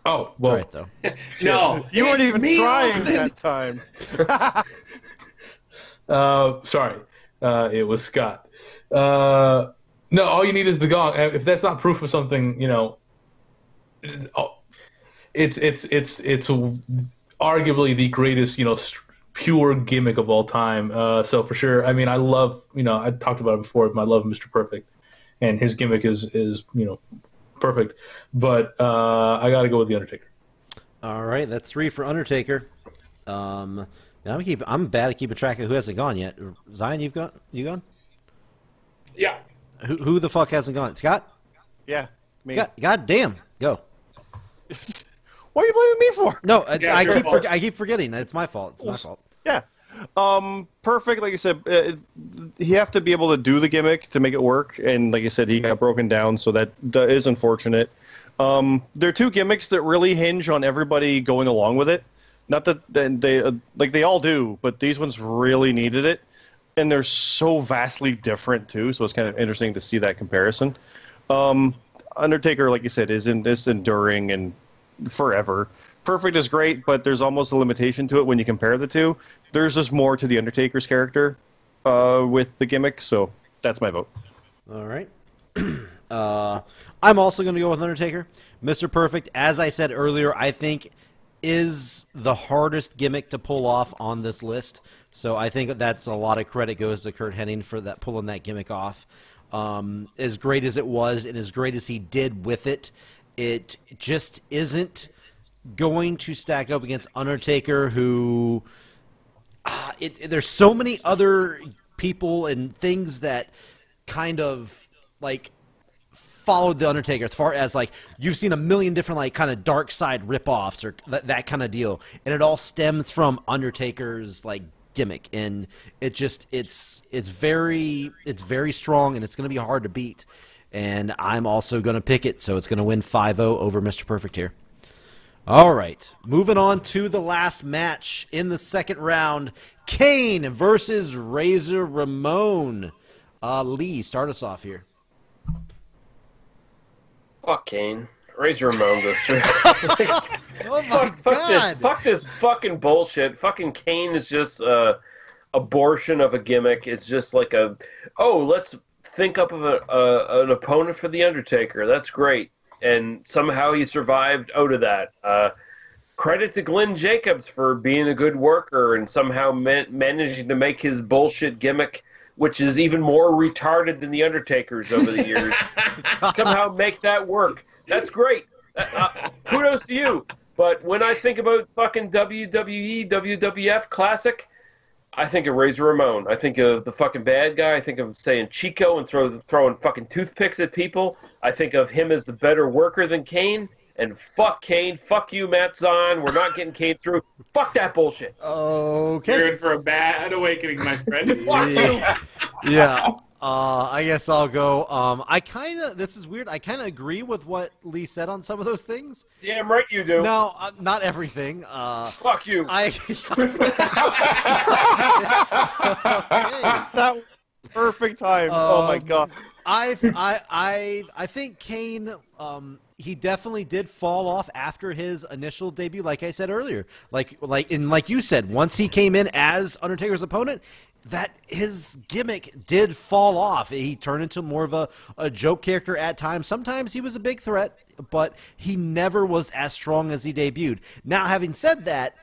Oh, well. That's right, though. No, You weren't even me, trying Austin. that time. Sorry. It was Scott. No, all you need is the gong. If that's not proof of something, it's arguably the greatest, pure gimmick of all time. So for sure, I mean, I love, I talked about it before, I love Mr. Perfect, and his gimmick is perfect. But I got to go with The Undertaker. All right, that's 3 for Undertaker. I'm bad at keeping track of who hasn't gone yet. Zion, you gone? Yeah. Who the fuck hasn't gone? Scott? Yeah, me. God damn, go. What are you blaming me for? No, Yeah, I keep forgetting. It's my fault. It's my fault. Yeah. Perfect. Like you said, you have to be able to do the gimmick to make it work. And like you said, he got broken down, so that is unfortunate. There are 2 gimmicks that really hinge on everybody going along with it. Not that they all do, but these ones really needed it. And they're so vastly different, too, so it's kind of interesting to see that comparison. Undertaker, like you said, is enduring and forever. Perfect is great, but there's almost a limitation to it when you compare the 2. There's just more to the Undertaker's character with the gimmick, so that's my vote. All right. I'm also going to go with Undertaker. Mr. Perfect, as I said earlier, I think is the hardest gimmick to pull off on this list So I think that's a lot of credit goes to Kurt Hennig for that pulling that gimmick off. As great as it was and as great as he did with it, it just isn't going to stack up against Undertaker, who there's so many other people and things that kind of like followed the Undertaker, as far as like you've seen a million different like kind of dark side ripoffs or that kind of deal, and it all stems from Undertaker's like gimmick, and it just it's very strong, and it's going to be hard to beat. And I'm also going to pick it, so it's going to win 5-0 over Mr. Perfect here. All right, moving on to the last match in the second round, Kane versus Razor Ramon. Lee, start us off here. Fuck Kane. Razor Ramon goes through. Oh my God. Fuck this fucking bullshit. Fucking Kane is just a abortion of a gimmick. It's just like let's think up of an opponent for The Undertaker. That's great. And somehow he survived out of that. Credit to Glenn Jacobs for being a good worker and somehow managing to make his bullshit gimmick, which is even more retarded than The Undertaker's over the years, somehow make that work. That's great. Kudos to you. But when I think about fucking WWE, WWF Classic, I think of Razor Ramon. I think of the fucking bad guy. I think of saying Chico and throwing fucking toothpicks at people. I think of him as the better worker than Kane. And fuck Kane. Fuck you, Matt Zahn. We're not getting Kane through. Fuck that bullshit. Okay. You're in for a bad awakening, my friend. Fuck you. Yeah. I guess I'll go. This is weird. I kind of agree with what Lee said on some of those things. Damn right you do. No, not everything. Fuck you. That was perfect time. Oh my God. I think Kane, he definitely did fall off after his initial debut, like I said earlier. Like you said, once he came in as Undertaker's opponent, that his gimmick did fall off. He turned into more of a joke character at times. Sometimes he was a big threat, but he never was as strong as he debuted. Now, having said that,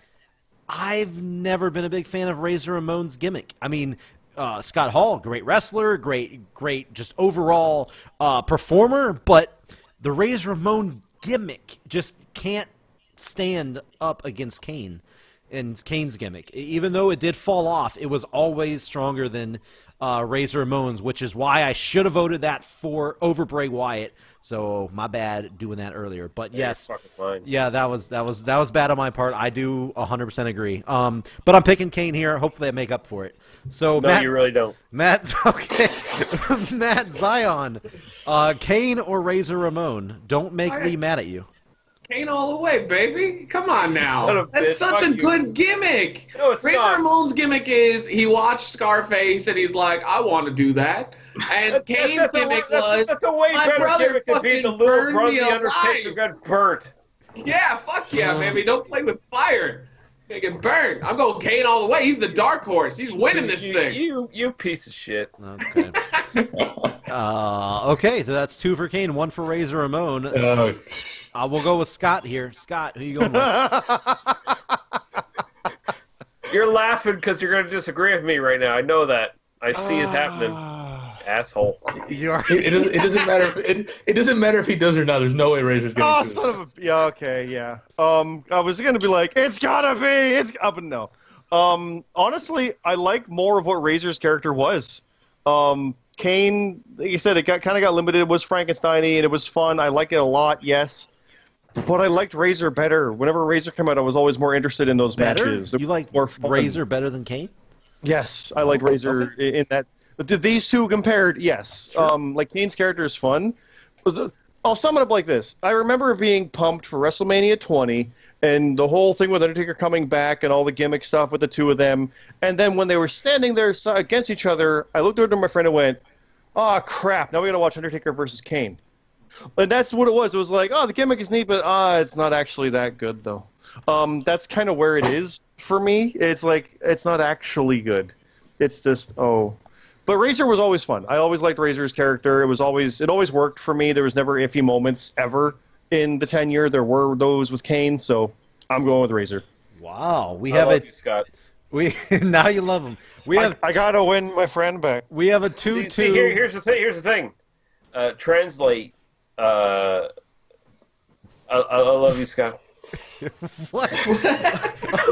I've never been a big fan of Razor Ramon's gimmick. I mean, Scott Hall, great wrestler, great just overall performer, but the Razor Ramon gimmick just can't stand up against Kane and Kane's gimmick. Even though it did fall off, it was always stronger than Razor Ramon's, which is why I should have voted that over Bray Wyatt. So my bad doing that earlier. But yes, yeah, that was bad on my part. I do 100% agree. But I'm picking Kane here. Hopefully I make up for it. So no, you really don't. Matt, okay, Matt Zion, Kane or Razor Ramon? Don't make Lee mad at you. Kane all the way, baby. Come on now. That's such a Fuck good you. gimmick. No, it's Razor not. Ramon's gimmick is he watched Scarface and he's like, I want to do that. And Kane's gimmick was, that's a way my better brother gimmick than being the fucking little burned brother me the Undertaker alive. got burnt. Yeah, fuck yeah, baby. Don't play with fire. They get burned. I'm going Kane all the way. He's the dark horse. He's winning this thing. You piece of shit. Okay. Okay, so that's 2 for Kane, 1 for Razor Ramon. We'll go with Scott here. Scott, who you going with? You're laughing because you're going to disagree with me right now. I know that. I see it happening. Asshole. It doesn't matter. It doesn't matter if he does or not. There's no way Razor's going to do it. Yeah, okay, yeah. I was gonna be like, it's gotta be, but no. Honestly, I like more of what Razor's character was. Kane, like you said, it kind of got limited. It was Frankenstein-y, and it was fun. I liked it a lot, yes. But I liked Razor better. Whenever Razor came out, I was always more interested in those matches. You like more fun. Razor better than Kane? Yes, I like Razor in that. But these two compared, yes. Sure. Like Kane's character is fun. I'll sum it up like this. I remember being pumped for WrestleMania 20 and the whole thing with Undertaker coming back and all the gimmick stuff with the two of them. And then when they were standing there against each other, I looked over to my friend and went, oh, crap, now we got to watch Undertaker versus Kane. And that's what it was. It was like, oh, the gimmick is neat, but it's not actually that good, though. That's kind of where it is for me. It's like, it's not actually good. It's just, oh. But Razor was always fun. I always liked Razor's character. It always worked for me. There was never iffy moments ever in the tenure. There were those with Kane, so I'm going with Razor. Wow, we I have love you, Scott. Now you love him. I gotta win my friend back. We have a 2-2. See, here's the thing. Here's the thing. Translate. I love you, Scott. What?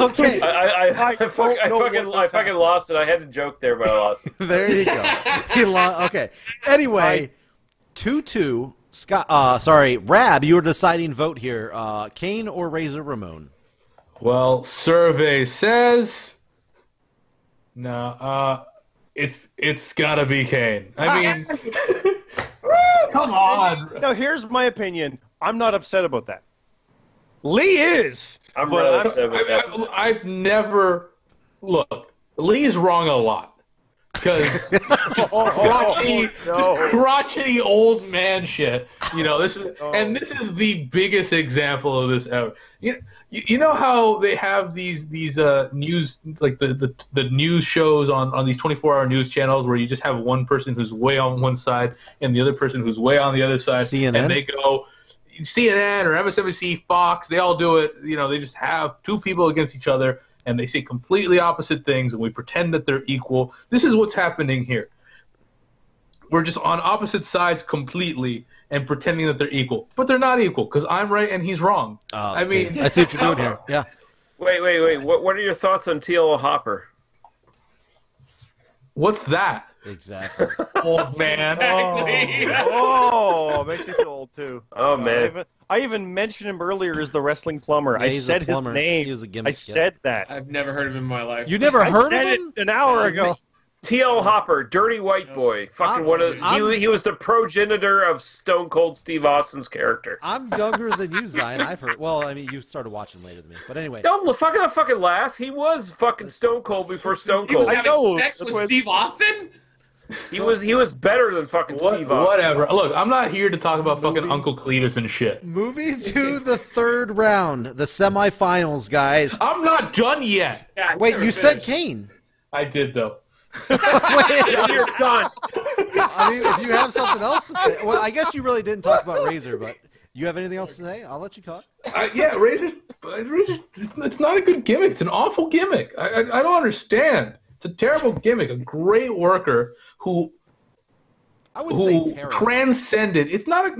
Okay. I fucking lost it. I had a joke there, but I lost it. There you go. He lost. Okay. Anyway, 2-2. Scott. Sorry, Rab. You were deciding vote here. Kane or Razor Ramon? Well, survey says no. It's gotta be Kane. I mean, come on. No, here's my opinion. I'm not upset about that. Lee is. I'm really upset about that. I've never look. Lee's wrong a lot because crotchety old man shit. You know this is, and this is the biggest example of this ever. You know how they have these news, like the news shows on these 24-hour news channels where you just have one person who's way on one side and the other person who's way on the other side, CNN? And they go. CNN or MSNBC, Fox, they all do it. You know, they just have two people against each other, and they say completely opposite things, and we pretend that they're equal. This is what's happening here. We're just on opposite sides completely and pretending that they're equal. But they're not equal, because I'm right and he's wrong. I mean... I see what you're doing here. Yeah. Wait. What are your thoughts on T.L. Hopper? What's that? Exactly. Old man. Oh, makes me feel old too. Oh man. I even mentioned him earlier as the wrestling plumber. Yeah, I he's said a plumber. his name. He was a gimmick. I said that. I've never heard of him in my life. You never heard of said him? it an hour ago. T.L. Hopper, dirty white boy. He was the progenitor of Stone Cold Steve Austin's character. I'm younger than you, Zion. I've heard. Well, I mean, you started watching later than me. But anyway. Don't fucking laugh. He was fucking Stone Cold before Stone He was Cold. having sex with Steve Austin? He was better than fucking Steve Austin. Whatever. Look, I'm not here to talk about fucking Uncle Cletus and shit. Moving to the third round, the semifinals, guys. I'm not done yet. Yeah, Wait, you said Kane. I did, though. Wait, You're done. I mean, if you have something else to say. Well, I guess you really didn't talk about Razor, but you have anything else to say? I'll let you talk. Yeah, Razor, it's not a good gimmick. It's an awful gimmick. I don't understand. It's a terrible gimmick. A great worker who transcended. It's not a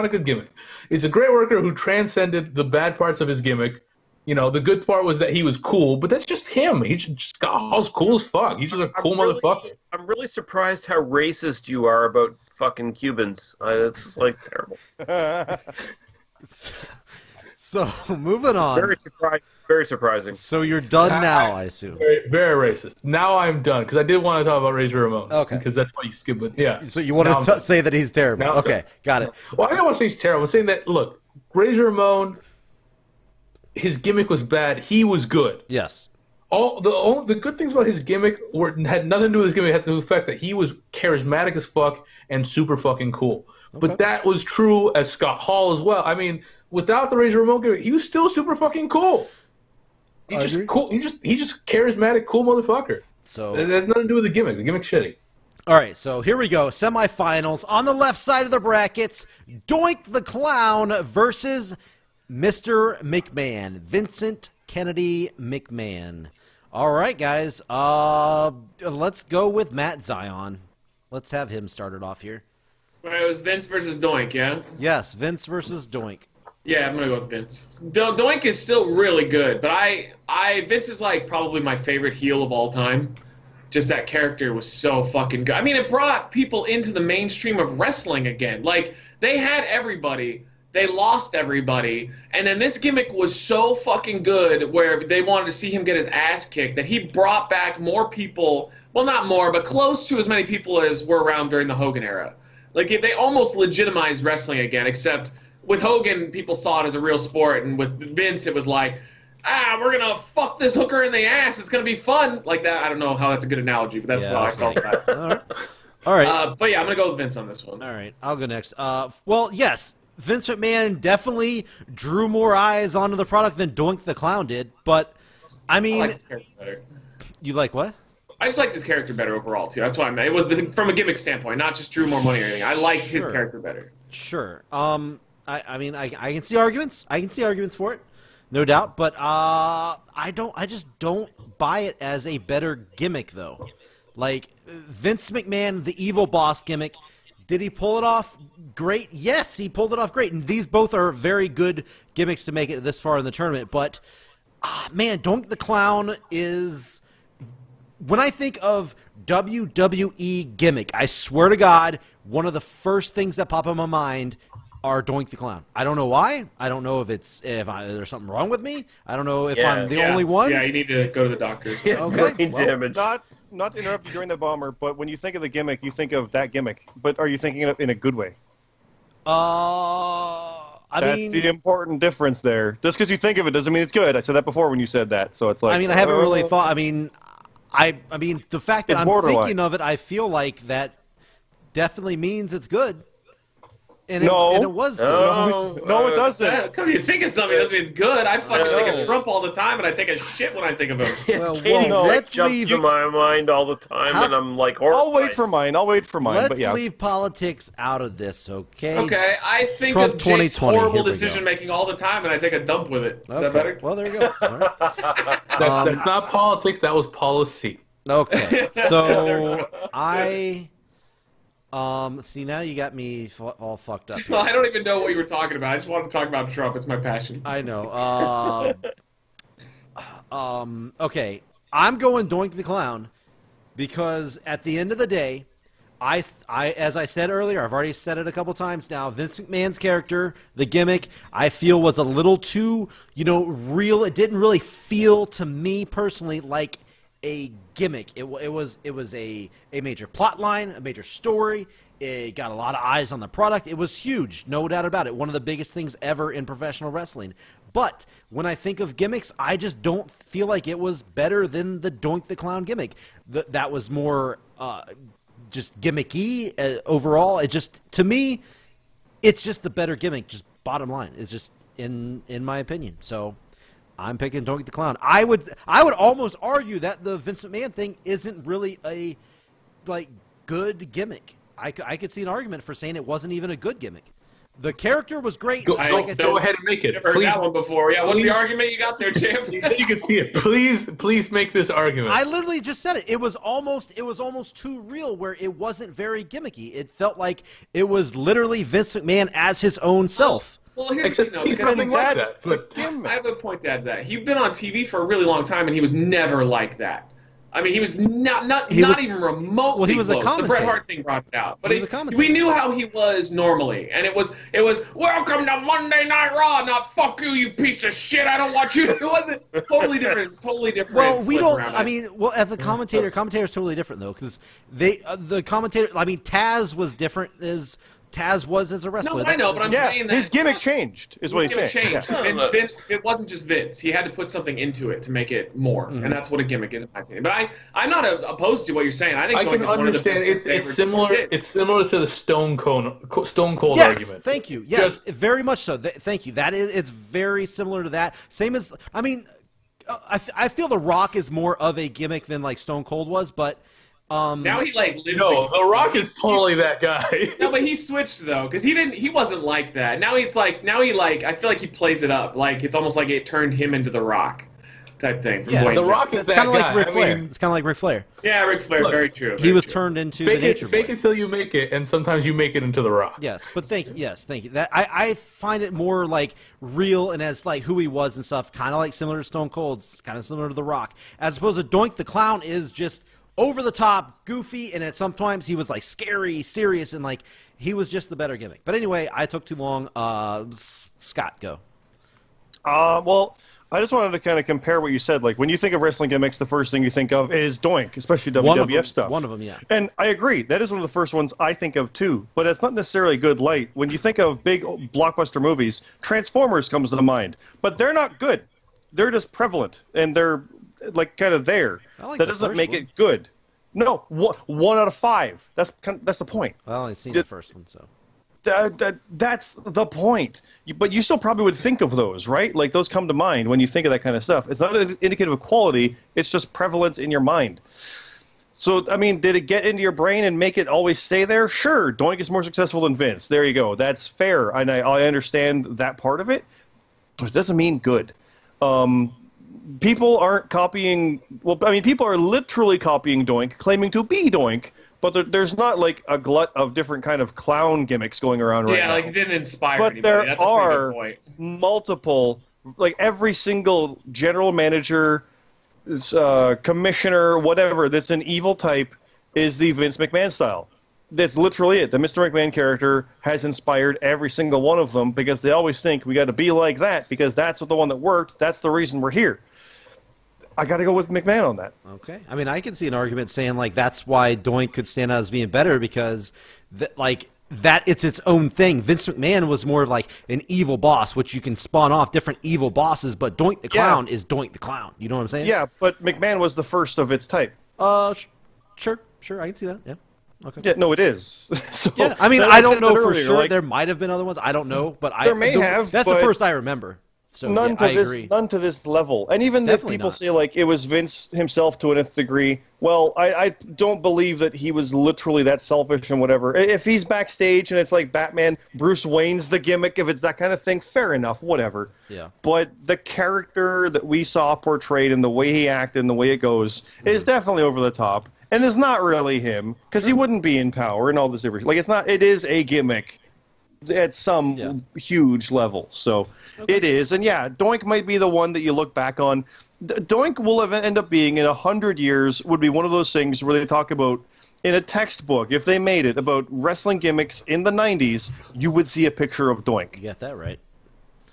good gimmick. It's a great worker who transcended the bad parts of his gimmick. You know, the good part was that he was cool, but that's just him. He's just cool as fuck. He's just a cool motherfucker. I'm really surprised how racist you are about fucking Cubans. It's like terrible. So moving on. Very surprising. So you're done now, I assume. Very, very racist. Now I'm done because I did want to talk about Razor Ramon. Okay. Because that's why you skip it. Yeah. So you want to say that he's terrible? Okay, got it. Well, I don't want to say he's terrible. I'm saying that look, Razor Ramon, his gimmick was bad. He was good. Yes. All the good things about his gimmick had nothing to do with his gimmick. It had to do with the fact that he was charismatic as fuck and super fucking cool. Okay. But that was true as Scott Hall as well. I mean, without the Razor Ramon gimmick, he was still super fucking cool. He's just cool. He's just charismatic, cool motherfucker. So it has nothing to do with the gimmick. The gimmick's shitty. All right, so here we go. Semifinals on the left side of the brackets. Doink the Clown versus Mr. McMahon, Vincent Kennedy McMahon. All right, guys. Let's go with Matt Zion. Let's have him started off here. Well, it was Vince versus Doink, yeah? Yes, Vince versus Doink. Yeah, I'm gonna go with Vince. Doink is still really good, but Vince is like probably my favorite heel of all time. Just that character was so fucking good. I mean, it brought people into the mainstream of wrestling again. Like, they had everybody, they lost everybody, and then this gimmick was so fucking good where they wanted to see him get his ass kicked that he brought back more people, well, not more, but close to as many people as were around during the Hogan era. Like, they almost legitimized wrestling again, except with Hogan, people saw it as a real sport, and with Vince, it was like, we're going to fuck this hooker in the ass. It's going to be fun. Like that. I don't know how that's a good analogy, but that's what I felt that. All right. But yeah, I'm going to go with Vince on this one. All right. I'll go next. Well, yes, Vince McMahon definitely drew more eyes onto the product than Doink the Clown did, but, I mean... I like his character better. You like what? I just liked his character better overall, too. That's why I meant. It was from a gimmick standpoint, not just drew more money or anything. I liked his character better. Sure. I mean, I can see arguments. I can see arguments for it. no doubt. But I just don't buy it as a better gimmick, though. Like Vince McMahon, the evil boss gimmick, did he pull it off great? Yes, he pulled it off great. And these both are very good gimmicks to make it this far in the tournament. But man, Doink the Clown is, when I think of WWE gimmick, I swear to God, one of the first things that pop in my mind are Doink the Clown. I don't know why. I don't know if there's something wrong with me. I don't know if I'm the only one. Yeah, you need to go to the doctors. Yeah, Okay. brain damage. Not to interrupt you during the bomber, but when you think of the gimmick, you think of that gimmick. But are you thinking of it in a good way? That's the important difference there. Just because you think of it doesn't mean it's good. I said that before when you said that. So it's like, I mean, I haven't really thought. I mean, the fact that It's I'm borderline. thinking of it, I feel like that definitely means it's good. And No. it was good. No, it doesn't. Because you think of something doesn't mean it's good. I fucking think of Trump all the time, and I take a shit when I think of him. Well, Katie whoa, Vick let's jumps leave. to my mind all the time, and I'm like horrified. I'll wait for mine. Let's but yeah. leave politics out of this, okay? Okay, I think Trump of Jake's 2020, horrible here we go. decision making all the time, and I take a dump with it. Is Okay. that better? Well, there you go. All right. That's not politics. That was policy. Okay, so see, now you got me all fucked up. Well, I don't even know what you were talking about. I just wanted to talk about Trump. It's my passion. I know. Okay, I'm going Doink the Clown because at the end of the day, as I said earlier, I've already said it a couple times now, Vince McMahon's character, the gimmick, I feel was a little too, real. It didn't really feel to me personally like a gimmick. It was a major plot line, a major story. It got a lot of eyes on the product. It was huge, no doubt about it. One of the biggest things ever in professional wrestling. But when I think of gimmicks, I just don't feel like it was better than the Doink the Clown gimmick. That was more just gimmicky overall. It just, to me, it's just the better gimmick. Just bottom line, it's just in my opinion. So I'm picking Doink the Clown. I would almost argue that the Vince McMahon thing isn't really a good gimmick. I could see an argument for saying it wasn't even a good gimmick. The character was great. Go like I said, ahead and make it. Never heard Please. that one before. Yeah, what's the argument you got there, champ? You can see it. Please make this argument. I literally just said it. It was almost too real where it wasn't very gimmicky. It felt like it was literally Vince McMahon as his own self. Well, here's Except the he's thing, though, nothing like that's that. But I have a point to add to that. He'd been on TV for a really long time, and he was never like that. I mean, he was not even remotely Well, he was a close. The Bret commentator. Hart thing brought it out. But He was a commentator. we knew how he was normally. And it was, welcome to Monday Night Raw, not fuck you, you piece of shit, I don't want you to. It wasn't totally different. Well, we flip don't. around I it. mean, well, as a commentator's totally different though, because the commentator. I mean, Taz was different as Taz was as a wrestler. No, I know, but I'm Yeah, saying that his gimmick changed, is what he's gimmick saying. changed. Yeah. Vince, it wasn't just Vince. He had to put something into it to make it more, and that's what a gimmick is, in my opinion. But I'm not opposed to what you're saying. I think I Doink can is one of the understand. best things It's ever similar. did. It's similar to the Stone Cold Yes, argument. thank you. Yes, very much so. Thank you. It's very similar to that. Same as, I mean, I feel The Rock is more of a gimmick than like Stone Cold was, but Now he lives. No, The Rock is totally that guy. No, but he switched though, because he wasn't like that. Now I feel like he plays it up, like it's almost like it turned him into The Rock, type thing. from Yeah, Dwayne The Johnson. Rock is it's that kind of guy. like Ric Flair. I mean, It's kind of like Ric Flair. Yeah, Ric Flair. Look, very true. He very was true. turned into the fake Nature it Boy. till you make it, and sometimes you make it into The Rock. Yes, but thank you. That I find it more like real and as like who he was and stuff, kind of like similar to Stone Cold, kind of similar to The Rock, as opposed to Doink the Clown is just over the top, goofy, and at sometimes he was like scary, serious, and like he was just the better gimmick. But anyway, I took too long. Scott, go. Well, I just wanted to kind of compare what you said. Like, when you think of wrestling gimmicks, the first thing you think of is Doink, especially WWF stuff. One of them, yeah. And I agree. That is one of the first ones I think of, too. But it's not necessarily a good light. When you think of big blockbuster movies, Transformers comes to mind. But they're not good. They're just prevalent. And they're, like, kind of there. I like that the doesn't first make one. it good. No, 1 out of 5. That's the point. Well, I only seen the first one, so. That's the point. But you still probably would think of those, right? Like, those come to mind when you think of that kind of stuff. It's not an indicative of quality. It's just prevalence in your mind. So, I mean, did it get into your brain and make it always stay there? Sure, Doink is more successful than Vince. There you go. That's fair. And I understand that part of it. But it doesn't mean good. People aren't copying. Well, I mean, people are literally copying Doink, claiming to be Doink, but there's not like a glut of different kind of clown gimmicks going around right now. Yeah, like it didn't inspire But anybody. there That's a pretty are good point. multiple, like every single general manager, commissioner, whatever, that's an evil type is the Vince McMahon style. That's literally it. The Mr. McMahon character has inspired every single one of them because they always think we got to be like that because that's the one that worked. That's the reason we're here. I got to go with McMahon on that. Okay. I mean, I can see an argument saying, like, that's why Doink could stand out as being better because, that it's its own thing. Vince McMahon was more of, like, an evil boss, which you can spawn off different evil bosses, but Doink the Clown is Doink the Clown. You know what I'm saying? Yeah, but McMahon was the first of its type. Sure. I can see that. Yeah. Okay. Yeah, no, it is. So, yeah, I mean, I don't know for sure. Like, there might have been other ones. I don't know, but there may have. That's the first I remember. So none to this level. And even if people say like it was Vince himself to an nth degree, well, I don't believe that he was literally that selfish and whatever. If he's backstage and it's like Batman, Bruce Wayne's the gimmick, if it's that kind of thing, fair enough, whatever. Yeah. But the character that we saw portrayed and the way he acted and the way it goes is definitely over the top. And it's not really him, because he wouldn't be in power and all this everything. Like, it is a gimmick at some huge level. So it is. And yeah, Doink might be the one that you look back on. Doink will end up being, in 100 years, would be one of those things where they talk about, in a textbook, if they made it, about wrestling gimmicks in the 90s, you would see a picture of Doink. You got that right.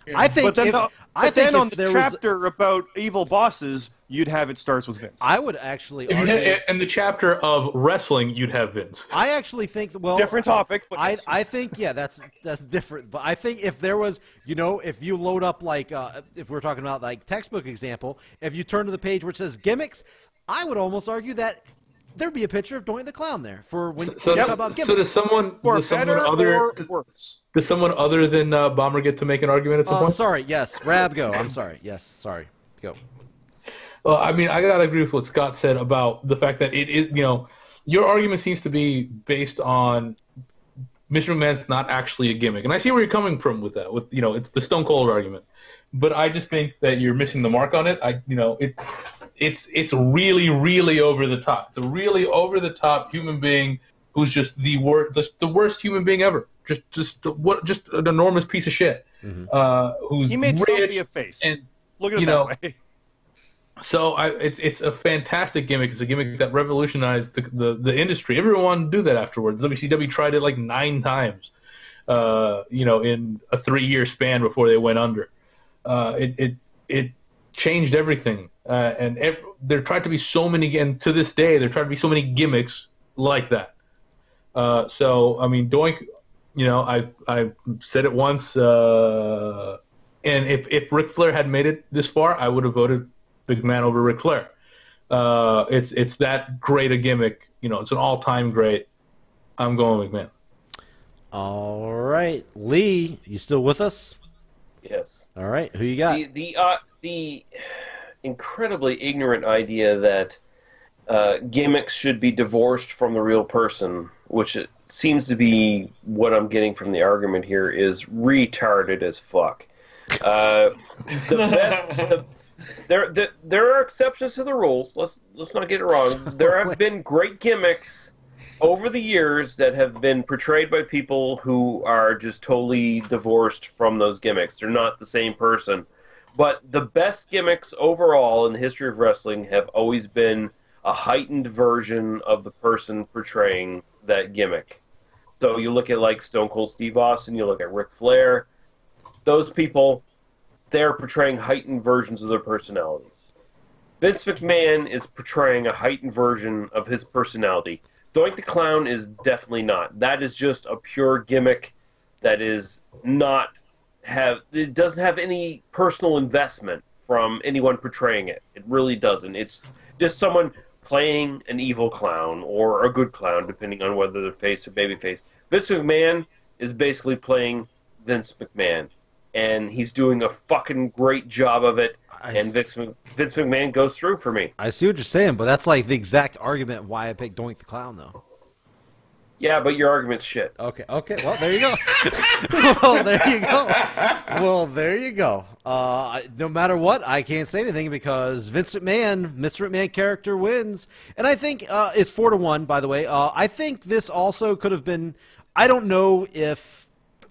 Yeah. I think on the chapter about evil bosses, you'd have it starts with Vince. I would actually argue... In the chapter of wrestling, you'd have Vince. I actually think... Well, different topic, but... I think, yeah, that's different. But I think if there was, if you load up, like, if we're talking about, like, textbook example, if you turn to the page where it says gimmicks, I would almost argue that there'd be a picture of Doink the Clown there for when you talk about gimmicks. So does someone other than Bomber get to make an argument at some point? Sorry, yes. Rab, go. I'm sorry. Yes, sorry. Go. Well, I mean, I got to agree with what Scott said about the fact that it is, your argument seems to be based on Mr. McMahon's not actually a gimmick. And I see where you're coming from with that. It's the Stone Cold argument. But I just think that you're missing the mark on it. It's really, really over the top. It's a really over the top human being who's just the worst human being ever. Just an enormous piece of shit. Mm-hmm. He made Trump be a face. And look at it that way. So it's a fantastic gimmick. It's a gimmick that revolutionized the industry. Everyone wanted to do that afterwards. WCW tried it like 9 times, in a 3-year span before they went under. It changed everything. And there tried to be so many, and to this day, there tried to be so many gimmicks like that. So, I mean, Doink, I said it once, and if Ric Flair had made it this far, I would have voted Big Man over Ric Flair. It's that great a gimmick. It's an all-time great. I'm going McMahon. All right. Lee, you still with us? Yes. All right. Who you got? The incredibly ignorant idea that gimmicks should be divorced from the real person, which it seems to be what I'm getting from the argument here, is retarded as fuck. There are exceptions to the rules. Let's not get it wrong. There have been great gimmicks over the years that have been portrayed by people who are just totally divorced from those gimmicks. They're not the same person. But the best gimmicks overall in the history of wrestling have always been a heightened version of the person portraying that gimmick. So you look at like Stone Cold Steve Austin, you look at Ric Flair. Those people, they're portraying heightened versions of their personalities. Vince McMahon is portraying a heightened version of his personality. Doink the Clown is definitely not. That is just a pure gimmick that is not... it doesn't have any personal investment from anyone portraying it. It really doesn't. It's just someone playing an evil clown or a good clown, depending on whether they're face or babyface. Vince McMahon is basically playing Vince McMahon, and he's doing a fucking great job of it. And Vince McMahon goes through for me. I see what you're saying, but that's like the exact argument why I picked Doink the Clown, though. Yeah, but your argument's shit. Okay. Well, there you go. Well, there you go. No matter what, I can't say anything because Vince McMahon, Mr. McMahon character wins. And I think it's 4-1, by the way. I think this also could have been, I don't know if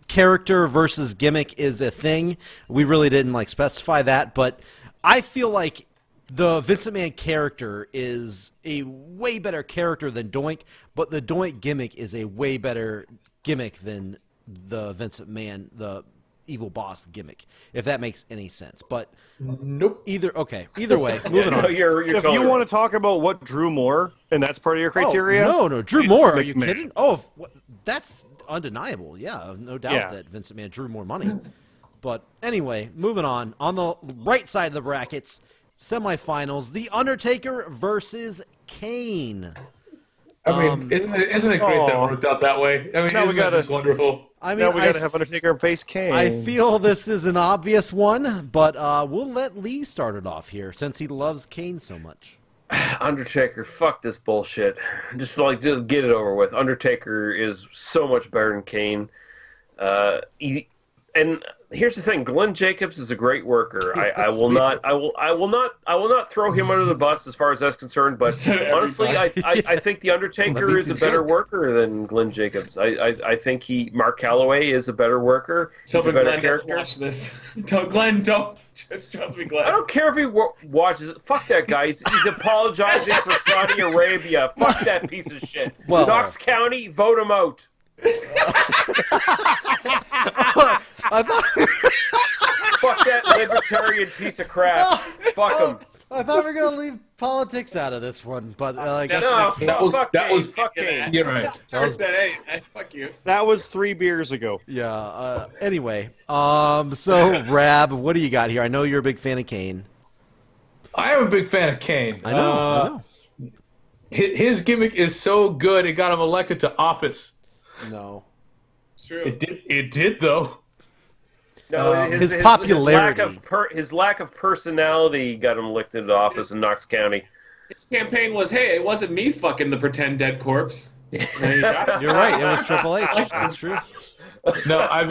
character versus gimmick is a thing. We really didn't like specify that, but I feel like the Vince McMahon character is a way better character than Doink, but the Doink gimmick is a way better gimmick than the Vince McMahon, the evil boss gimmick, if that makes any sense. But nope. Either way, moving on. If you want to talk about what drew more, and that's part of your criteria. No, Drew Moore. Are you kidding? Oh, that's undeniable. Yeah, no doubt that Vince McMahon drew more money. But anyway, moving on. On the right side of the brackets, semifinals: The Undertaker versus Kane. I mean, isn't it great that it worked out that way? I mean, isn't that just wonderful? I mean, now we got to have Undertaker face Kane. I feel this is an obvious one, but we'll let Lee start it off here since he loves Kane so much. Undertaker, fuck this bullshit. Just get it over with. Undertaker is so much better than Kane. And here's the thing: Glenn Jacobs is a great worker. I will not throw him under the bus as far as that's concerned. But honestly, I think the Undertaker is a better worker than Glenn Jacobs. I think Mark Calloway is a better worker. He's a better character. Watch this. Glenn, don't. Just trust me, Glenn. I don't care if he watches it. Fuck that guy. He's apologizing for Saudi Arabia. Fuck that piece of shit. Well, Knox County, vote him out. I thought Fuck that libertarian piece of crap. Fuck him. I thought we were gonna leave politics out of this one, but I guess that was fucking. You're right. Said, hey, fuck you. That was 3 beers ago. Yeah. Anyway, so Rab, what do you got here? I know you're a big fan of Kane. I am a big fan of Kane. I know. His gimmick is so good, it got him elected to office. No. It's true. It did though. No, his popularity, his lack of personality got him elected to office in Knox County. His campaign was, "Hey, it wasn't me fucking the pretend dead corpse." You're right. It was Triple H. That's true. No, I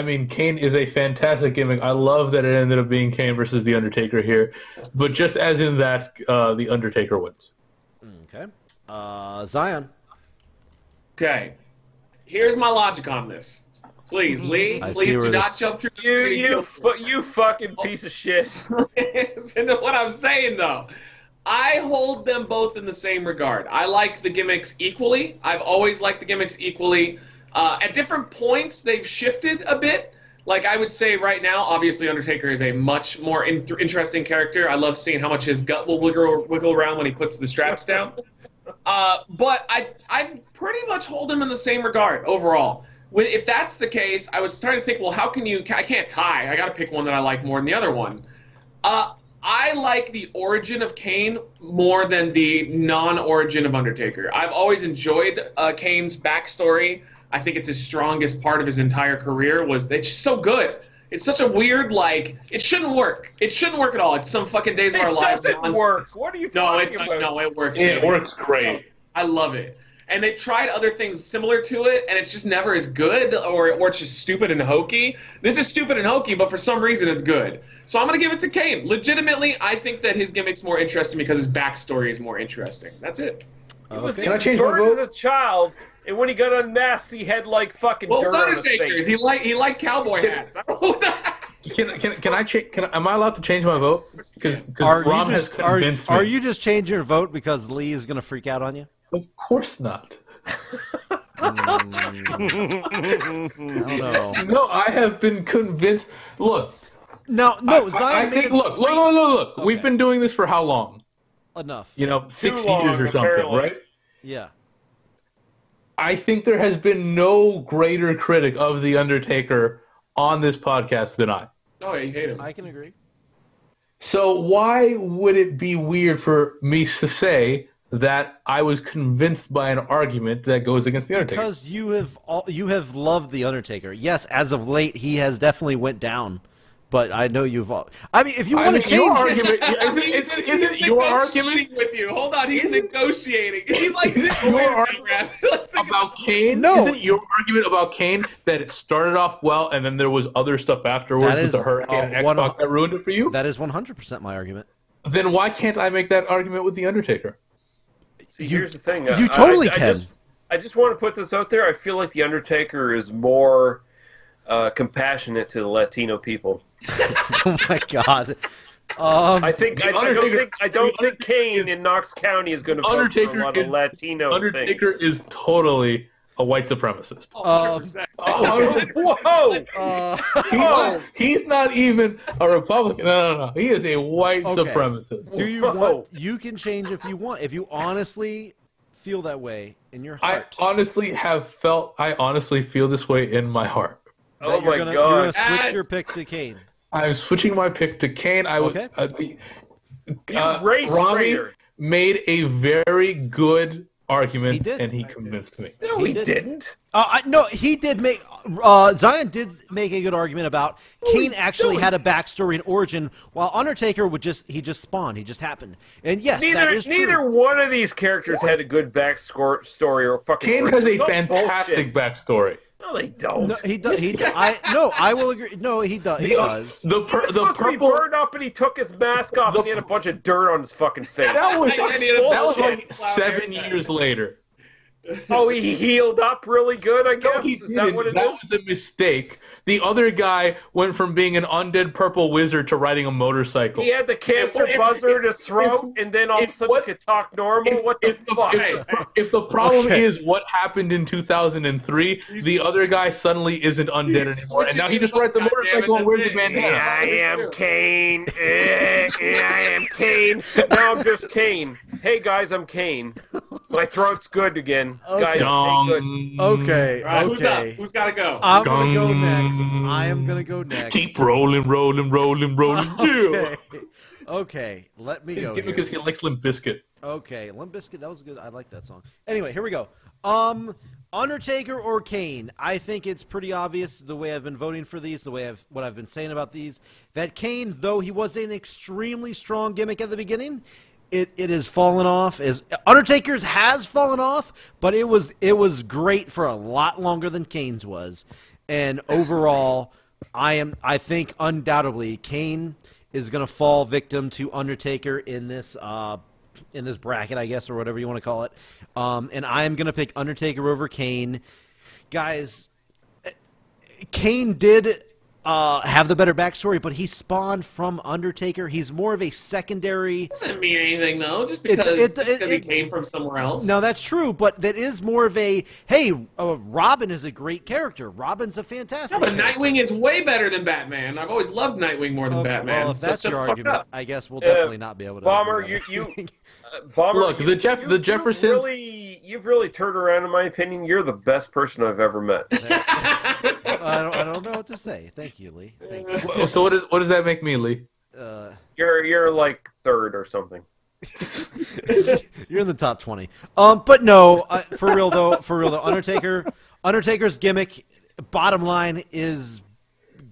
mean, Kane is a fantastic gimmick. I love that it ended up being Kane versus The Undertaker here. But just as in that, The Undertaker wins. Okay. Zion. Okay. Here's my logic on this. Please, Lee, please do not jump through the screen. You fucking piece of shit. Listen to what I'm saying, though. I hold them both in the same regard. I like the gimmicks equally. I've always liked the gimmicks equally. At different points, they've shifted a bit. Like, I would say right now, obviously, Undertaker is a much more interesting character. I love seeing how much his gut will wiggle around when he puts the straps down. But I pretty much hold him in the same regard overall. If that's the case, I was starting to think, well, how can you... I can't tie. I got to pick one that I like more than the other one. I like the origin of Kane more than the non-origin of Undertaker. I've always enjoyed Kane's backstory. I think it's his strongest part of his entire career. It's just so good. It's such a weird, it shouldn't work. It shouldn't work at all. It's some fucking Days of Our Lives. It doesn't work. What are you talking about? No, it works. It works great. I love it. And they tried other things similar to it, and it's just never as good, or it's just stupid and hokey. This is stupid and hokey, but for some reason it's good. So I'm going to give it to Kane. Legitimately, I think that his gimmick's more interesting because his backstory is more interesting. That's it. Can I change my vote? As a child, and when he got unmasked, he had fucking dirt on his face. He liked cowboy hats. I don't know what that. Can I change? Am I allowed to change my vote? Because are you just changing your vote because Lee is going to freak out on you? Of course not. I don't know. No, I have been convinced. Look. No, Zion. I think. Look. Okay. We've been doing this for how long? Enough. 6 years or something, right? Yeah. I think there has been no greater critic of The Undertaker on this podcast than I. Oh, yeah, you hate him. I can agree. So why would it be weird for me to say that I was convinced by an argument that goes against The Undertaker? Because you have loved The Undertaker. Yes, as of late, he has definitely went down but I know you've all. I mean, if you want to change your argument, is it your argument with you? Hold on, he's negotiating. He's like, your argument about Kane? No. Isn't your argument about Kane that it started off well and then there was other stuff afterwards with the Hurricane and Xbox that ruined it for you? That is 100% my argument. Then why can't I make that argument with The Undertaker? See, here's the thing. You totally can. I just want to put this out there. I feel like The Undertaker is more compassionate to the Latino people. Oh my God. I don't think Kane in Knox County is going to vote for a lot of Latino Undertaker things. is totally a white supremacist. Whoa! He's not even a Republican. No. He is a white supremacist. Do you want? You can change if you want. If you honestly feel that way in your heart. I honestly feel this way in my heart. Oh my God! You're gonna switch your pick to Kane. I'm switching my pick to Kane. Rami made a very good argument, and he convinced me. No, he didn't. No, he did make. Zion did make a good argument about Kane actually had a backstory and origin, while Undertaker he just spawned. He just happened. And yes, that is true. Neither one of these characters had a good backstory or fucking. Kane has a fantastic backstory. No, they don't. No, he does. I will agree. No, he does. He does. The purple burned up, and he took his mask off, and he had a bunch of dirt on his fucking face. That was like 7 years later. Oh, he healed up really good, I guess? No, is that what it is? That was a mistake. The other guy went from being an undead purple wizard to riding a motorcycle. He had the cancer buzzer in his throat, and then all of a sudden he could talk normal? What the fuck? If the problem is what happened in 2003, the other guy suddenly isn't undead anymore, and now he just rides a motorcycle and wears a bandana. I am Kane. I am Kane. Now I'm just Kane. Hey, guys, I'm Kane. My throat's good again. Okay. Guys, okay. Right, Okay. who's got to go? I'm gonna go next. I am gonna go next. Keep rolling. Okay. Okay. Let me go. Because he likes Limp Bizkit. Okay, Limp Bizkit. That was good. I like that song. Anyway, here we go. Undertaker or Kane? I think it's pretty obvious the way I've been voting for these, what I've been saying about these, that Kane, though he was an extremely strong gimmick at the beginning, it has fallen off. Undertaker's has fallen off, but it was great for a lot longer than Kane's was. And overall, I think undoubtedly Kane is going to fall victim to Undertaker in this bracket, I guess, or whatever you want to call it. And I am going to pick Undertaker over Kane. Guys, Kane did have the better backstory, but he spawned from Undertaker. He's more of a secondary. Doesn't mean anything though, just because he came from somewhere else. No, that's true, but that is more of a hey. Robin is a great character. Robin's a fantastic. Yeah, but character. Nightwing is way better than Batman. I've always loved Nightwing more than Batman. Well, if that's so your argument, I guess we'll definitely not be able to. Bomber, Bomber, look, the Jeffersons. You've really turned around, in my opinion. You're the best person I've ever met. I don't know what to say. Thank you, Lee. Thank you. So what does that make me, Lee? You're like third or something. You're in the top 20. But no, for real though, Undertaker's gimmick, bottom line, is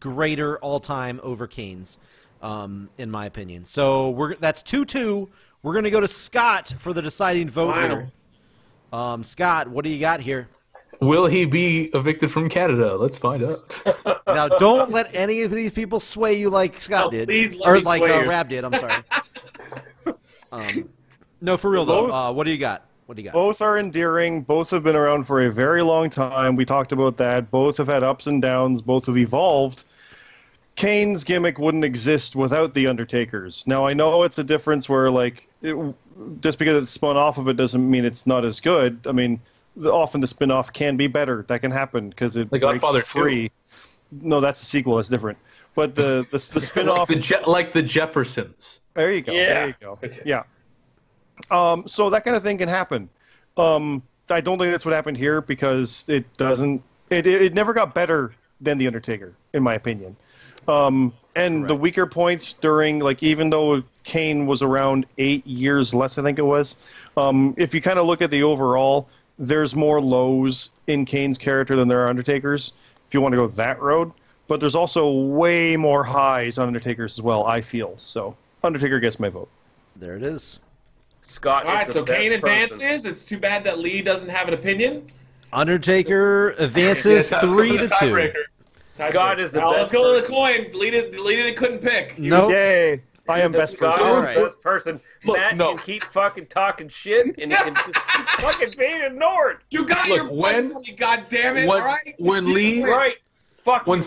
greater all time over Kane's, in my opinion. So that's 2-2. We're gonna go to Scott for the deciding vote here. Scott, what do you got here? Will he be evicted from Canada? Let's find out. Now, don't let any of these people sway you like Scott did, or like Rab did. I'm sorry. No, for real though. What do you got? What do you got? Both are endearing. Both have been around for a very long time. We talked about that. Both have had ups and downs. Both have evolved. Kane's gimmick wouldn't exist without the Undertaker's. Now, I know it's a difference where, like, just because it's spun off of it doesn't mean it's not as good. I mean, often the spin-off can be better. That can happen because it breaks free. No, that's a sequel. That's different. But the spin-off... like the Jeffersons. There you go. Yeah. There you go. Yeah. So that kind of thing can happen. I don't think that's what happened here because it doesn't... It never got better than The Undertaker, in my opinion. And correct. The weaker points during, like, even though Kane was around 8 years less, I think it was, if you kind of look at the overall, there's more lows in Kane's character than there are Undertaker's, if you want to go that road. but there's also way more highs on Undertaker's as well, I feel. So Undertaker gets my vote. There it is. Scott. All right, is so the best Kane advances. person. It's too bad that Lee doesn't have an opinion. Undertaker advances 3-2. Scott is the Now, let's best. go to the coin. Lee didn't couldn't pick. Nope. Yay! I am best Scott person. All is right. the best person. Look, Matt no. can keep fucking talking shit, and he can just keep fucking being ignored. You got Look, your when- money, God damn it! when- all right. when Lee- Right. Fuck When you,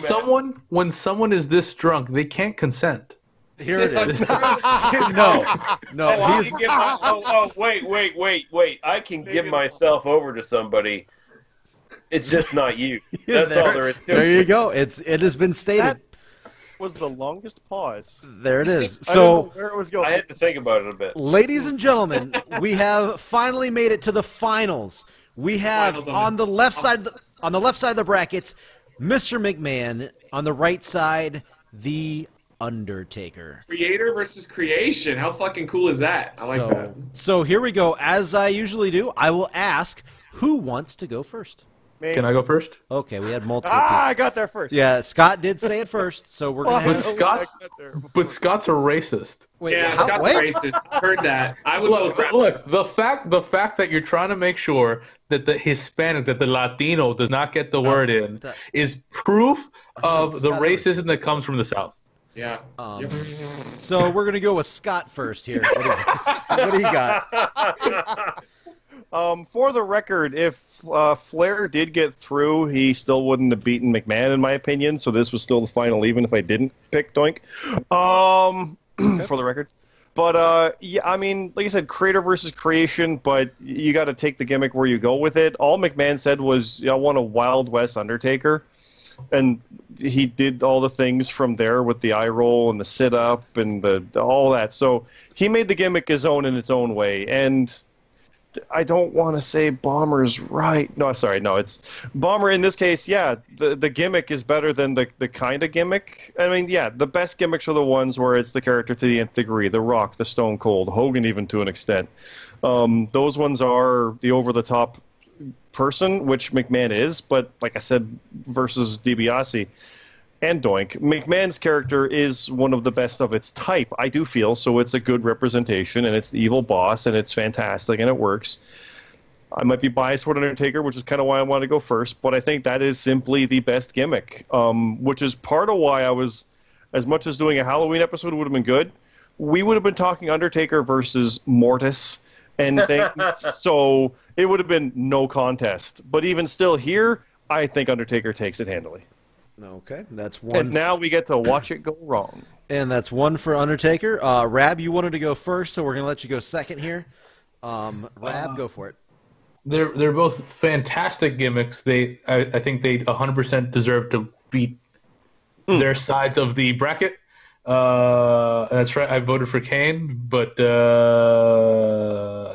man. someone is this drunk, they can't consent. Here it is. no, Oh, I he's can give wait. I can give myself over to somebody. It's just not you. That's all there is to it. There you go. It has been stated. That was the longest pause. There it is. I don't know So, where it was I going. had to think about it a bit. ladies and gentlemen, we have finally made it to the finals. We have Finals of on it. the left side of the brackets, Mr. McMahon. On the right side, the Undertaker. Creator versus creation. How fucking cool is that? I like that. So here we go. As I usually do, I will ask who wants to go first. Can I go first? Okay, we had multiple Ah, people. I got there first. Yeah, Scott did say it first, so we're gonna But have. Scott's a racist. Wait, Yeah, how- Scott's wait. racist. I heard that. I would vote for Look, the fact that you're trying to make sure that the Hispanic, that the Latino does not get the word in, that- is proof of the Scott racism that comes from the South. Yeah. Yep. So we're gonna go with Scott first here. What do you got? For the record, if Flair did get through, he still wouldn't have beaten McMahon, in my opinion. So this was still the final, even if I didn't pick Doink. For the record. But yeah, I mean, like I said, creator versus creation. But you got to take the gimmick where you go with it. All McMahon said was, "I want a Wild West Undertaker," and he did all the things from there with the eye roll and the sit up and all that. So he made the gimmick his own in its own way. And I don't want to say Bomber's right. No, sorry, no, it's Bomber in this case. Yeah, the gimmick is better than the kind of gimmick. I mean, yeah, the best gimmicks are the ones where it's the character to the nth degree. The Rock, the Stone Cold, Hogan, even to an extent. Those ones are the over the top person, which McMahon is. But like I said, versus DiBiase and Doink, McMahon's character is one of the best of its type, I do feel. So it's a good representation, and it's the evil boss, and it's fantastic, and it works. I might be biased toward Undertaker, which is kind of why I want to go first, but I think that is simply the best gimmick, which is part of why I was, as much as doing a Halloween episode would have been good, we would have been talking Undertaker versus Mortis and things, so it would have been no contest. But even still here, I think Undertaker takes it handily. Okay, that's one. And now we get to watch it go wrong. And that's one for Undertaker. Rab, you wanted to go first, so we're gonna let you go second here. Rab, go for it. They're both fantastic gimmicks. I think they 100% deserve to beat their sides of the bracket. And that's right. I voted for Kane, but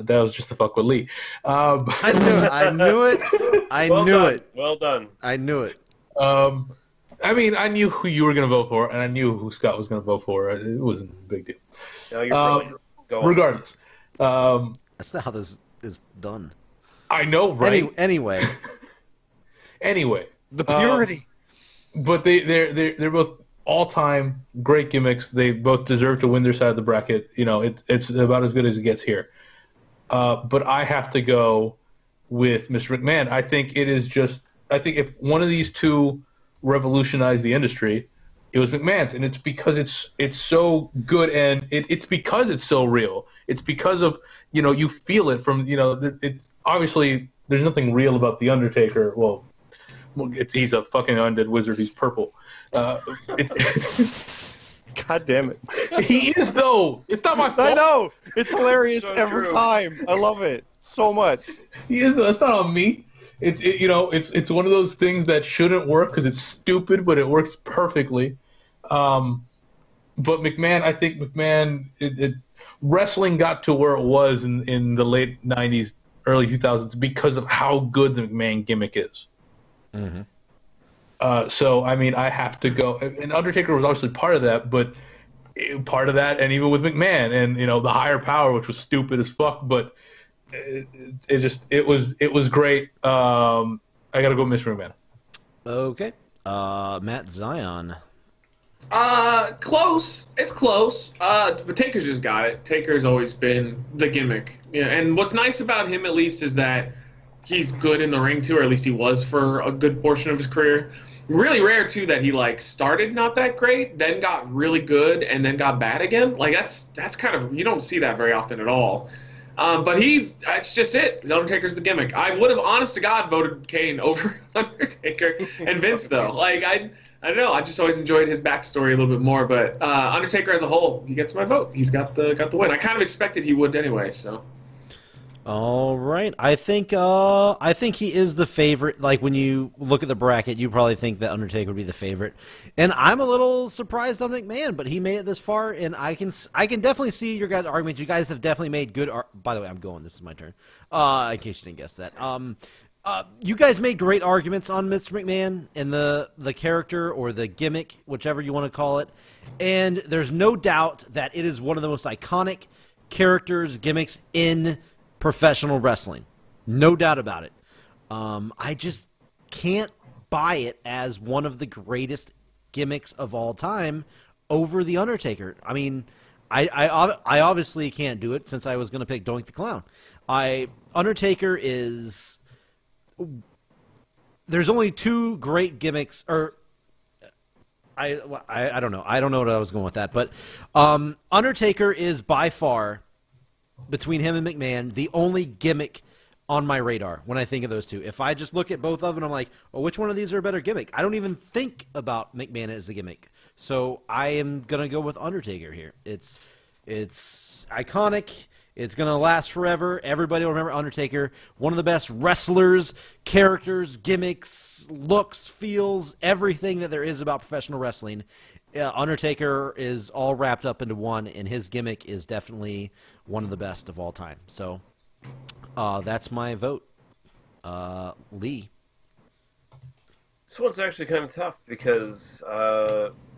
that was just to fuck with Lee. I knew it. I knew it. Well done. I knew it. I mean, I knew who you were going to vote for, and I knew who Scott was going to vote for. It wasn't a big deal. No, you're probably going. Regardless. That's not how this is done. I know, right? Anyway. Anyway. The purity. But they're both all-time great gimmicks. They both deserve to win their side of the bracket. You know, it's about as good as it gets here. But I have to go with Mr. McMahon. I think if one of these two revolutionized the industry, it was McMahon's, and it's because it's so good, and it's because it's so real. It's because of, you know, you feel it from, you know, it's obviously there's nothing real about the Undertaker. Well, he's a fucking undead wizard. He's purple. God damn it. He is, though. It's not my fault. I know. It's hilarious So every true. time. I love it so much. He is, though. It's not on me. It's one of those things that shouldn't work because it's stupid, but it works perfectly. But McMahon, I think McMahon, wrestling got to where it was in the late 90s, early 2000s because of how good the McMahon gimmick is. Mm-hmm. So, I mean, I have to go. And Undertaker was obviously part of that, but part of that, and even with McMahon and, you know, the higher power, which was stupid as fuck, but it was great. I got to go Mr. McMahon. Okay. Matt Zion. Close. It's close. But Taker's just got it. Taker's always been the gimmick. Yeah, and what's nice about him, at least, is that he's good in the ring too, or at least he was for a good portion of his career. Really rare too that he like started not that great, then got really good, and then got bad again. Like that's kind of, you don't see that very often at all. But that's just it. The Undertaker's the gimmick. I would have, honest to God, voted Kane over Undertaker and Vince though. Like I don't know. I just always enjoyed his backstory a little bit more. But Undertaker as a whole, he gets my vote. He's got the win. I kind of expected he would anyway. So. All right. I think he is the favorite. Like when you look at the bracket, you probably think that Undertaker would be the favorite. And I'm a little surprised on McMahon, but he made it this far, and I can definitely see your guys' arguments. You guys have definitely made good. By the way, I'm going. This is my turn. In case you didn't guess that. You guys made great arguments on Mr. McMahon and the character or the gimmick, whichever you want to call it. And there's no doubt that it is one of the most iconic characters, gimmicks in professional wrestling. No doubt about it. I just can't buy it as one of the greatest gimmicks of all time over The Undertaker. I mean, I obviously can't do it since I was going to pick Doink the Clown. Undertaker is... There's only two great gimmicks, or... I don't know. I don't know what I was going with that. But Undertaker is by far... between him and McMahon, the only gimmick on my radar when I think of those two. If I just look at both of them, I'm like, oh, which one of these are a better gimmick? I don't even think about McMahon as a gimmick. So I am going to go with Undertaker here. It's iconic. It's going to last forever. Everybody will remember Undertaker. One of the best wrestlers, characters, gimmicks, looks, feels, everything that there is about professional wrestling. Undertaker is all wrapped up into one, and his gimmick is definitely one of the best of all time. So that's my vote. Lee. This one's actually kind of tough because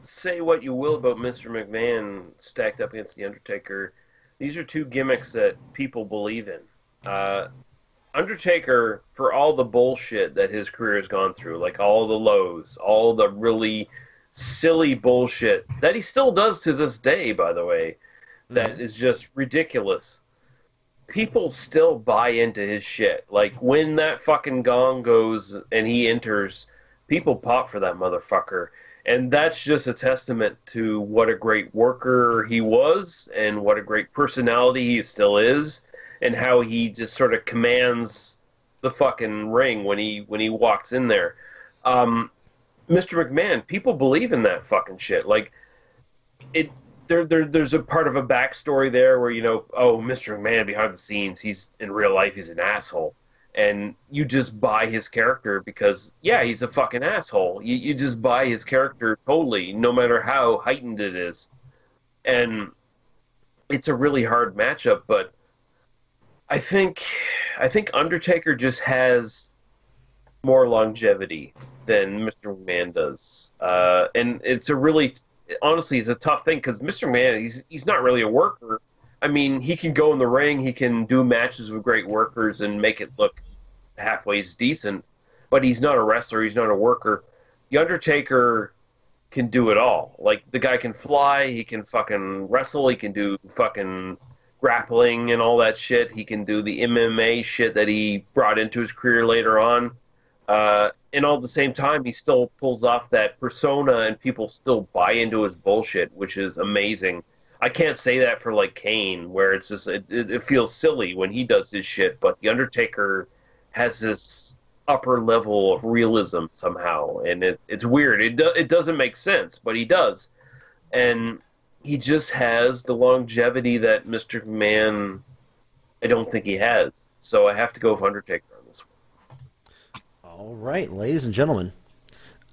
say what you will about Mr. McMahon stacked up against The Undertaker, these are two gimmicks that people believe in. Undertaker, for all the bullshit that his career has gone through, like all the lows, all the really silly bullshit that he still does to this day, by the way, that is just ridiculous. People still buy into his shit. Like when that fucking gong goes and he enters, people pop for that motherfucker. And that's just a testament to what a great worker he was and what a great personality he still is and how he just sort of commands the fucking ring when he walks in there. Mr. McMahon, people believe in that fucking shit. Like, there's a part of a backstory there where, you know, oh, Mr. McMahon behind the scenes, in real life, he's an asshole. And you just buy his character because, yeah, he's a fucking asshole. You just buy his character totally, no matter how heightened it is. And it's a really hard matchup, but I think Undertaker just has more longevity than Mr. McMahon does. And it's honestly, it's a tough thing because Mr. McMahon, he's not really a worker. I mean, he can go in the ring, he can do matches with great workers and make it look halfway decent, but he's not a wrestler, he's not a worker. The Undertaker can do it all. Like, the guy can fly, he can fucking wrestle, he can do fucking grappling and all that shit. He can do the MMA shit that he brought into his career later on. And all at the same time, he still pulls off that persona and people still buy into his bullshit, which is amazing. I can't say that for, like, Kane, where it's just, it feels silly when he does his shit, but The Undertaker has this upper level of realism somehow, and it's weird. It doesn't make sense, but he does. And he just has the longevity that Mr. McMahon, I don't think he has. So I have to go with Undertaker on this one. All right, ladies and gentlemen,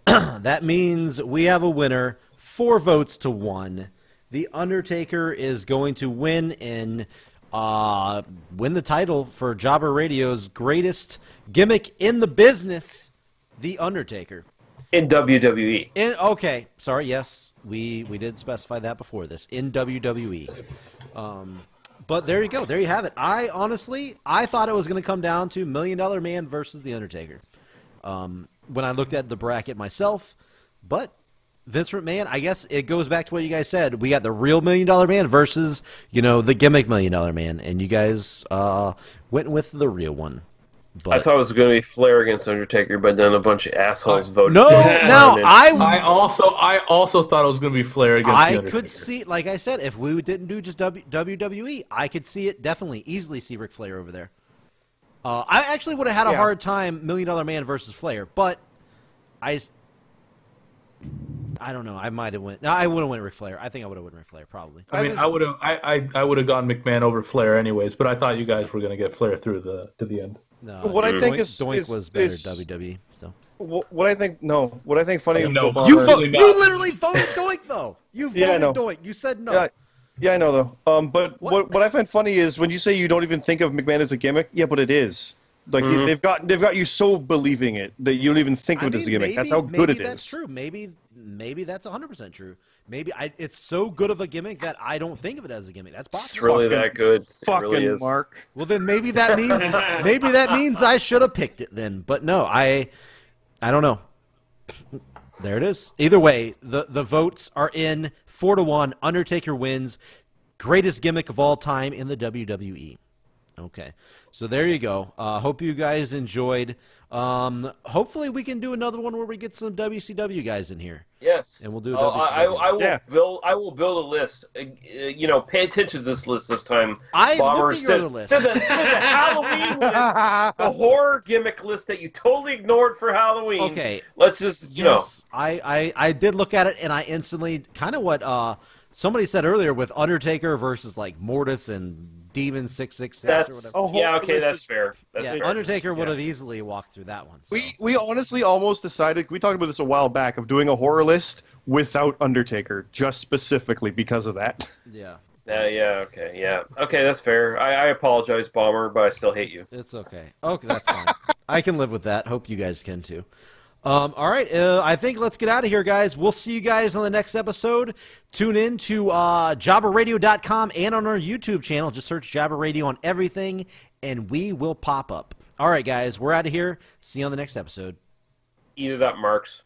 that means we have a winner, 4 votes to 1. The Undertaker is going to win and win the title for Jobber Radio's greatest gimmick in the business, The Undertaker. In WWE. Okay, sorry, yes, we did specify that before this. In WWE. But there you go. There you have it. I thought it was going to come down to $1 Million Man versus The Undertaker. when I looked at the bracket myself. But Vince McMahon, I guess it goes back to what you guys said. We got the real $1 Million Man versus, the gimmick $1 Million Man, and you guys went with the real one. But I thought it was going to be Flair against Undertaker, but then a bunch of assholes voted. No, I also thought it was going to be Flair against the Undertaker. could see, like I said, if we didn't do just WWE, I could see it easily see Ric Flair over there. I actually would have had a hard time $1 Million Man versus Flair, but I don't know. I might have went. No, I would have went Ric Flair. I think I would have went Ric Flair probably. I mean, I would have gone McMahon over Flair anyways, but I thought you guys were going to get Flair through to the end. No, what I think Doink was better WWE. So what I think funny. No, you literally voted Doink though. You voted Doink. You said no. Yeah, I know though. But what I find funny is when you say you don't even think of McMahon as a gimmick. Yeah, but it is. Like they've got you so believing it that you don't even think of it as a gimmick. That's how good it is. Maybe that's true. Maybe that's 100% true. Maybe it's so good of a gimmick that I don't think of it as a gimmick. That's possible. It's really that good. Fucking really is. Mark. Well, then maybe that means I should have picked it then. But no, I don't know. There it is. Either way, the votes are in 4-1. Undertaker wins. Greatest gimmick of all time in the WWE. Okay, so there you go. Hope you guys enjoyed. Hopefully we can do another one where we get some WCW guys in here. Yes, and we'll do a WCW. I will build a list. Pay attention to this list this time. I looked at your other list. There's a Halloween list, a horror gimmick list that you totally ignored for Halloween. Okay, let's just you know. I did look at it and I instantly kind of what somebody said earlier with Undertaker versus like Mortis and Demon 666 or whatever. Yeah, okay, that's fair. That's fair. Undertaker would have easily walked through that one. So. We honestly almost decided, we talked about this a while back, of doing a horror list without Undertaker, just specifically because of that. Yeah. Okay, that's fair. I apologize, Bomber, but I still hate you. It's okay. Okay, that's fine. I can live with that. Hope you guys can too. All right, I think let's get out of here, guys. We'll see you guys on the next episode. Tune in to jobberradio.com and on our YouTube channel. Just search Jobber Radio on everything, and we will pop up. All right, guys, we're out of here. See you on the next episode. Eat it up, Marks.